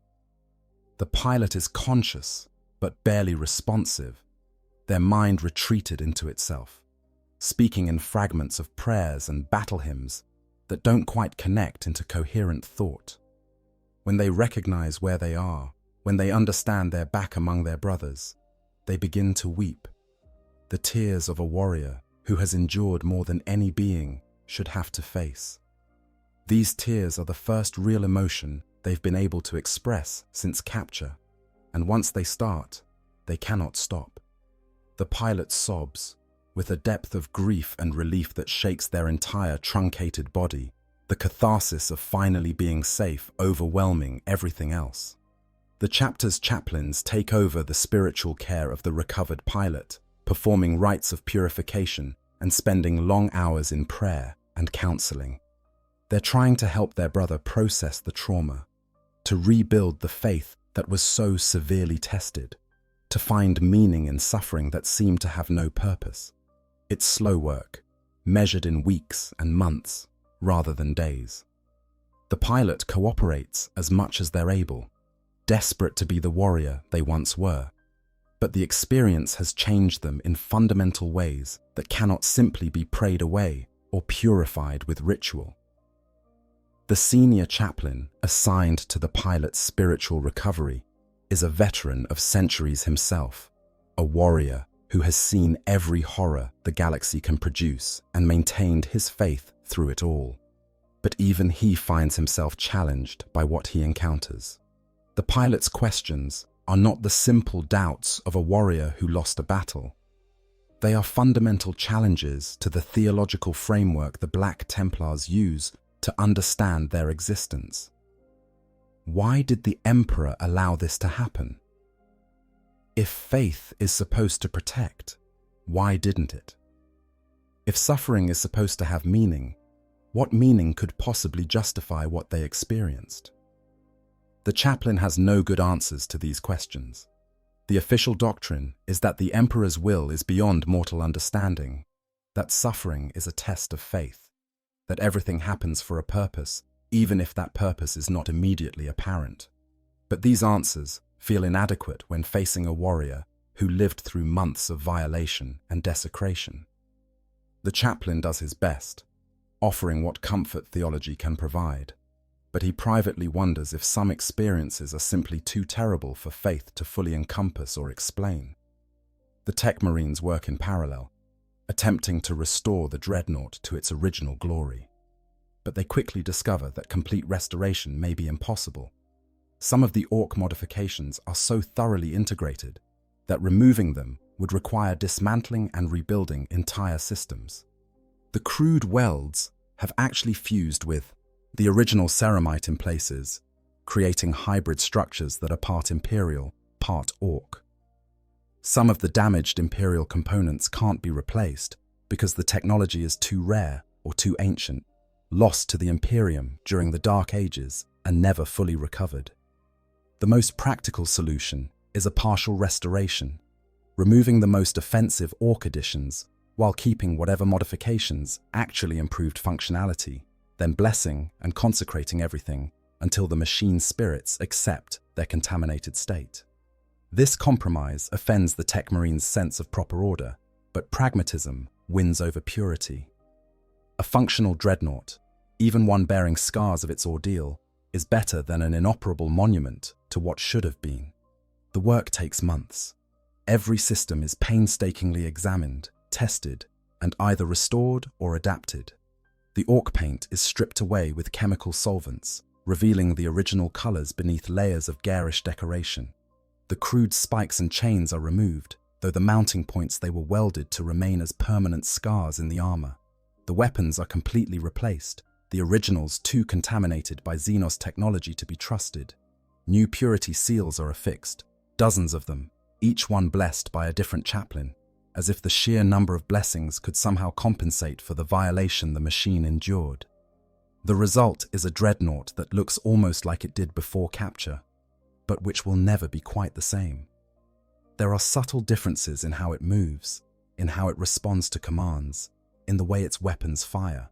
The pilot is conscious, but barely responsive. Their mind retreated into itself, speaking in fragments of prayers and battle hymns that don't quite connect into coherent thought. When they recognize where they are, when they understand they're back among their brothers, they begin to weep. The tears of a warrior who has endured more than any being should have to face. These tears are the first real emotion they've been able to express since capture, and once they start, they cannot stop. The pilot sobs, with a depth of grief and relief that shakes their entire truncated body, the catharsis of finally being safe overwhelming everything else. The chapter's chaplains take over the spiritual care of the recovered pilot, performing rites of purification and spending long hours in prayer and counseling. They're trying to help their brother process the trauma, to rebuild the faith that was so severely tested, to find meaning in suffering that seemed to have no purpose. It's slow work, measured in weeks and months rather than days. The pilot cooperates as much as they're able, desperate to be the warrior they once were. But the experience has changed them in fundamental ways that cannot simply be prayed away or purified with ritual. The senior chaplain assigned to the pilot's spiritual recovery is a veteran of centuries himself, a warrior who has seen every horror the galaxy can produce and maintained his faith through it all. But even he finds himself challenged by what he encounters. The pilot's questions are not the simple doubts of a warrior who lost a battle. They are fundamental challenges to the theological framework the Black Templars use to understand their existence. Why did the Emperor allow this to happen? If faith is supposed to protect, why didn't it? If suffering is supposed to have meaning, what meaning could possibly justify what they experienced? The chaplain has no good answers to these questions. The official doctrine is that the Emperor's will is beyond mortal understanding, that suffering is a test of faith, that everything happens for a purpose, even if that purpose is not immediately apparent. But these answers feel inadequate when facing a warrior who lived through months of violation and desecration. The chaplain does his best, offering what comfort theology can provide, but he privately wonders if some experiences are simply too terrible for faith to fully encompass or explain. The Tech Marines work in parallel, attempting to restore the Dreadnought to its original glory. But they quickly discover that complete restoration may be impossible. Some of the Ork modifications are so thoroughly integrated that removing them would require dismantling and rebuilding entire systems. The crude welds have actually fused with the original ceramite in places, creating hybrid structures that are part Imperial, part Ork. Some of the damaged Imperial components can't be replaced because the technology is too rare or too ancient, lost to the Imperium during the Dark Ages and never fully recovered. The most practical solution is a partial restoration, removing the most offensive Ork additions while keeping whatever modifications actually improved functionality, then blessing and consecrating everything until the machine spirits accept their contaminated state. This compromise offends the Tech Marines' sense of proper order, but pragmatism wins over purity. A functional Dreadnought, even one bearing scars of its ordeal, is better than an inoperable monument to what should have been. The work takes months. Every system is painstakingly examined, tested, and either restored or adapted. The Ork paint is stripped away with chemical solvents, revealing the original colors beneath layers of garish decoration. The crude spikes and chains are removed, though the mounting points they were welded to remain as permanent scars in the armor. The weapons are completely replaced, the originals too contaminated by Xenos technology to be trusted. New purity seals are affixed, dozens of them, each one blessed by a different chaplain, as if the sheer number of blessings could somehow compensate for the violation the machine endured. The result is a Dreadnought that looks almost like it did before capture, but which will never be quite the same. There are subtle differences in how it moves, in how it responds to commands, in the way its weapons fire.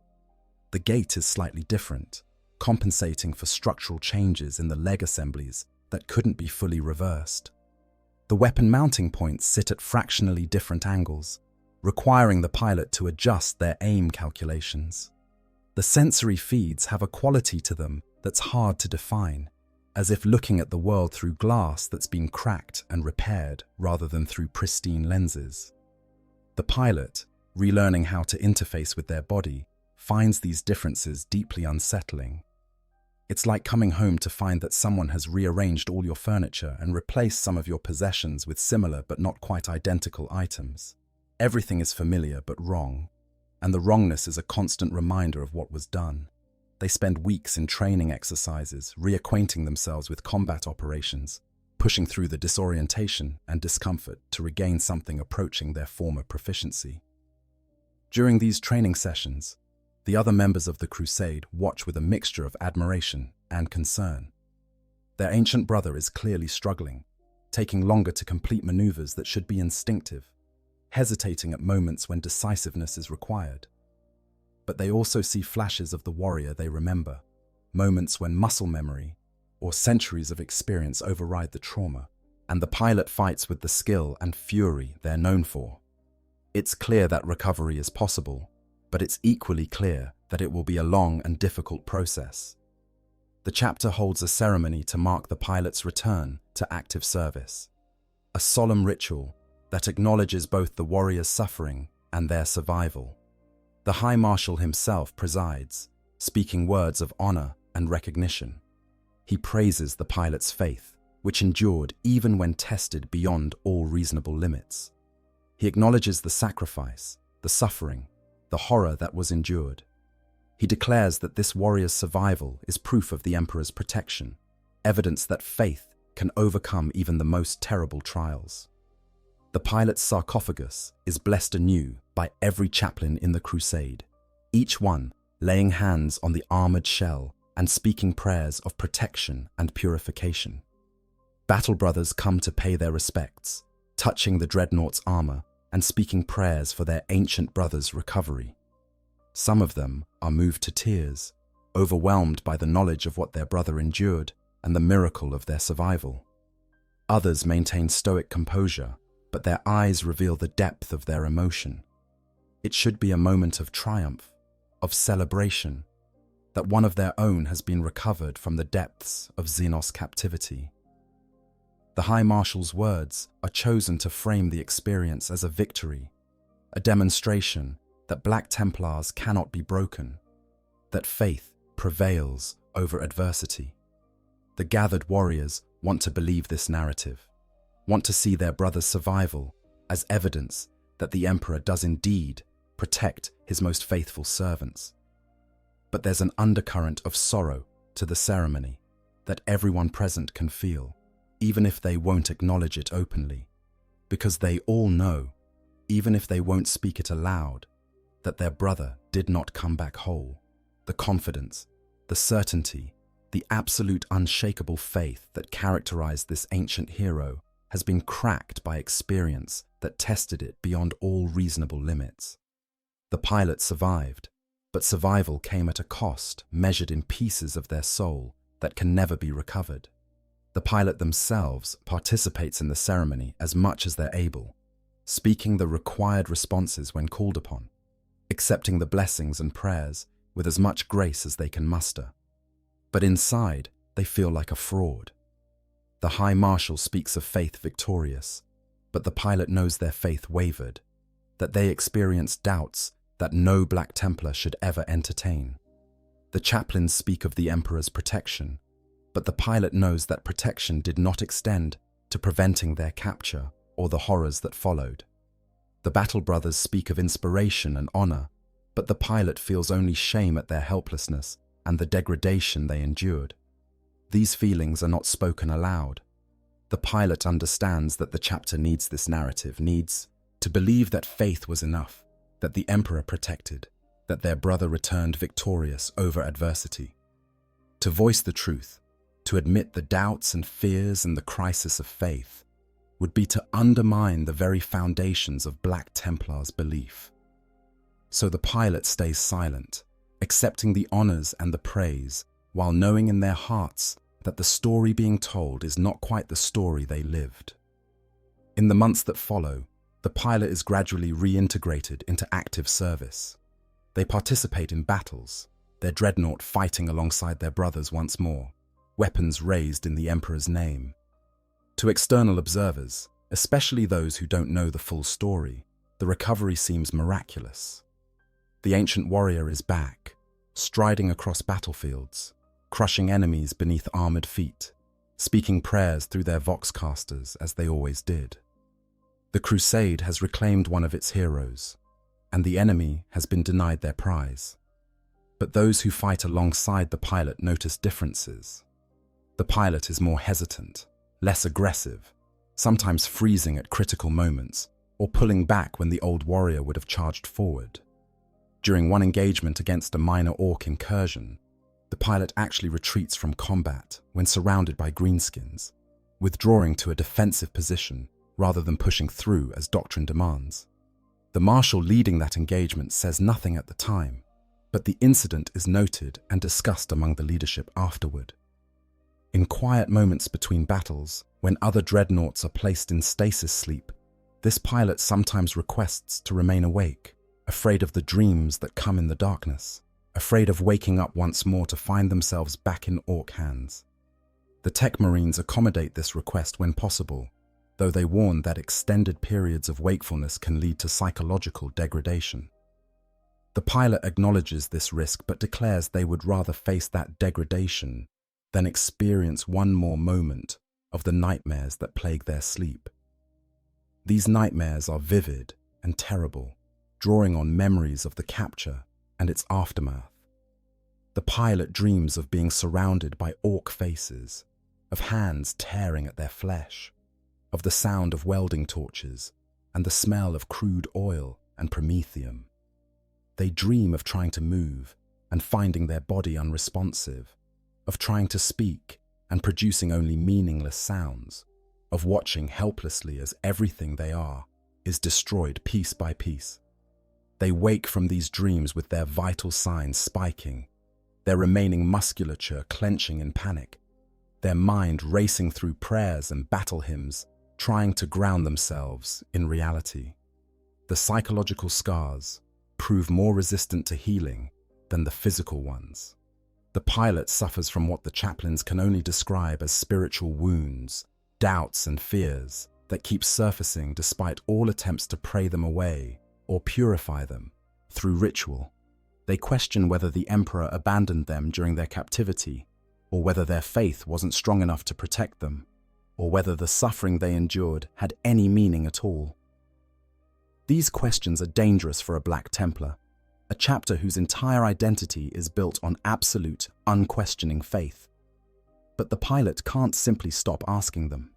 The gait is slightly different, compensating for structural changes in the leg assemblies that couldn't be fully reversed. The weapon mounting points sit at fractionally different angles, requiring the pilot to adjust their aim calculations. The sensory feeds have a quality to them that's hard to define, as if looking at the world through glass that's been cracked and repaired rather than through pristine lenses. The pilot, relearning how to interface with their body, finds these differences deeply unsettling. It's like coming home to find that someone has rearranged all your furniture and replaced some of your possessions with similar but not quite identical items. Everything is familiar but wrong, and the wrongness is a constant reminder of what was done. They spend weeks in training exercises, reacquainting themselves with combat operations, pushing through the disorientation and discomfort to regain something approaching their former proficiency. During these training sessions, the other members of the crusade watch with a mixture of admiration and concern. Their ancient brother is clearly struggling, taking longer to complete maneuvers that should be instinctive, hesitating at moments when decisiveness is required. But they also see flashes of the warrior they remember, moments when muscle memory or centuries of experience override the trauma, and the pilot fights with the skill and fury they're known for. It's clear that recovery is possible, but it's equally clear that it will be a long and difficult process. The chapter holds a ceremony to mark the pilot's return to active service, a solemn ritual that acknowledges both the warrior's suffering and their survival. The High Marshal himself presides, speaking words of honor and recognition. He praises the pilot's faith, which endured even when tested beyond all reasonable limits. He acknowledges the sacrifice, the suffering, the horror that was endured. He declares that this warrior's survival is proof of the Emperor's protection, evidence that faith can overcome even the most terrible trials. The pilot's sarcophagus is blessed anew by every chaplain in the crusade, each one laying hands on the armored shell and speaking prayers of protection and purification. Battle brothers come to pay their respects, touching the Dreadnought's armor and speaking prayers for their ancient brother's recovery. Some of them are moved to tears, overwhelmed by the knowledge of what their brother endured and the miracle of their survival. Others maintain stoic composure, but their eyes reveal the depth of their emotion. It should be a moment of triumph, of celebration, that one of their own has been recovered from the depths of Xenos captivity. The High Marshal's words are chosen to frame the experience as a victory, a demonstration that Black Templars cannot be broken, that faith prevails over adversity. The gathered warriors want to believe this narrative, want to see their brother's survival as evidence that the Emperor does indeed protect his most faithful servants. But there's an undercurrent of sorrow to the ceremony that everyone present can feel, even if they won't acknowledge it openly, because they all know, even if they won't speak it aloud, that their brother did not come back whole. The confidence, the certainty, the absolute unshakable faith that characterized this ancient hero has been cracked by experience that tested it beyond all reasonable limits. The pilot survived, but survival came at a cost measured in pieces of their soul that can never be recovered. The pilot themselves participates in the ceremony as much as they're able, speaking the required responses when called upon, accepting the blessings and prayers with as much grace as they can muster. But inside, they feel like a fraud. The High Marshal speaks of faith victorious, but the pilot knows their faith wavered, that they experienced doubts that no Black Templar should ever entertain. The chaplains speak of the Emperor's protection, but the pilot knows that protection did not extend to preventing their capture or the horrors that followed. The Battle Brothers speak of inspiration and honor, but the pilot feels only shame at their helplessness and the degradation they endured. These feelings are not spoken aloud. The pilot understands that the chapter needs this narrative, needs to believe that faith was enough, that the Emperor protected, that their brother returned victorious over adversity. To voice the truth, to admit the doubts and fears and the crisis of faith, would be to undermine the very foundations of Black Templars' belief. So the pilot stays silent, accepting the honors and the praise, while knowing in their hearts that the story being told is not quite the story they lived. In the months that follow, the pilot is gradually reintegrated into active service. They participate in battles, their Dreadnought fighting alongside their brothers once more, weapons raised in the Emperor's name. To external observers, especially those who don't know the full story, the recovery seems miraculous. The ancient warrior is back, striding across battlefields, crushing enemies beneath armored feet, speaking prayers through their voxcasters as they always did. The crusade has reclaimed one of its heroes, and the enemy has been denied their prize. But those who fight alongside the pilot notice differences. The pilot is more hesitant, less aggressive, sometimes freezing at critical moments, or pulling back when the old warrior would have charged forward. During one engagement against a minor orc incursion, the pilot actually retreats from combat when surrounded by greenskins, withdrawing to a defensive position rather than pushing through as doctrine demands. The marshal leading that engagement says nothing at the time, but the incident is noted and discussed among the leadership afterward. In quiet moments between battles, when other dreadnoughts are placed in stasis sleep, this pilot sometimes requests to remain awake, afraid of the dreams that come in the darkness, afraid of waking up once more to find themselves back in orc hands. The tech marines accommodate this request when possible, though they warn that extended periods of wakefulness can lead to psychological degradation. The pilot acknowledges this risk but declares they would rather face that degradation than experience one more moment of the nightmares that plague their sleep. These nightmares are vivid and terrible, drawing on memories of the capture and its aftermath. The pilot dreams of being surrounded by orc faces, of hands tearing at their flesh, of the sound of welding torches and the smell of crude oil and promethium. They dream of trying to move and finding their body unresponsive, of trying to speak and producing only meaningless sounds, of watching helplessly as everything they are is destroyed piece by piece. They wake from these dreams with their vital signs spiking, their remaining musculature clenching in panic, their mind racing through prayers and battle hymns, trying to ground themselves in reality. The psychological scars prove more resistant to healing than the physical ones. The pilot suffers from what the chaplains can only describe as spiritual wounds, doubts and fears that keep surfacing despite all attempts to pray them away or purify them through ritual. They question whether the emperor abandoned them during their captivity, or whether their faith wasn't strong enough to protect them, or whether the suffering they endured had any meaning at all. These questions are dangerous for a Black Templar, a chapter whose entire identity is built on absolute, unquestioning faith. But the pilot can't simply stop asking them.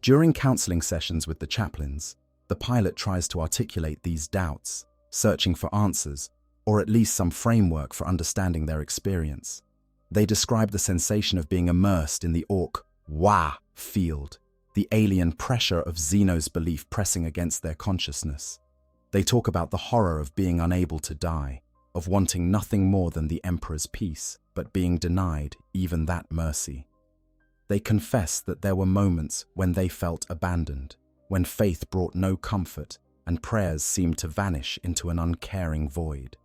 During counseling sessions with the chaplains, the pilot tries to articulate these doubts, searching for answers, or at least some framework for understanding their experience. They describe the sensation of being immersed in the orc Wah field, the alien pressure of Xeno's belief pressing against their consciousness. They talk about the horror of being unable to die, of wanting nothing more than the Emperor's peace, but being denied even that mercy. They confess that there were moments when they felt abandoned, when faith brought no comfort and prayers seemed to vanish into an uncaring void.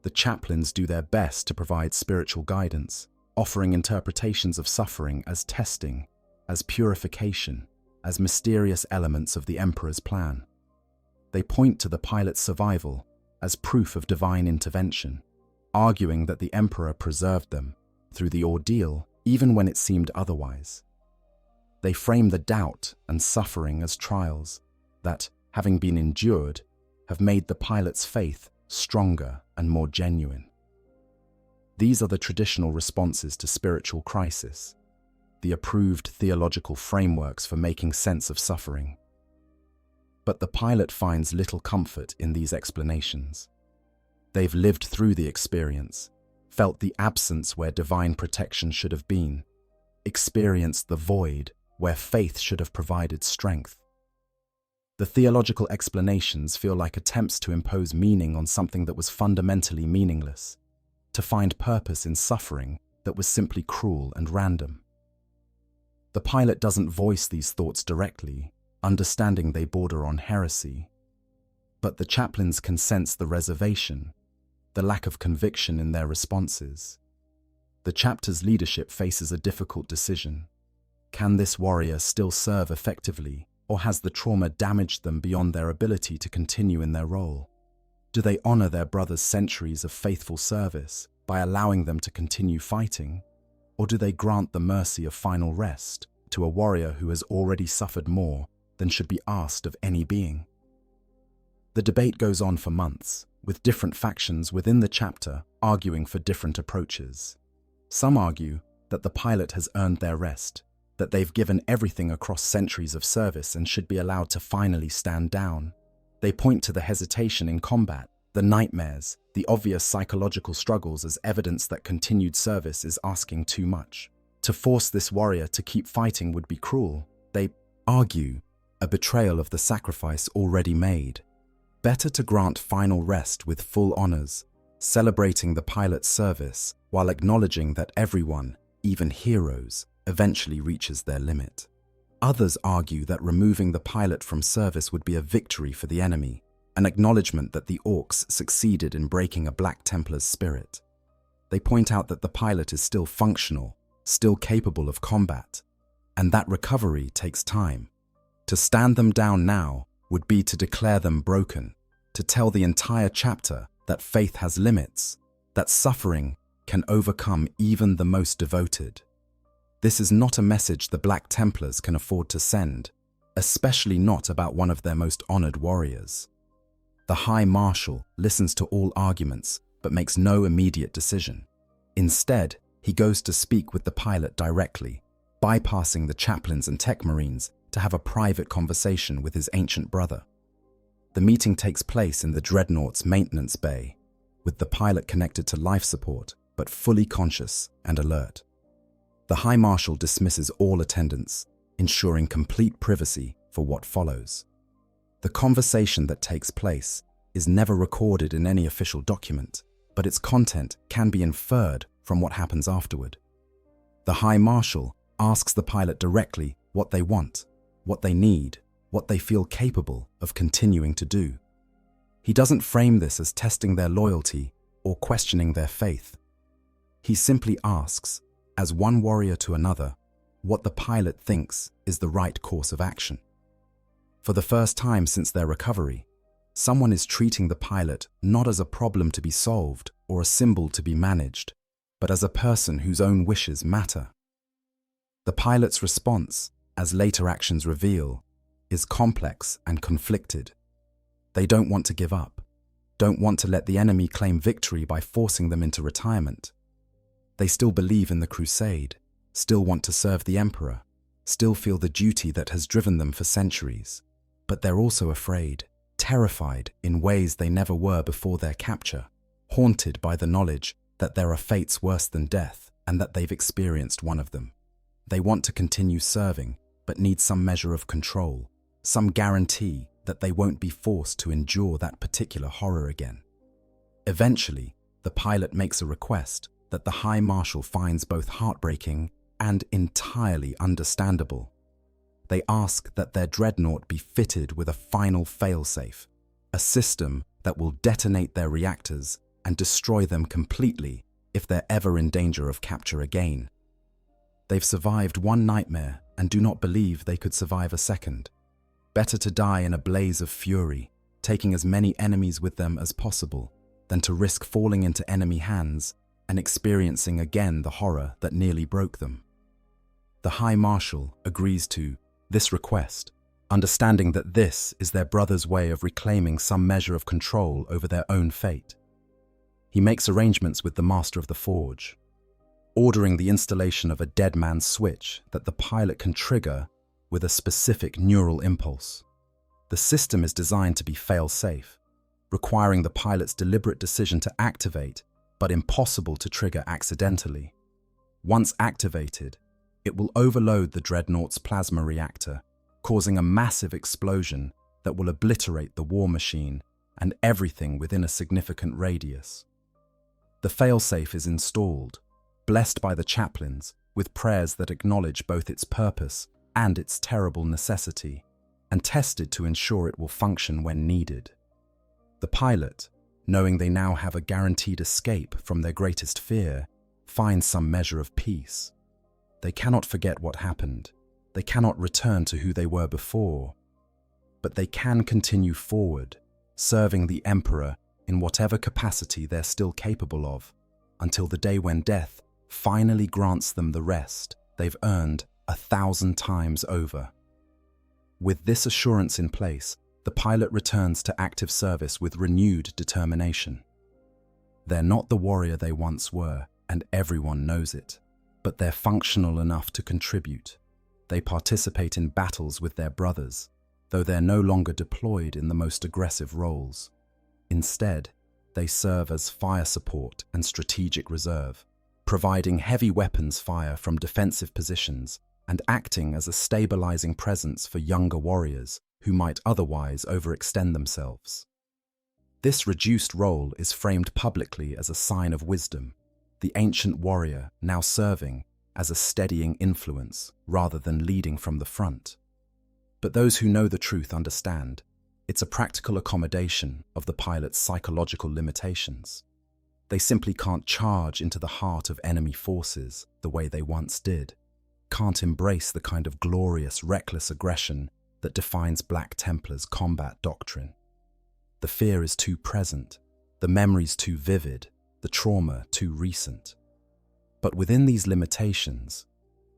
The chaplains do their best to provide spiritual guidance, offering interpretations of suffering as testing, as purification, as mysterious elements of the Emperor's plan. They point to the pilot's survival as proof of divine intervention, arguing that the Emperor preserved them through the ordeal even when it seemed otherwise. They frame the doubt and suffering as trials that, having been endured, have made the pilot's faith stronger and more genuine. These are the traditional responses to spiritual crisis, the approved theological frameworks for making sense of suffering. But the pilot finds little comfort in these explanations. They've lived through the experience, felt the absence where divine protection should have been, experienced the void where faith should have provided strength. The theological explanations feel like attempts to impose meaning on something that was fundamentally meaningless, to find purpose in suffering that was simply cruel and random. The pilot doesn't voice these thoughts directly, understanding they border on heresy. But the chaplains can sense the reservation, the lack of conviction in their responses. The chapter's leadership faces a difficult decision. Can this warrior still serve effectively, or has the trauma damaged them beyond their ability to continue in their role? Do they honor their brother's centuries of faithful service by allowing them to continue fighting, Or do they grant the mercy of final rest to a warrior who has already suffered more than should be asked of any being? The debate goes on for months, with different factions within the chapter arguing for different approaches. Some argue that the pilot has earned their rest, that they've given everything across centuries of service and should be allowed to finally stand down. They point to the hesitation in combat, the nightmares, the obvious psychological struggles as evidence that continued service is asking too much. To force this warrior to keep fighting would be cruel. They argue a betrayal of the sacrifice already made. Better to grant final rest with full honors, celebrating the pilot's service while acknowledging that everyone, even heroes, eventually reaches their limit. Others argue that removing the pilot from service would be a victory for the enemy, an acknowledgement that the Orks succeeded in breaking a Black Templar's spirit. They point out that the pilot is still functional, still capable of combat, and that recovery takes time. To stand them down now would be to declare them broken, to tell the entire chapter that faith has limits, that suffering can overcome even the most devoted. This is not a message the Black Templars can afford to send, especially not about one of their most honored warriors. The High Marshal listens to all arguments but makes no immediate decision. Instead, he goes to speak with the pilot directly, bypassing the chaplains and tech marines to have a private conversation with his ancient brother. The meeting takes place in the Dreadnought's maintenance bay, with the pilot connected to life support but fully conscious and alert. The High Marshal dismisses all attendants, ensuring complete privacy for what follows. The conversation that takes place is never recorded in any official document, but its content can be inferred from what happens afterward. The High Marshal asks the pilot directly what they want, what they need, what they feel capable of continuing to do. He doesn't frame this as testing their loyalty or questioning their faith. He simply asks, as one warrior to another, what the pilot thinks is the right course of action. For the first time since their recovery, someone is treating the pilot not as a problem to be solved or a symbol to be managed, but as a person whose own wishes matter. The pilot's response, as later actions reveal, is complex and conflicted. They don't want to give up, don't want to let the enemy claim victory by forcing them into retirement. They still believe in the crusade, still want to serve the Emperor, still feel the duty that has driven them for centuries. But they're also afraid, terrified in ways they never were before their capture, haunted by the knowledge that there are fates worse than death and that they've experienced one of them. They want to continue serving, but need some measure of control, some guarantee that they won't be forced to endure that particular horror again. Eventually, the pilot makes a request that the High Marshal finds both heartbreaking and entirely understandable. They ask that their Dreadnought be fitted with a final failsafe, a system that will detonate their reactors and destroy them completely if they're ever in danger of capture again. They've survived one nightmare and do not believe they could survive a second. Better to die in a blaze of fury, taking as many enemies with them as possible, than to risk falling into enemy hands and experiencing again the horror that nearly broke them. The High Marshal agrees to this request, understanding that this is their brother's way of reclaiming some measure of control over their own fate. He makes arrangements with the Master of the Forge, ordering the installation of a dead man's switch that the pilot can trigger with a specific neural impulse. The system is designed to be fail-safe, requiring the pilot's deliberate decision to activate, but impossible to trigger accidentally. Once activated, it will overload the Dreadnought's plasma reactor, causing a massive explosion that will obliterate the war machine and everything within a significant radius. The failsafe is installed, blessed by the chaplains, with prayers that acknowledge both its purpose and its terrible necessity, and tested to ensure it will function when needed. The pilot, knowing they now have a guaranteed escape from their greatest fear, finds some measure of peace. They cannot forget what happened. They cannot return to who they were before. But they can continue forward, serving the Emperor in whatever capacity they're still capable of, until the day when death finally grants them the rest they've earned 1,000 times over. With this assurance in place, the pilot returns to active service with renewed determination. They're not the warrior they once were, and everyone knows it, but they're functional enough to contribute. They participate in battles with their brothers, though they're no longer deployed in the most aggressive roles. Instead, they serve as fire support and strategic reserve, providing heavy weapons fire from defensive positions and acting as a stabilizing presence for younger warriors who might otherwise overextend themselves. This reduced role is framed publicly as a sign of wisdom, the ancient warrior now serving as a steadying influence rather than leading from the front. But those who know the truth understand it's a practical accommodation of the pilot's psychological limitations. They simply can't charge into the heart of enemy forces the way they once did, can't embrace the kind of glorious, reckless aggression that defines Black Templars' combat doctrine. The fear is too present, the memories too vivid, the trauma too recent. But within these limitations,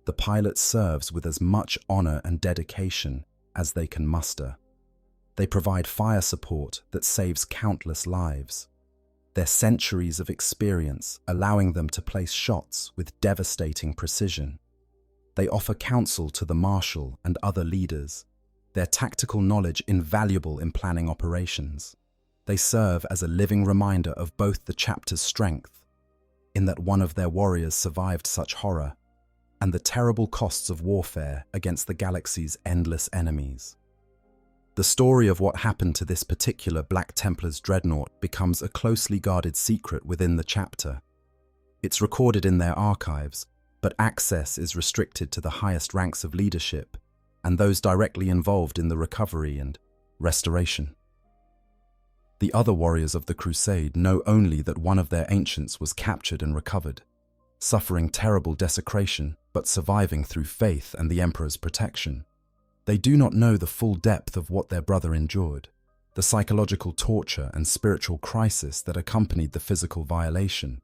the pilot serves with as much honor and dedication as they can muster. They provide fire support that saves countless lives, their centuries of experience allowing them to place shots with devastating precision. They offer counsel to the marshal and other leaders, their tactical knowledge invaluable in planning operations. They serve as a living reminder of both the chapter's strength, in that one of their warriors survived such horror, and the terrible costs of warfare against the galaxy's endless enemies. The story of what happened to this particular Black Templar's Dreadnought becomes a closely guarded secret within the chapter. It's recorded in their archives, but access is restricted to the highest ranks of leadership and those directly involved in the recovery and restoration. The other warriors of the Crusade know only that one of their ancients was captured and recovered, suffering terrible desecration but surviving through faith and the Emperor's protection. They do not know the full depth of what their brother endured, the psychological torture and spiritual crisis that accompanied the physical violation.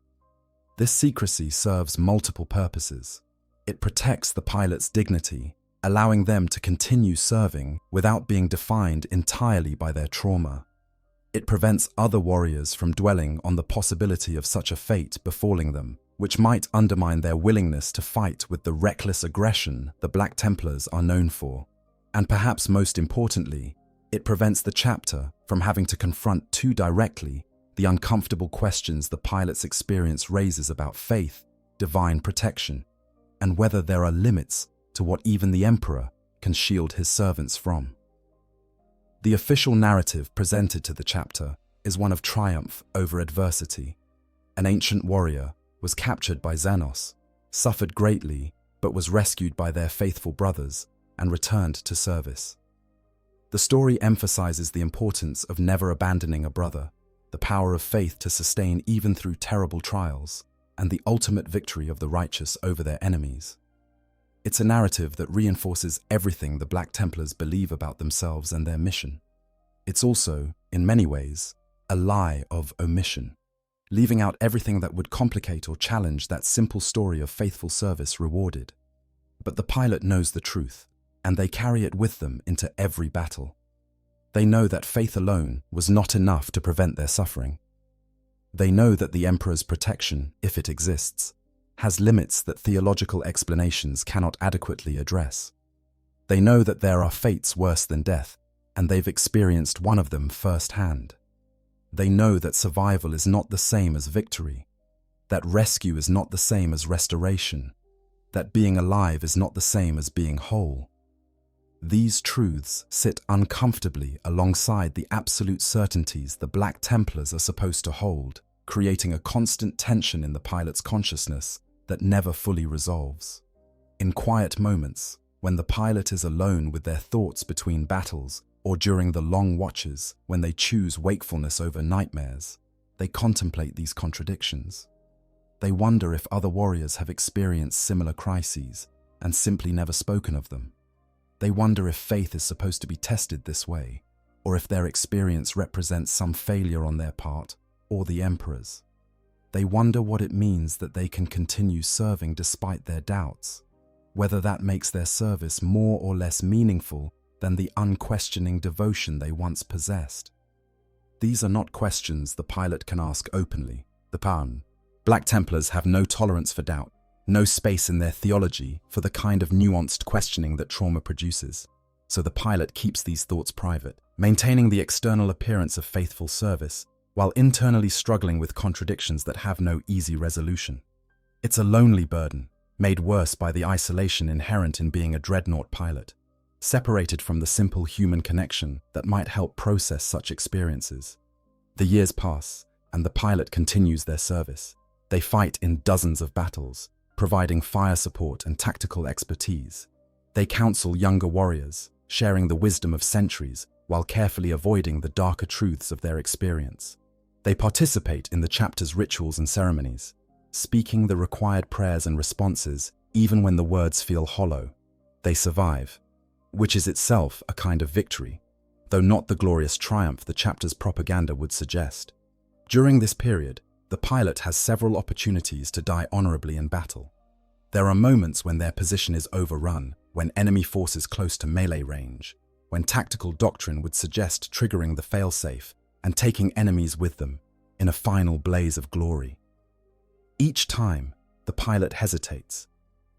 This secrecy serves multiple purposes. It protects the pilot's dignity, allowing them to continue serving without being defined entirely by their trauma. It prevents other warriors from dwelling on the possibility of such a fate befalling them, which might undermine their willingness to fight with the reckless aggression the Black Templars are known for. And perhaps most importantly, it prevents the chapter from having to confront too directly the uncomfortable questions the pilot's experience raises about faith, divine protection, and whether there are limits to what even the Emperor can shield his servants from. The official narrative presented to the chapter is one of triumph over adversity. An ancient warrior was captured by Xenos, suffered greatly, but was rescued by their faithful brothers and returned to service. The story emphasizes the importance of never abandoning a brother, the power of faith to sustain even through terrible trials, and the ultimate victory of the righteous over their enemies. It's a narrative that reinforces everything the Black Templars believe about themselves and their mission. It's also, in many ways, a lie of omission, leaving out everything that would complicate or challenge that simple story of faithful service rewarded. But the pilot knows the truth, and they carry it with them into every battle. They know that faith alone was not enough to prevent their suffering. They know that the Emperor's protection, if it exists, has limits that theological explanations cannot adequately address. They know that there are fates worse than death, and they've experienced one of them firsthand. They know that survival is not the same as victory, that rescue is not the same as restoration, that being alive is not the same as being whole. These truths sit uncomfortably alongside the absolute certainties the Black Templars are supposed to hold, creating a constant tension in the pilot's consciousness that never fully resolves. In quiet moments, when the pilot is alone with their thoughts between battles, or during the long watches when they choose wakefulness over nightmares, they contemplate these contradictions. They wonder if other warriors have experienced similar crises and simply never spoken of them. They wonder if faith is supposed to be tested this way, or if their experience represents some failure on their part or the Emperor's. they wonder what it means that they can continue serving despite their doubts, whether that makes their service more or less meaningful than the unquestioning devotion they once possessed. These are not questions the pilot can ask openly. Black Templars have no tolerance for doubt, no space in their theology for the kind of nuanced questioning that trauma produces. So the pilot keeps these thoughts private, maintaining the external appearance of faithful service, while internally struggling with contradictions that have no easy resolution. It's a lonely burden, made worse by the isolation inherent in being a Dreadnought pilot, separated from the simple human connection that might help process such experiences. The years pass, and the pilot continues their service. They fight in dozens of battles, providing fire support and tactical expertise. They counsel younger warriors, sharing the wisdom of centuries while carefully avoiding the darker truths of their experience. They participate in the chapter's rituals and ceremonies, speaking the required prayers and responses even when the words feel hollow. They survive, which is itself a kind of victory, though not the glorious triumph the chapter's propaganda would suggest. During this period, the pilot has several opportunities to die honorably in battle. There are moments when their position is overrun, when enemy forces close to melee range, when tactical doctrine would suggest triggering the failsafe and taking enemies with them in a final blaze of glory. Each time, the pilot hesitates,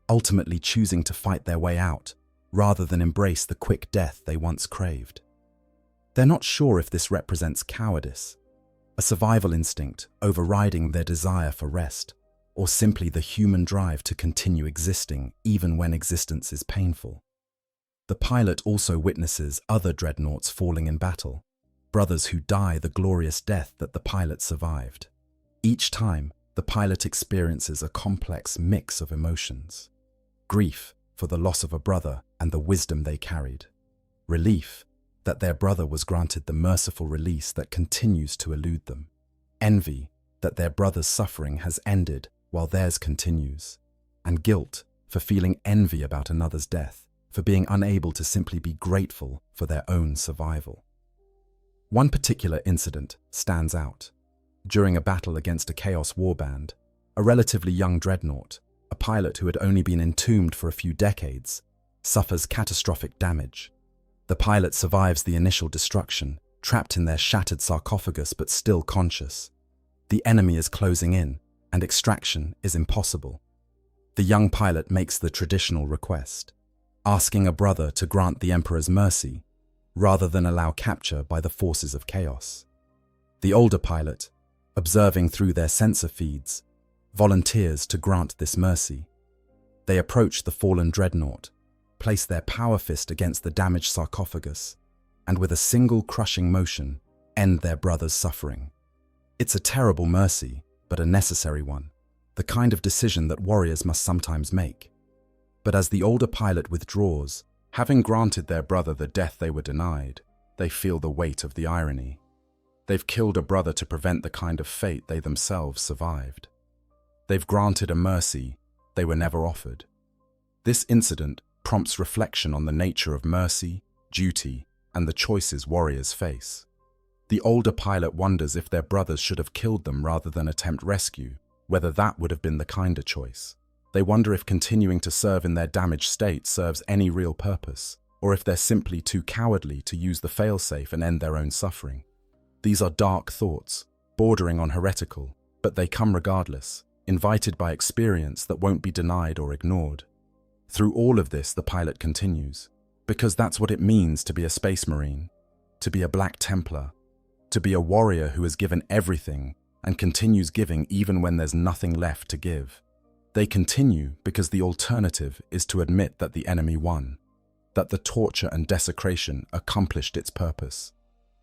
ultimately choosing to fight their way out rather than embrace the quick death they once craved. They're not sure if this represents cowardice, a survival instinct overriding their desire for rest, or simply the human drive to continue existing even when existence is painful. The pilot also witnesses other dreadnoughts falling in battle, brothers who die the glorious death that the pilot survived. Each time, the pilot experiences a complex mix of emotions: grief for the loss of a brother and the wisdom they carried, relief that their brother was granted the merciful release that continues to elude them, envy that their brother's suffering has ended while theirs continues, and guilt for feeling envy about another's death, for being unable to simply be grateful for their own survival. One particular incident stands out. During a battle against a Chaos warband, a relatively young dreadnought, a pilot who had only been entombed for a few decades, suffers catastrophic damage. The pilot survives the initial destruction, trapped in their shattered sarcophagus but still conscious. The enemy is closing in, and extraction is impossible. The young pilot makes the traditional request, asking a brother to grant the Emperor's mercy, rather than allow capture by the forces of chaos. The older pilot, observing through their sensor feeds, volunteers to grant this mercy. They approach the fallen dreadnought, place their power fist against the damaged sarcophagus, and with a single crushing motion, end their brother's suffering. It's a terrible mercy, but a necessary one, the kind of decision that warriors must sometimes make. But as the older pilot withdraws, having granted their brother the death they were denied, they feel the weight of the irony. They've killed a brother to prevent the kind of fate they themselves survived. They've granted a mercy they were never offered. This incident prompts reflection on the nature of mercy, duty, and the choices warriors face. The older pilot wonders if their brothers should have killed them rather than attempt rescue, whether that would have been the kinder choice. They wonder if continuing to serve in their damaged state serves any real purpose, or if they're simply too cowardly to use the failsafe and end their own suffering. These are dark thoughts, bordering on heretical, but they come regardless, invited by experience that won't be denied or ignored. Through all of this, the pilot continues, because that's what it means to be a Space Marine, to be a Black Templar, to be a warrior who has given everything and continues giving even when there's nothing left to give. They continue because the alternative is to admit that the enemy won, that the torture and desecration accomplished its purpose,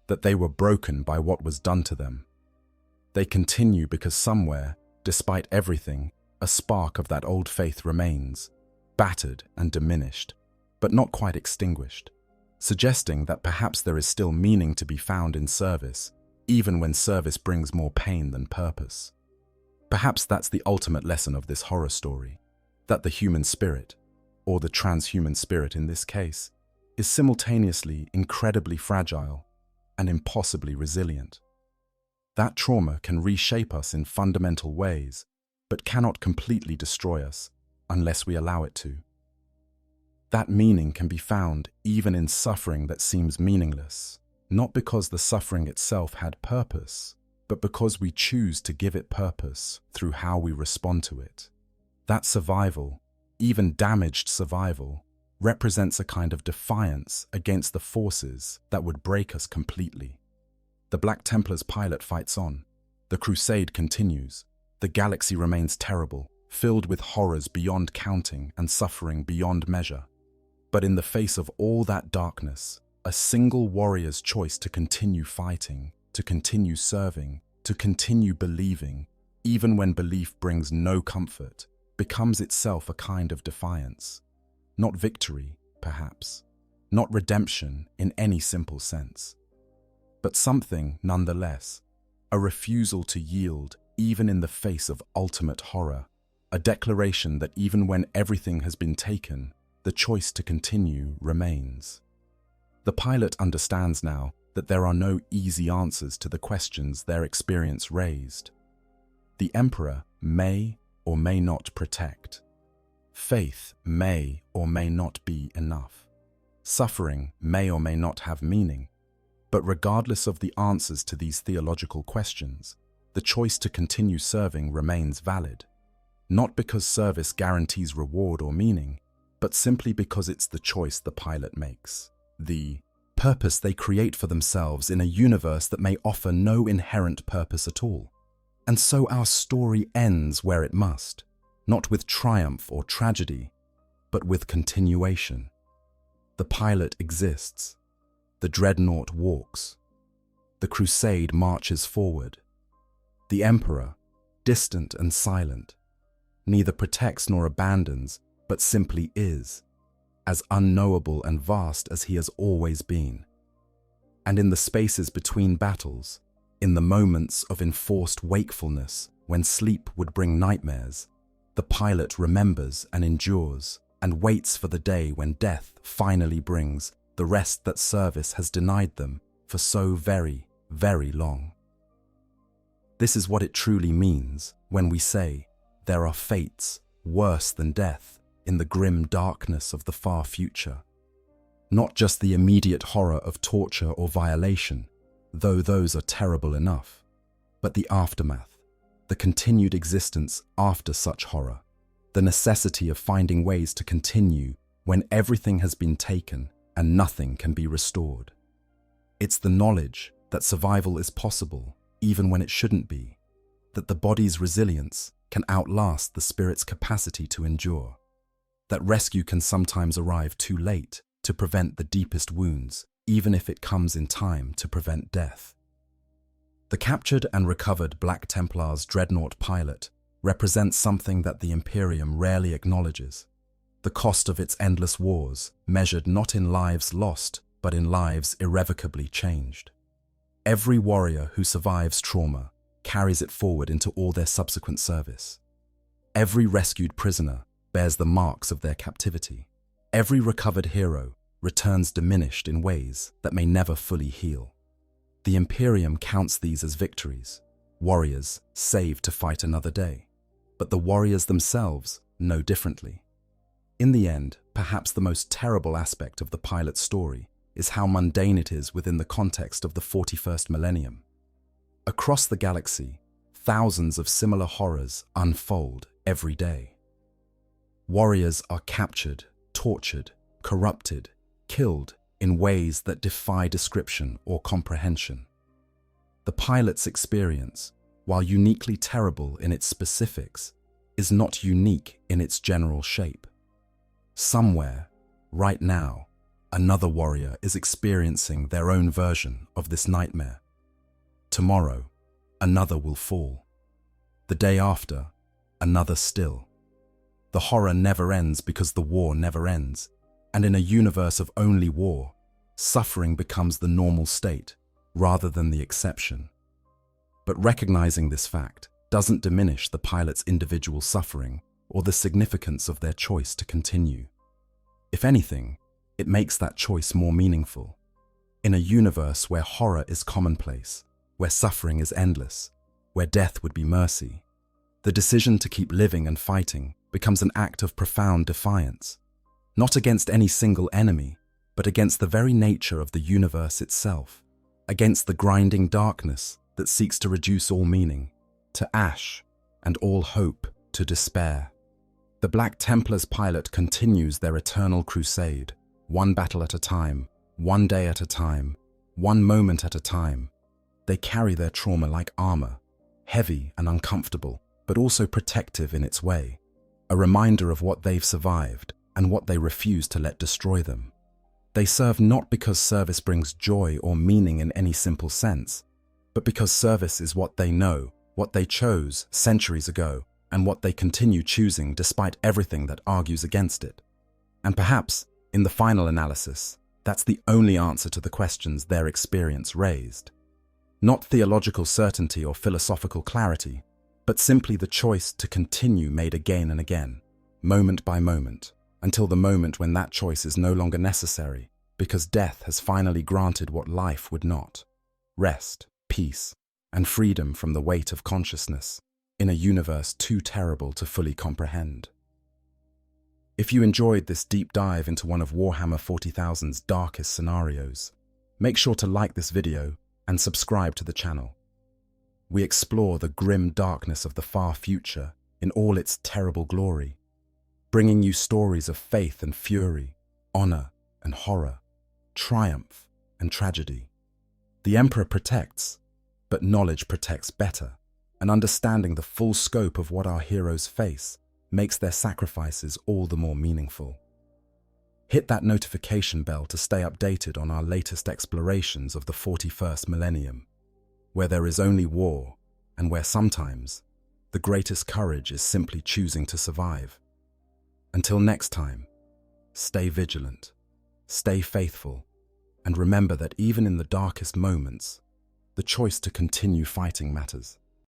that they were broken by what was done to them. They continue because somewhere, despite everything, a spark of that old faith remains, battered and diminished, but not quite extinguished, suggesting that perhaps there is still meaning to be found in service, even when service brings more pain than purpose. Perhaps that's the ultimate lesson of this horror story, that the human spirit, or the transhuman spirit in this case, is simultaneously incredibly fragile and impossibly resilient. That trauma can reshape us in fundamental ways, but cannot completely destroy us unless we allow it to. That meaning can be found even in suffering that seems meaningless, not because the suffering itself had purpose, but because we choose to give it purpose through how we respond to it. That survival, even damaged survival, represents a kind of defiance against the forces that would break us completely. The Black Templars pilot fights on. The crusade continues. The galaxy remains terrible, filled with horrors beyond counting and suffering beyond measure. But in the face of all that darkness, a single warrior's choice to continue fighting, to continue serving, to continue believing, even when belief brings no comfort, becomes itself a kind of defiance. Not victory, perhaps. Not redemption in any simple sense. But something nonetheless. A refusal to yield even in the face of ultimate horror. A declaration that even when everything has been taken, the choice to continue remains. The pilot understands now that there are no easy answers to the questions their experience raised. The Emperor may or may not protect. Faith may or may not be enough. Suffering may or may not have meaning. But regardless of the answers to these theological questions, the choice to continue serving remains valid. Not because service guarantees reward or meaning, but simply because it's the choice the pilot makes. The purpose they create for themselves in a universe that may offer no inherent purpose at all. And so our story ends where it must, not with triumph or tragedy, but with continuation. The pilot exists. The Dreadnought walks. The crusade marches forward. The Emperor, distant and silent, neither protects nor abandons, but simply is, as unknowable and vast as he has always been. And in the spaces between battles, in the moments of enforced wakefulness when sleep would bring nightmares, the pilot remembers and endures and waits for the day when death finally brings the rest that service has denied them for so very, very long. This is what it truly means when we say there are fates worse than death in the grim darkness of the far future. Not just the immediate horror of torture or violation, though those are terrible enough, but the aftermath, the continued existence after such horror, the necessity of finding ways to continue when everything has been taken and nothing can be restored. It's the knowledge that survival is possible even when it shouldn't be, that the body's resilience can outlast the spirit's capacity to endure, that rescue can sometimes arrive too late to prevent the deepest wounds, even if it comes in time to prevent death. The captured and recovered Black Templars Dreadnought pilot represents something that the Imperium rarely acknowledges. The cost of its endless wars, measured not in lives lost, but in lives irrevocably changed. Every warrior who survives trauma carries it forward into all their subsequent service. Every rescued prisoner bears the marks of their captivity. Every recovered hero returns diminished in ways that may never fully heal. The Imperium counts these as victories, warriors saved to fight another day. But the warriors themselves know differently. In the end, perhaps the most terrible aspect of the pilot's story is how mundane it is within the context of the 41st millennium. Across the galaxy, thousands of similar horrors unfold every day. Warriors are captured, tortured, corrupted, killed in ways that defy description or comprehension. The pilot's experience, while uniquely terrible in its specifics, is not unique in its general shape. Somewhere, right now, another warrior is experiencing their own version of this nightmare. Tomorrow, another will fall. The day after, another still. The horror never ends because the war never ends, and in a universe of only war, suffering becomes the normal state rather than the exception. But recognizing this fact doesn't diminish the pilot's individual suffering or the significance of their choice to continue. If anything, it makes that choice more meaningful. In a universe where horror is commonplace, where suffering is endless, where death would be mercy. The decision to keep living and fighting becomes an act of profound defiance, not against any single enemy, but against the very nature of the universe itself, against the grinding darkness that seeks to reduce all meaning to ash and all hope to despair. The Black Templars pilot continues their eternal crusade, one battle at a time, one day at a time, one moment at a time. They carry their trauma like armor, heavy and uncomfortable, but also protective in its way, a reminder of what they've survived and what they refuse to let destroy them. They serve not because service brings joy or meaning in any simple sense, but because service is what they know, what they chose centuries ago, and what they continue choosing despite everything that argues against it. And perhaps, in the final analysis, that's the only answer to the questions their experience raised. Not theological certainty or philosophical clarity, but simply the choice to continue made again and again, moment by moment, until the moment when that choice is no longer necessary, because death has finally granted what life would not: rest, peace, and freedom from the weight of consciousness, in a universe too terrible to fully comprehend. If you enjoyed this deep dive into one of Warhammer 40,000's darkest scenarios, make sure to like this video and subscribe to the channel. We explore the grim darkness of the far future in all its terrible glory, bringing you stories of faith and fury, honor and horror, triumph and tragedy. The Emperor protects, but knowledge protects better, and understanding the full scope of what our heroes face makes their sacrifices all the more meaningful. Hit that notification bell to stay updated on our latest explorations of the 41st Millennium, where there is only war, and where sometimes the greatest courage is simply choosing to survive. Until next time, stay vigilant, stay faithful, and remember that even in the darkest moments, the choice to continue fighting matters.